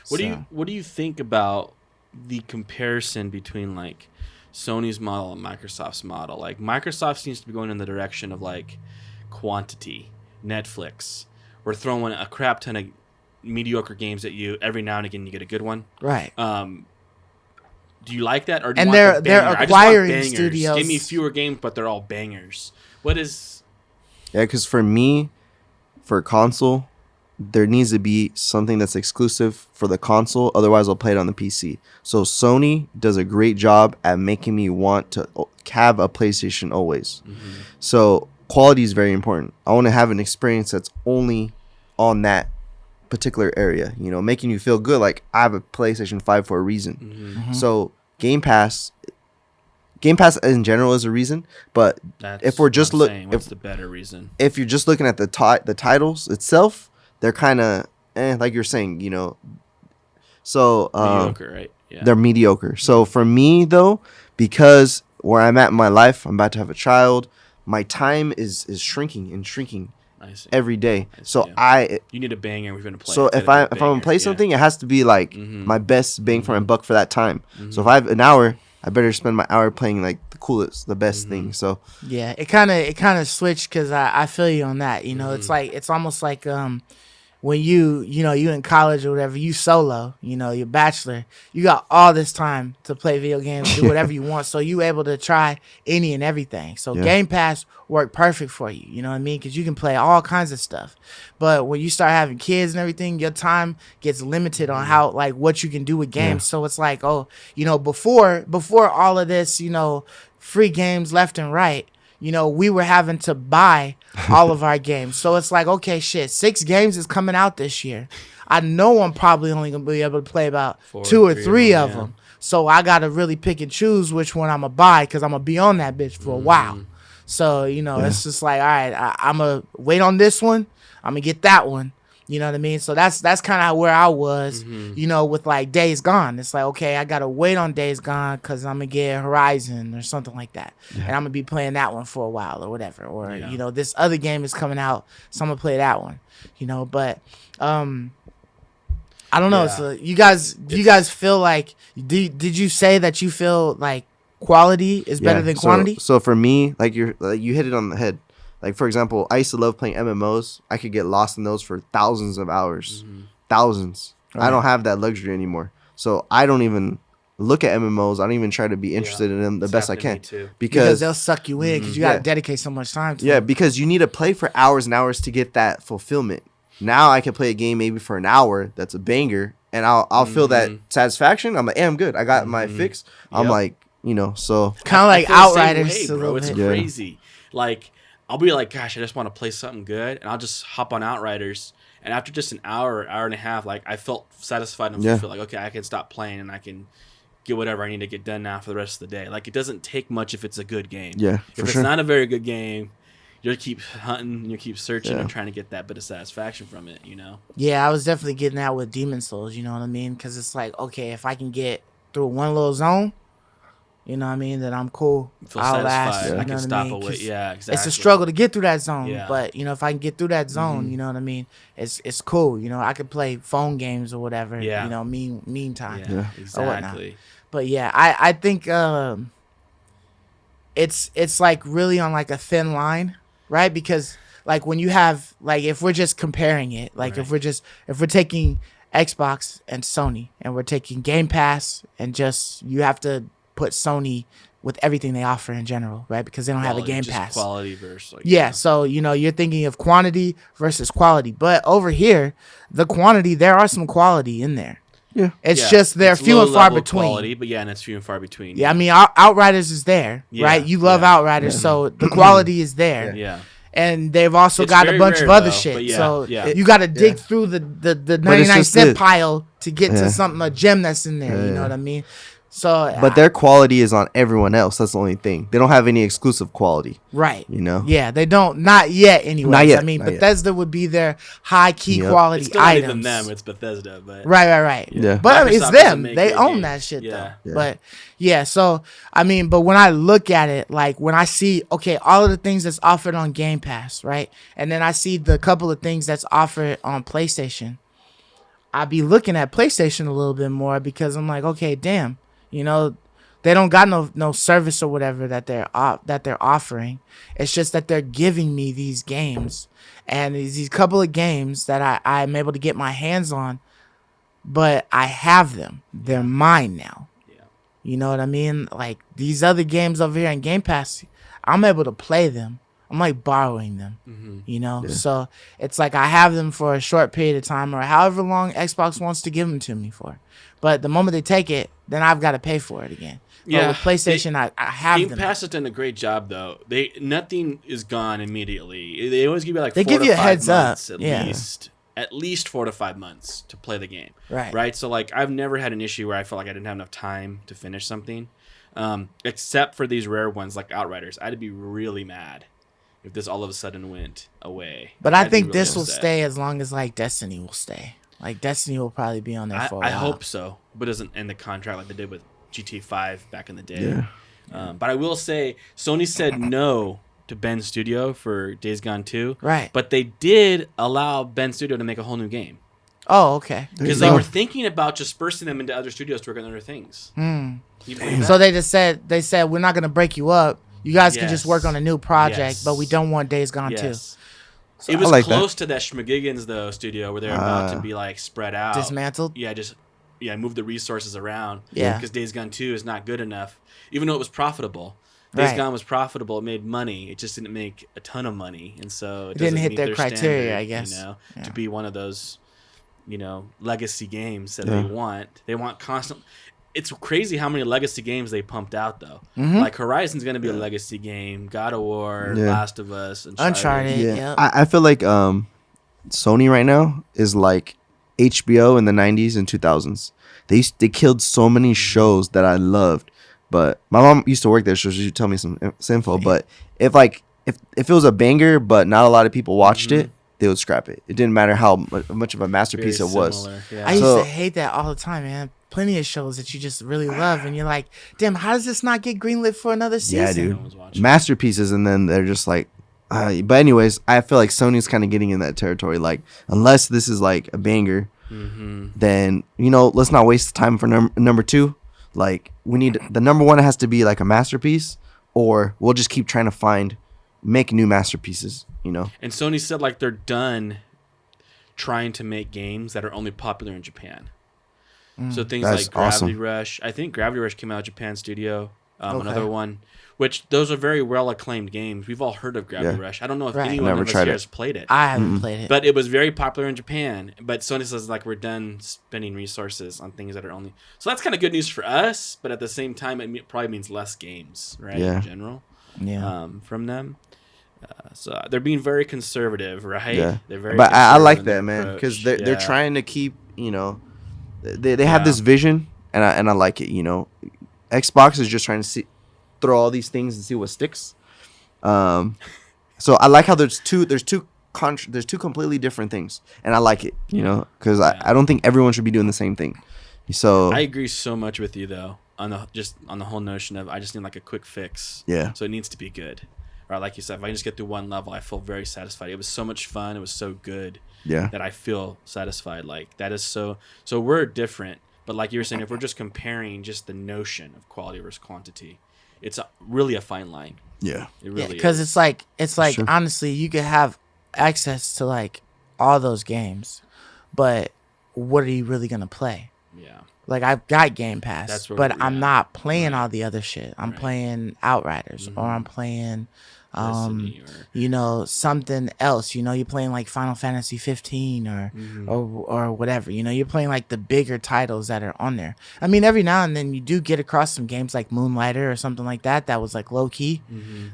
What do you think about the comparison between like Sony's model and Microsoft's model? Like Microsoft seems to be going in the direction of like quantity. Netflix, we're throwing a crap ton of mediocre games at you every now and again. You get a good one, right? Do you like that, or do and you want they're acquiring studios? Give me fewer games, but they're all bangers. What is? Yeah, because for me, for console, there needs to be something that's exclusive for the console. Otherwise, I'll play it on the PC. So Sony does a great job at making me want to have a PlayStation always. So quality is very important. I want to have an experience that's only on that particular area, making you feel good. Like I have a PlayStation 5 for a reason. So Game Pass in general is a reason, but if we're just looking, what's the better reason? If you're just looking at the titles itself, they're kind of like you're saying, so mediocre, right? Yeah. They're mediocre. So for me though, because where I'm at in my life, I'm about to have a child. My time is shrinking every day. So you need a banger. We're gonna play. So if I'm gonna play something, it has to be like my best bang for my buck for that time. So if I have an hour, I better spend my hour playing like the coolest, the best thing. So yeah, it kind of switched because I feel you on that. It's almost like when you in college or whatever, you solo, you're bachelor, you got all this time to play video games, do whatever you want. So you able to try any and everything. So Game Pass worked perfect for you. You know what I mean? Because you can play all kinds of stuff. But when you start having kids and everything, your time gets limited on how like what you can do with games. So it's like, before all of this, free games left and right. We were having to buy all of our games. So it's like, okay, shit, 6 games is coming out this year. I know I'm probably only going to be able to play about 2 or 3 of them. So I got to really pick and choose which one I'm going to buy because I'm going to be on that bitch for a while. So, it's just like, all right, I'm going to wait on this one. I'm going to get that one. You know what I mean? So that's kind of where I was, with like Days Gone. It's like, okay, I got to wait on Days Gone because I'm going to get Horizon or something like that. And I'm going to be playing that one for a while or whatever. Or, this other game is coming out, so I'm going to play that one. But I I don't know. Yeah. So you guys feel like did you say that you feel like quality is better than quantity? So for me, like you hit it on the head. Like for example, I used to love playing MMOs. I could get lost in those for thousands of hours, thousands. Right. I don't have that luxury anymore. So I don't even look at MMOs. I don't even try to be interested in them the best I can because they'll suck you in because you got to dedicate so much time to them. Because you need to play for hours and hours to get that fulfillment. Now I can play a game maybe for an hour that's a banger, and I'll feel that satisfaction. I'm like, hey, I'm good. I got my fix. I'm like, so kind of like Outriders, bro. It's crazy. Like I'll be like, gosh, I just want to play something good, and I'll just hop on Outriders. And after just an hour and a half, like I felt satisfied and feel like, okay, I can stop playing and I can get whatever I need to get done now for the rest of the day. Like it doesn't take much if it's a good game. Yeah, if it's not a very good game, you keep hunting, you keep searching and trying to get that bit of satisfaction from it, Yeah, I was definitely getting that with Demon Souls, you know what I mean? Because it's like, okay, if I can get through one little zone, you know what I mean, then I'm cool. I'll last. I can stop away. Yeah, exactly. It's a struggle to get through that zone, but if I can get through that zone, you know what I mean, it's cool. I could play phone games or whatever. Yeah. Meantime. Yeah, exactly. But yeah, I think it's like really on like a thin line. Right, because like when you have like if we're just comparing it, like if we're taking Xbox and Sony and we're taking Game Pass and just you have to put Sony with everything they offer in general, right? Because they don't have a Game Pass. Quality versus so you're thinking of quantity versus quality, but over here, the quantity there are some quality in there. Yeah, it's just they're few and far between. Quality, but and it's few and far between. Yeah, I mean, Outriders is there, right? You love Outriders, so the quality is there. Yeah. And they've also got a bunch of other shit. So you got to dig through the 99-cent pile to get to something, a gem that's in there. You know what I mean? So, but their quality is on everyone else. That's the only thing. They don't have any exclusive quality. Right. Yeah, they don't. Not yet, anyway. Not yet. I mean, Bethesda would be their high key quality it's not items. Even them, it's Bethesda. But right. Yeah. But I mean, it's them. They own that shit, though. But so I mean, but when I look at it, like when I see, okay, all of the things that's offered on Game Pass, right, and then I see the couple of things that's offered on PlayStation, I be looking at PlayStation a little bit more because I'm like, okay, damn. They don't got no service or whatever that they're offering. It's just that they're giving me these games, and these couple of games that I'm able to get my hands on, but I have them. They're mine now. Yeah. You know what I mean? Like these other games over here in Game Pass, I'm able to play them. I'm like borrowing them, So it's like I have them for a short period of time or however long Xbox wants to give them to me for. But the moment they take it, then I've got to pay for it again. But with PlayStation, I have them. Game Pass has done a great job, though. Nothing is gone immediately. They always give you like they 4 give to you a 5 heads months up. At least 4 to 5 months to play the game. Right. So like I've never had an issue where I felt like I didn't have enough time to finish something, except for these rare ones like Outriders. I'd be really mad if this all of a sudden went away. But I think this will stay as long as like Destiny will stay. Like Destiny will probably be on there for a while. I hope so, but it doesn't end the contract like they did with GTA 5 back in the day. Yeah. But I will say Sony said no to Ben Studio for Days Gone 2. Right. But they did allow Ben Studio to make a whole new game. Oh, okay. Because they were thinking about dispersing them into other studios to work on other things. So they said we're not going to break you up. You guys can just work on a new project, but we don't want Days Gone 2. So it was close to that Schmigiggins though studio where they're about to be like spread out, dismantled. Move the resources around. Yeah, because Days Gone 2 is not good enough, even though it was profitable. Days Gone was profitable. It made money. It just didn't make a ton of money, and so it didn't hit meet their criteria. Standard, I guess to be one of those, legacy games that they want. They want constant. It's crazy how many legacy games they pumped out, though. Like Horizon's going to be a legacy game. God of War, Last of Us, Uncharted. Yeah. I feel like Sony right now is like HBO in the 90s and 2000s. They killed so many shows that I loved. But my mom used to work there, so she would tell me some info. But if it was a banger, but not a lot of people watched it, they would scrap it. It didn't matter how much of a masterpiece it was. Yeah. I used to hate that all the time, man. Plenty of shows that you just really love, and you're like, damn, how does this not get greenlit for another season? Yeah, dude. Masterpieces, and then they're just like, but anyways, I feel like Sony's kind of getting in that territory. Like, unless this is like a banger, then let's not waste time for number 2. Like, we need the number 1 has to be like a masterpiece, or we'll just keep trying to make new masterpieces. And Sony said like they're done trying to make games that are only popular in Japan. So things That's like Gravity awesome. Rush. I think Gravity Rush came out of Japan Studio. Okay. Another one, which those are very well acclaimed games. We've all heard of Gravity Rush. I don't know if anyone Never of us tried here it. has played it. I haven't played it. But it was very popular in Japan. But Sony says like we're done spending resources on things that are only. So that's kind of good news for us. But at the same time, it probably means less games, right? Yeah. In general, Yeah. from them. So they're being very conservative, right? Yeah. They're very. But I like conservative that, in their man, because approach. they're trying to keep, they have this vision, and I like it. Xbox is just trying to throw all these things and see what sticks. So I like how there's two completely different things, and I like it, because I don't think everyone should be doing the same thing. So I agree so much with you though on the whole notion of I just need like a quick fix. Yeah. So it needs to be good. Or like you said, if I can just get through one level, I feel very satisfied. It was so much fun. It was so good. Yeah. That I feel satisfied. Like that is so we're different. But like you were saying, if we're just comparing just the notion of quality versus quantity, it's really a fine line. Yeah. It really because is. it's like Sure. honestly, you could have access to like all those games, but what are you really gonna play? Yeah. Like I've got Game Pass, That's where but we're I'm at. not playing Right. all the other shit. I'm Right. playing Outriders, or I'm playing Destiny or- something else. You're playing like Final Fantasy 15 or whatever. You're playing like the bigger titles that are on there. I mean, every now and then you do get across some games like Moonlighter or something like that was like low key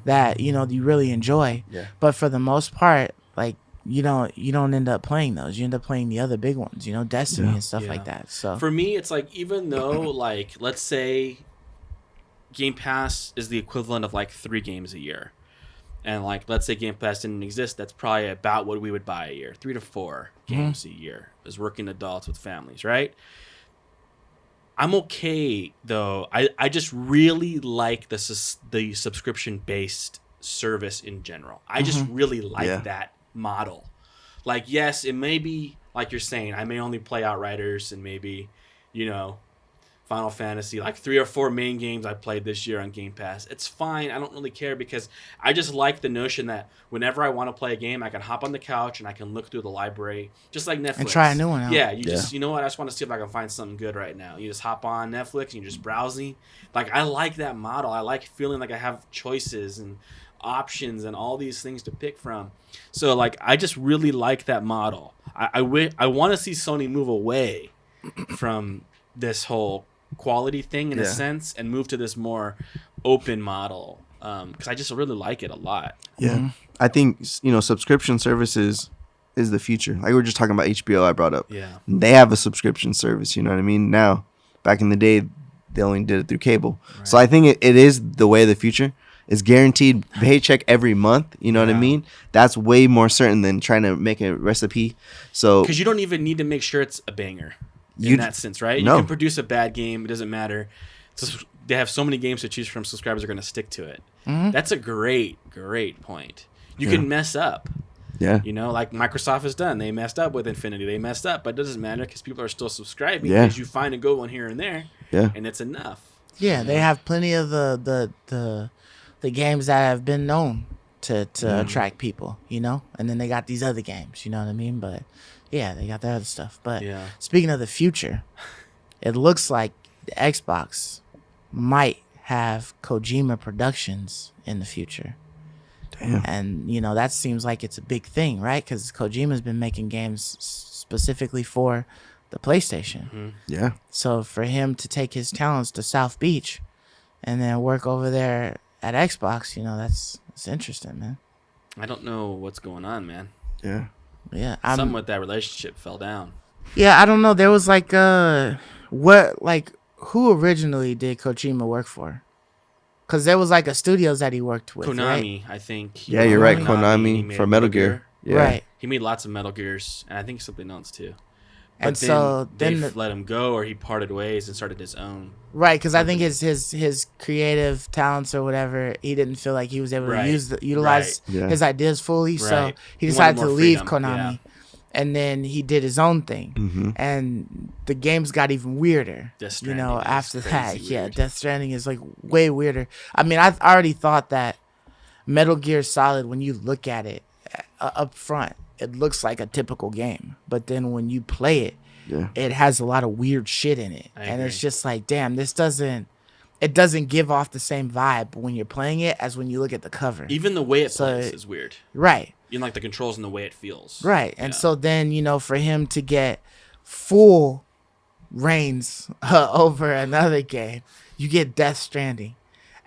that you really enjoy. Yeah. But for the most part, like you don't end up playing those. You end up playing the other big ones. Destiny and stuff Yeah. like that. So For me, it's like even though like let's say Game Pass is the equivalent of like 3 games a year. And like let's say Game Pass didn't exist, that's probably about what we would buy a year. 3 to 4 games a year as working adults with families, right? I'm okay though. I just really like the subscription based service in general. I just really like that model. Like yes, it may be like you're saying, I may only play Outriders and maybe, Final Fantasy, like 3 or 4 main games I played this year on Game Pass. It's fine. I don't really care because I just like the notion that whenever I want to play a game, I can hop on the couch and I can look through the library, just like Netflix. And try a new one out. Yeah, just, you know what? I just want to see if I can find something good right now. You just hop on Netflix and you're just browsing. Like, I like that model. I like feeling like I have choices and options and all these things to pick from. So, like, I just really like that model. I want to see Sony move away from this whole quality thing in a sense and move to this more open model because I just really like it a lot. Yeah. I think subscription services is the future. Like we were just talking about HBO I brought up. Yeah. They have a subscription service, you know what I mean? Now, back in the day they only did it through cable. Right. So I think it is the way of the future. It's guaranteed paycheck every month, you know what I mean? That's way more certain than trying to make a recipe. So because you don't even need to make sure it's a banger. In that sense, right? No. You can produce a bad game. It doesn't matter. They have so many games to choose from. Subscribers are going to stick to it. That's a great point. You can mess up. Yeah. Like Microsoft has done. They messed up with Infinity. They messed up, but it doesn't matter because people are still subscribing because you find a good one here and there. Yeah. And it's enough. Yeah, they have plenty of the games that have been known to attract people, and then they got these other games, you know what I mean? But yeah, they got that other stuff. But speaking of the future, it looks like the Xbox might have Kojima Productions in the future. Damn. And, that seems like it's a big thing, right? Because Kojima's been making games specifically for the PlayStation. Yeah. So for him to take his talents to South Beach and then work over there at Xbox, that's interesting, man. I don't know what's going on, man. Yeah. Yeah, Something with that relationship fell down. Yeah, I don't know. There was like who originally did Kojima work for? Because there was like a studios that he worked with. Konami, right? I think. Yeah, you're right. He Konami made for Metal Gear. Yeah. Right. He made lots of Metal Gears, and I think something else too. But And so they then let him go, or he parted ways and started his own. Right, because I think his creative talents or whatever, he didn't feel like he was able to utilize his ideas fully, so Right. he He decided wanted to more leave freedom, Konami and then he did his own thing, and the games got even weirder. After that, weird. Death Stranding is like way weirder. I mean, I already thought that Metal Gear Solid, when you look at it up front, it looks like a typical game, but then when you play it, it has a lot of weird shit in it, and it's just like, damn, this doesn't give off the same vibe when you're playing it as when you look at the cover. Even the way it plays is weird. Right. Even like the controls and the way it feels. Right. And so then, for him to get full reigns over another game, you get Death Stranding.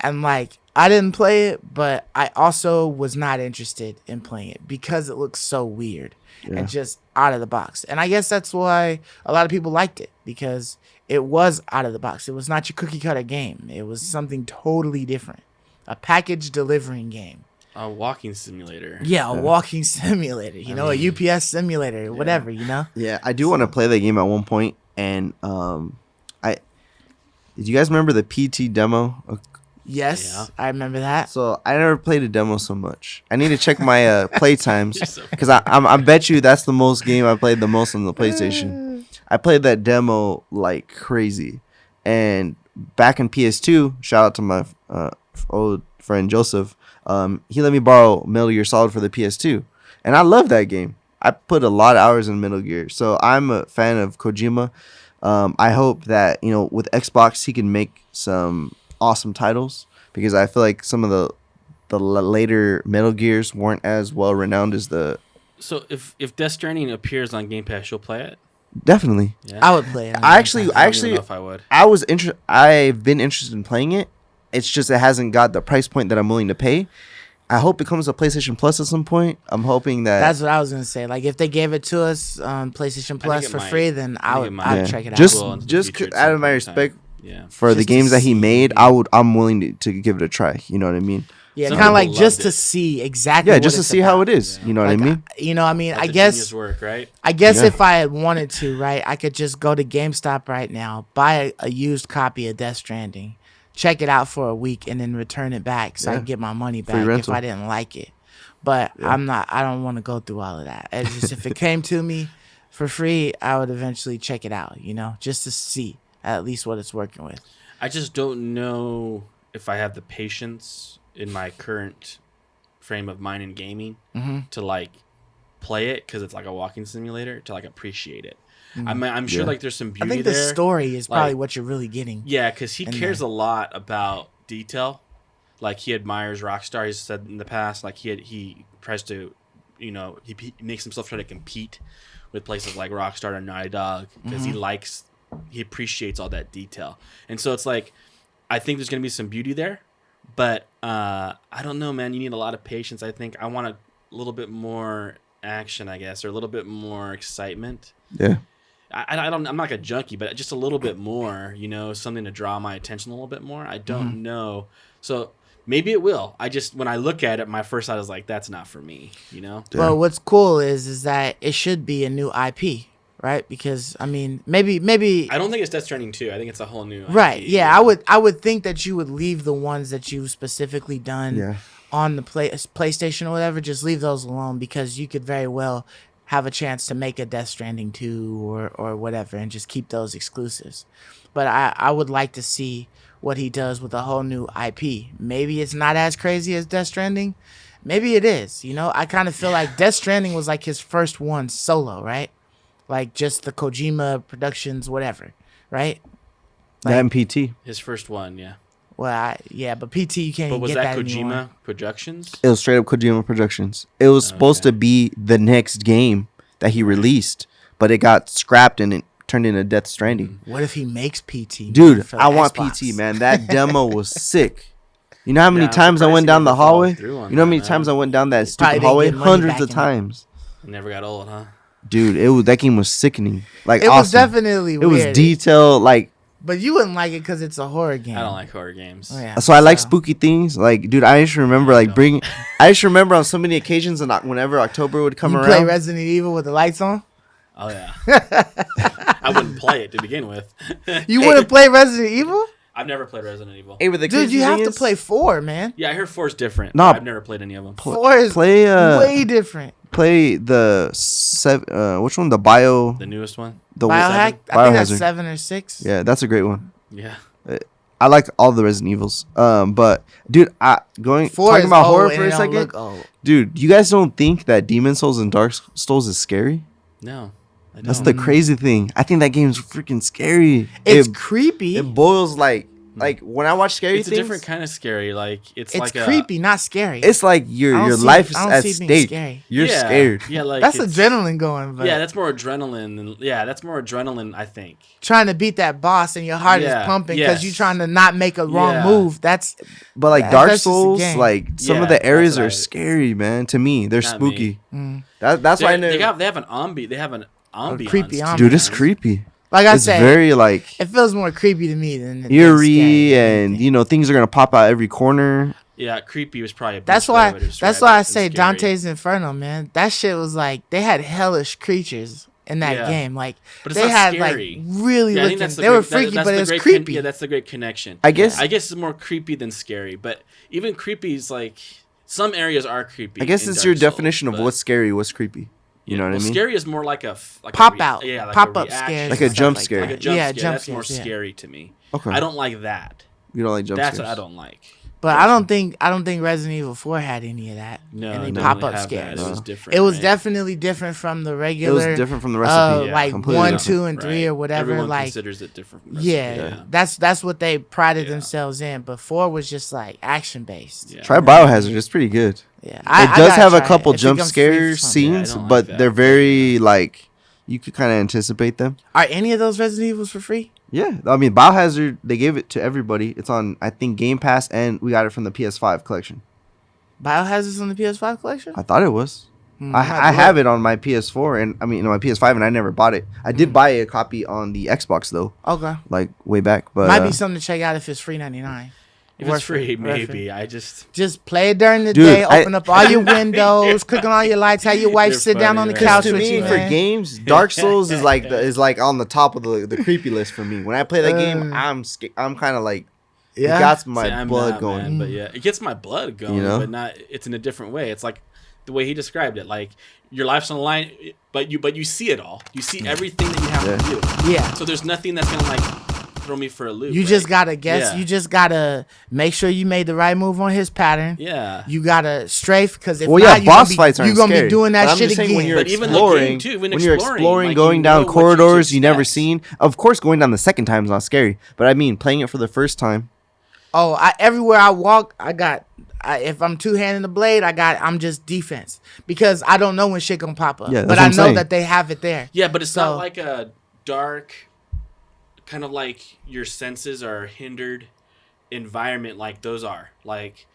And like, I didn't play it, but I also was not interested in playing it because it looks so weird and just out of the box. And I guess that's why a lot of people liked it, because it was out of the box. It was not your cookie cutter game. It was something totally different. A package delivering game. A walking simulator. Yeah, a walking simulator. A UPS simulator, whatever, Yeah, I do want to play that game at one point. And did you guys remember the PT demo? Yes, I remember that. So I never played a demo so much. I need to check my play times, because I bet you that's the most game I played the most on the PlayStation. I played that demo like crazy. And back in PS2, shout out to my old friend Joseph. He let me borrow Metal Gear Solid for the PS2, and I love that game. I put a lot of hours in Metal Gear, so I'm a fan of Kojima. I hope that with Xbox he can make some awesome titles, because I feel like some of the later Metal Gears weren't as well renowned as the. So if Death Stranding appears on Game Pass, you'll play it? Definitely. Yeah. I would play it. I don't know if I would. I've been interested in playing it. It's just it hasn't got the price point that I'm willing to pay. I hope it comes to PlayStation Plus at some point. I'm hoping that. That's what I was gonna say. Like, if they gave it to us on PlayStation Plus for free, then I'd check it out. Just out of my respect for the games that he made, I'm willing to give it a try. You know what I mean? Yeah, kind of like just to see exactly. Yeah, just to see how it is. You know what I mean? I guess. Work, right? I guess if I had wanted to, right, I could just go to GameStop right now, buy a used copy of Death Stranding, check it out for a week, and then return it back so I can get my money back if I didn't like it. But I don't want to go through all of that. It's just, if it came to me for free, I would eventually check it out, just to see at least what it's working with. I just don't know if I have the patience in my current frame of mind in gaming to like play it, because it's like a walking simulator, to like appreciate it. I'm sure like there's some beauty there. I think the story is probably what you're really getting. Yeah, because he cares a lot about detail. Like, he admires Rockstar. He's said in the past, like he tries to, he makes himself try to compete with places like Rockstar and Naughty Dog, because he appreciates all that detail. And so it's like, I think there's gonna be some beauty there, but I don't know, man. You need a lot of patience. I think I want a little bit more action, I guess, or a little bit more excitement. Yeah. I'm not like a junkie, but just a little bit more, something to draw my attention a little bit more. I don't know. So maybe it will. When I look at it, my first thought is like, that's not for me, Yeah. Well, what's cool is that it should be a new IP, right? Because maybe I don't think it's Death Stranding 2. I think it's a whole new right. IP. Yeah, I would think that you would leave the ones that you've specifically done on the PlayStation or whatever. Just leave those alone, because you could very well have a chance to make a Death Stranding 2 or whatever, and just keep those exclusives. But I would like to see what he does with a whole new IP. Maybe it's not as crazy as Death Stranding. Maybe it is. I kind of feel like Death Stranding was like his first one solo, right? Like, just the Kojima Productions, whatever, right? Like, that MPT. His first one, yeah. Well, but PT, you can't even get that anymore. But was that Kojima Productions? It was straight up Kojima Productions. It was supposed to be the next game that he released, but it got scrapped and it turned into Death Stranding. What if he makes PT? Dude, I want PT, man. That demo was sick. You know how many times I went down the hallway? You know how many times I went down that stupid hallway? Hundreds of times. It never got old, huh? Dude, that game was sickening. Like, it awesome. was definitely weird. It was detailed, like. But you wouldn't like it because it's a horror game. I don't like horror games. Oh, yeah. So I like spooky things. Like, dude, I just remember I just remember on so many occasions, and whenever October would come around. You play Resident Evil with the lights on? Oh yeah. I wouldn't play it to begin with. You wouldn't play Resident Evil? I've never played Resident Evil. Hey, the dude, you have to play 4, man. Yeah, I heard 4 is different. No, I've never played any of them. 4 is way different. play the which one? The newest one. The Biohack. I think that's 7 or 6. Yeah, that's a great one. Yeah. I like all the Resident Evils. But dude, talking about horror for a second. Dude, you guys don't think that Demon Souls and Dark Souls is scary? No. That's the crazy thing. I think that game's freaking scary. It's creepy. It boils like when I watch scary things. It's a different kind of scary. Like it's like creepy, not scary. It's like your life's at stake. You're scared. Yeah, like that's adrenaline going. But yeah, that's more adrenaline. That's more adrenaline. I think trying to beat that boss and your heart is pumping because you're trying to not make a wrong move. But like Dark Souls, like some of the areas are scary, man. To me, they're spooky. That's why they have an ambiance. They have an ambiance. Creepy ambiance. Dude, it's creepy. Like I said, very like it feels more creepy to me than eerie, and things are gonna pop out every corner. Yeah, creepy was probably. That's why I say Dante's Inferno, man. That shit was like they had hellish creatures in that game. Like they had scary. like really looking. They were freaky, but it was creepy. Yeah, that's the great connection. I guess it's more creepy than scary, but even creepy is like some areas are creepy. I guess it's your definition of what's scary, what's creepy. You know what I mean? Scary is more like a pop out, like pop up scares, like a jump scare. Like a jump scare. That's more scary to me. Okay, I don't like that. You don't like jump scares? That's what I don't like. But I don't think Resident Evil 4 had any of that. No, any pop up scares. It was different. It was definitely different from the regular. It was different from the recipe. Like 1, 2, and 3 or whatever. Everyone like considers it different. From recipe. Yeah, that's what they prided themselves in. But 4 was just like action based. Try Biohazard. It's pretty good. Yeah, it does have a couple jump scare scenes, but they're very like you could kind of anticipate them. Are any of those Resident Evils for free? Yeah, I mean Biohazard, they gave it to everybody. It's on, I think, Game Pass, and we got it from the PS5 collection. Biohazard's on the PS5 collection? I thought it was. I have it on my PS4 and my PS5, and I never bought it. I did buy a copy on the Xbox though. Okay. Like way back, but might be something to check out if it's free $99. If it's free, maybe. I just play it during the day. Open up all your windows, click on all your lights. Have your wife sit down on the couch with you. For games, Dark Souls is like on the top of the creepy list for me. When I play that game, I'm kind of like it got my blood going. Man, but yeah, it gets my blood going. But not. It's in a different way. It's like the way he described it. Like your life's on the line, but you see it all. You see everything that you have to do. Yeah. So there's nothing that's gonna like throw me for a loop. You just gotta guess. Yeah. You just gotta make sure you made the right move on his pattern. Yeah. You gotta strafe because if not, boss fights aren't you're gonna scary. be doing that shit again. When you're but exploring, even you're exploring, like, going down corridors you never seen. Of course, going down the second time is not scary. But I mean, playing it for the first time. Oh, everywhere I walk, if I'm two-handing the blade, I'm just defense because I don't know when shit gonna pop up. Yeah, but I know that they have it there. Yeah, but it's not like a dark, kind of like your senses are hindered environment like those are like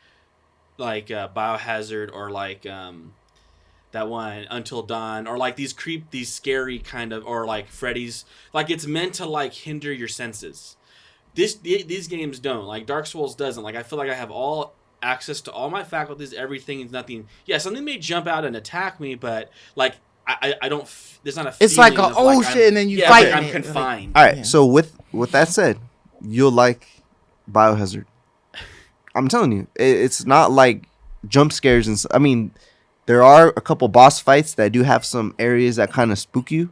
Biohazard or like that one Until Dawn or like these scary kind of, or like Freddy's. Like it's meant to like hinder your senses. These games don't. Like Dark Souls doesn't. Like I feel like I have all access to all my faculties, everything is nothing. Yeah, something may jump out and attack me, but like I don't. There's not a. It's like shit, and then you fight. I'm confined. All right. So with that said, you'll like Biohazard. I'm telling you, it's not like jump scares and. I mean, there are a couple boss fights that do have some areas that kind of spook you,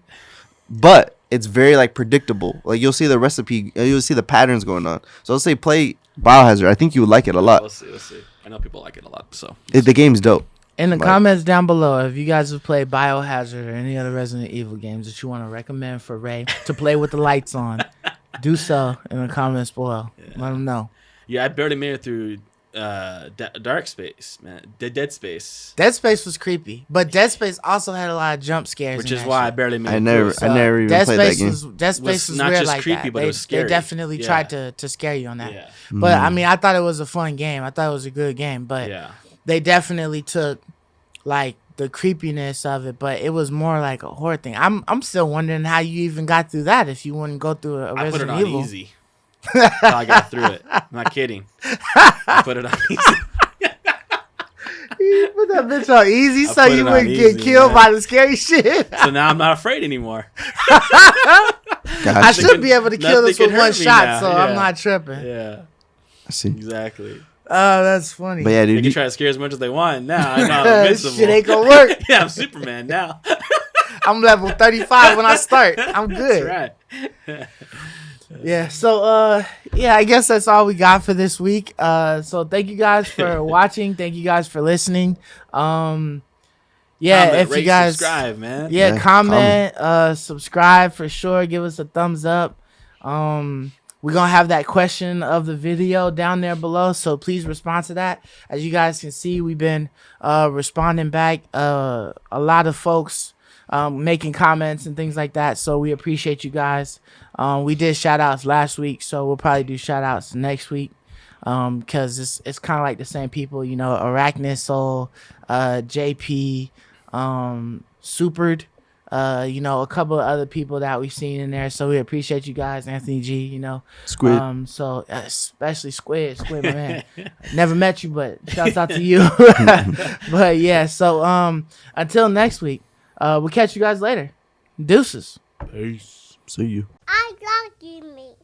but it's very like predictable. Like you'll see the recipe, you'll see the patterns going on. So I'll say play Biohazard. I think you would like it a lot. We'll see. I know people like it a lot. So the game's dope. In the comments down below, if you guys have played Biohazard or any other Resident Evil games that you want to recommend for Ray to play with the lights on, do so in the comments below. Yeah. Let him know. Yeah, I barely made it through Dark Space, man. Dead Space. Dead Space was creepy, but Dead Space also had a lot of jump scares. Which is why I barely made it through. I never even played that game. Dead Space was not weird just like creepy, that. But it was scary. They definitely tried to scare you on that. Yeah. But I mean, I thought it was a fun game. I thought it was a good game, but they definitely took like the creepiness of it, but it was more like a horror thing. I'm still wondering how you even got through that if you wouldn't go through a Resident Evil. I put it on easy. That's how I got through it. I'm not kidding. I put it on easy. You put that bitch on easy so you wouldn't get killed by the scary shit. So now I'm not afraid anymore. I should be able to kill this with one shot, so I'm not tripping. Yeah. I see. Exactly. Oh, that's funny. But yeah, They dude, can try to scare as much as they want. Now I'm not invincible. Shit ain't gonna work. Yeah, I'm Superman now. I'm level 35 when I start. I'm good. That's right. Yeah, so yeah, I guess that's all we got for this week. So thank you guys for watching. Thank you guys for listening. Yeah, Comment, if rate, you guys subscribe, man. Yeah, comment, subscribe for sure. Give us a thumbs up. We're gonna have that question of the video down there below, so please respond to that. As you guys can see, we've been responding back. A lot of folks making comments and things like that, so we appreciate you guys. We did shout outs last week, so we'll probably do shout outs next week, because it's kind of like the same people, you know, Arachnid Soul, JP, Supered, you know, a couple of other people that we've seen in there, so we appreciate you guys. Anthony G, you know, Squid. so especially Squid, my man. Never met you, but shouts out to you. But yeah, so until next week, we'll catch you guys later. Deuces. Peace. See you. I love you, me.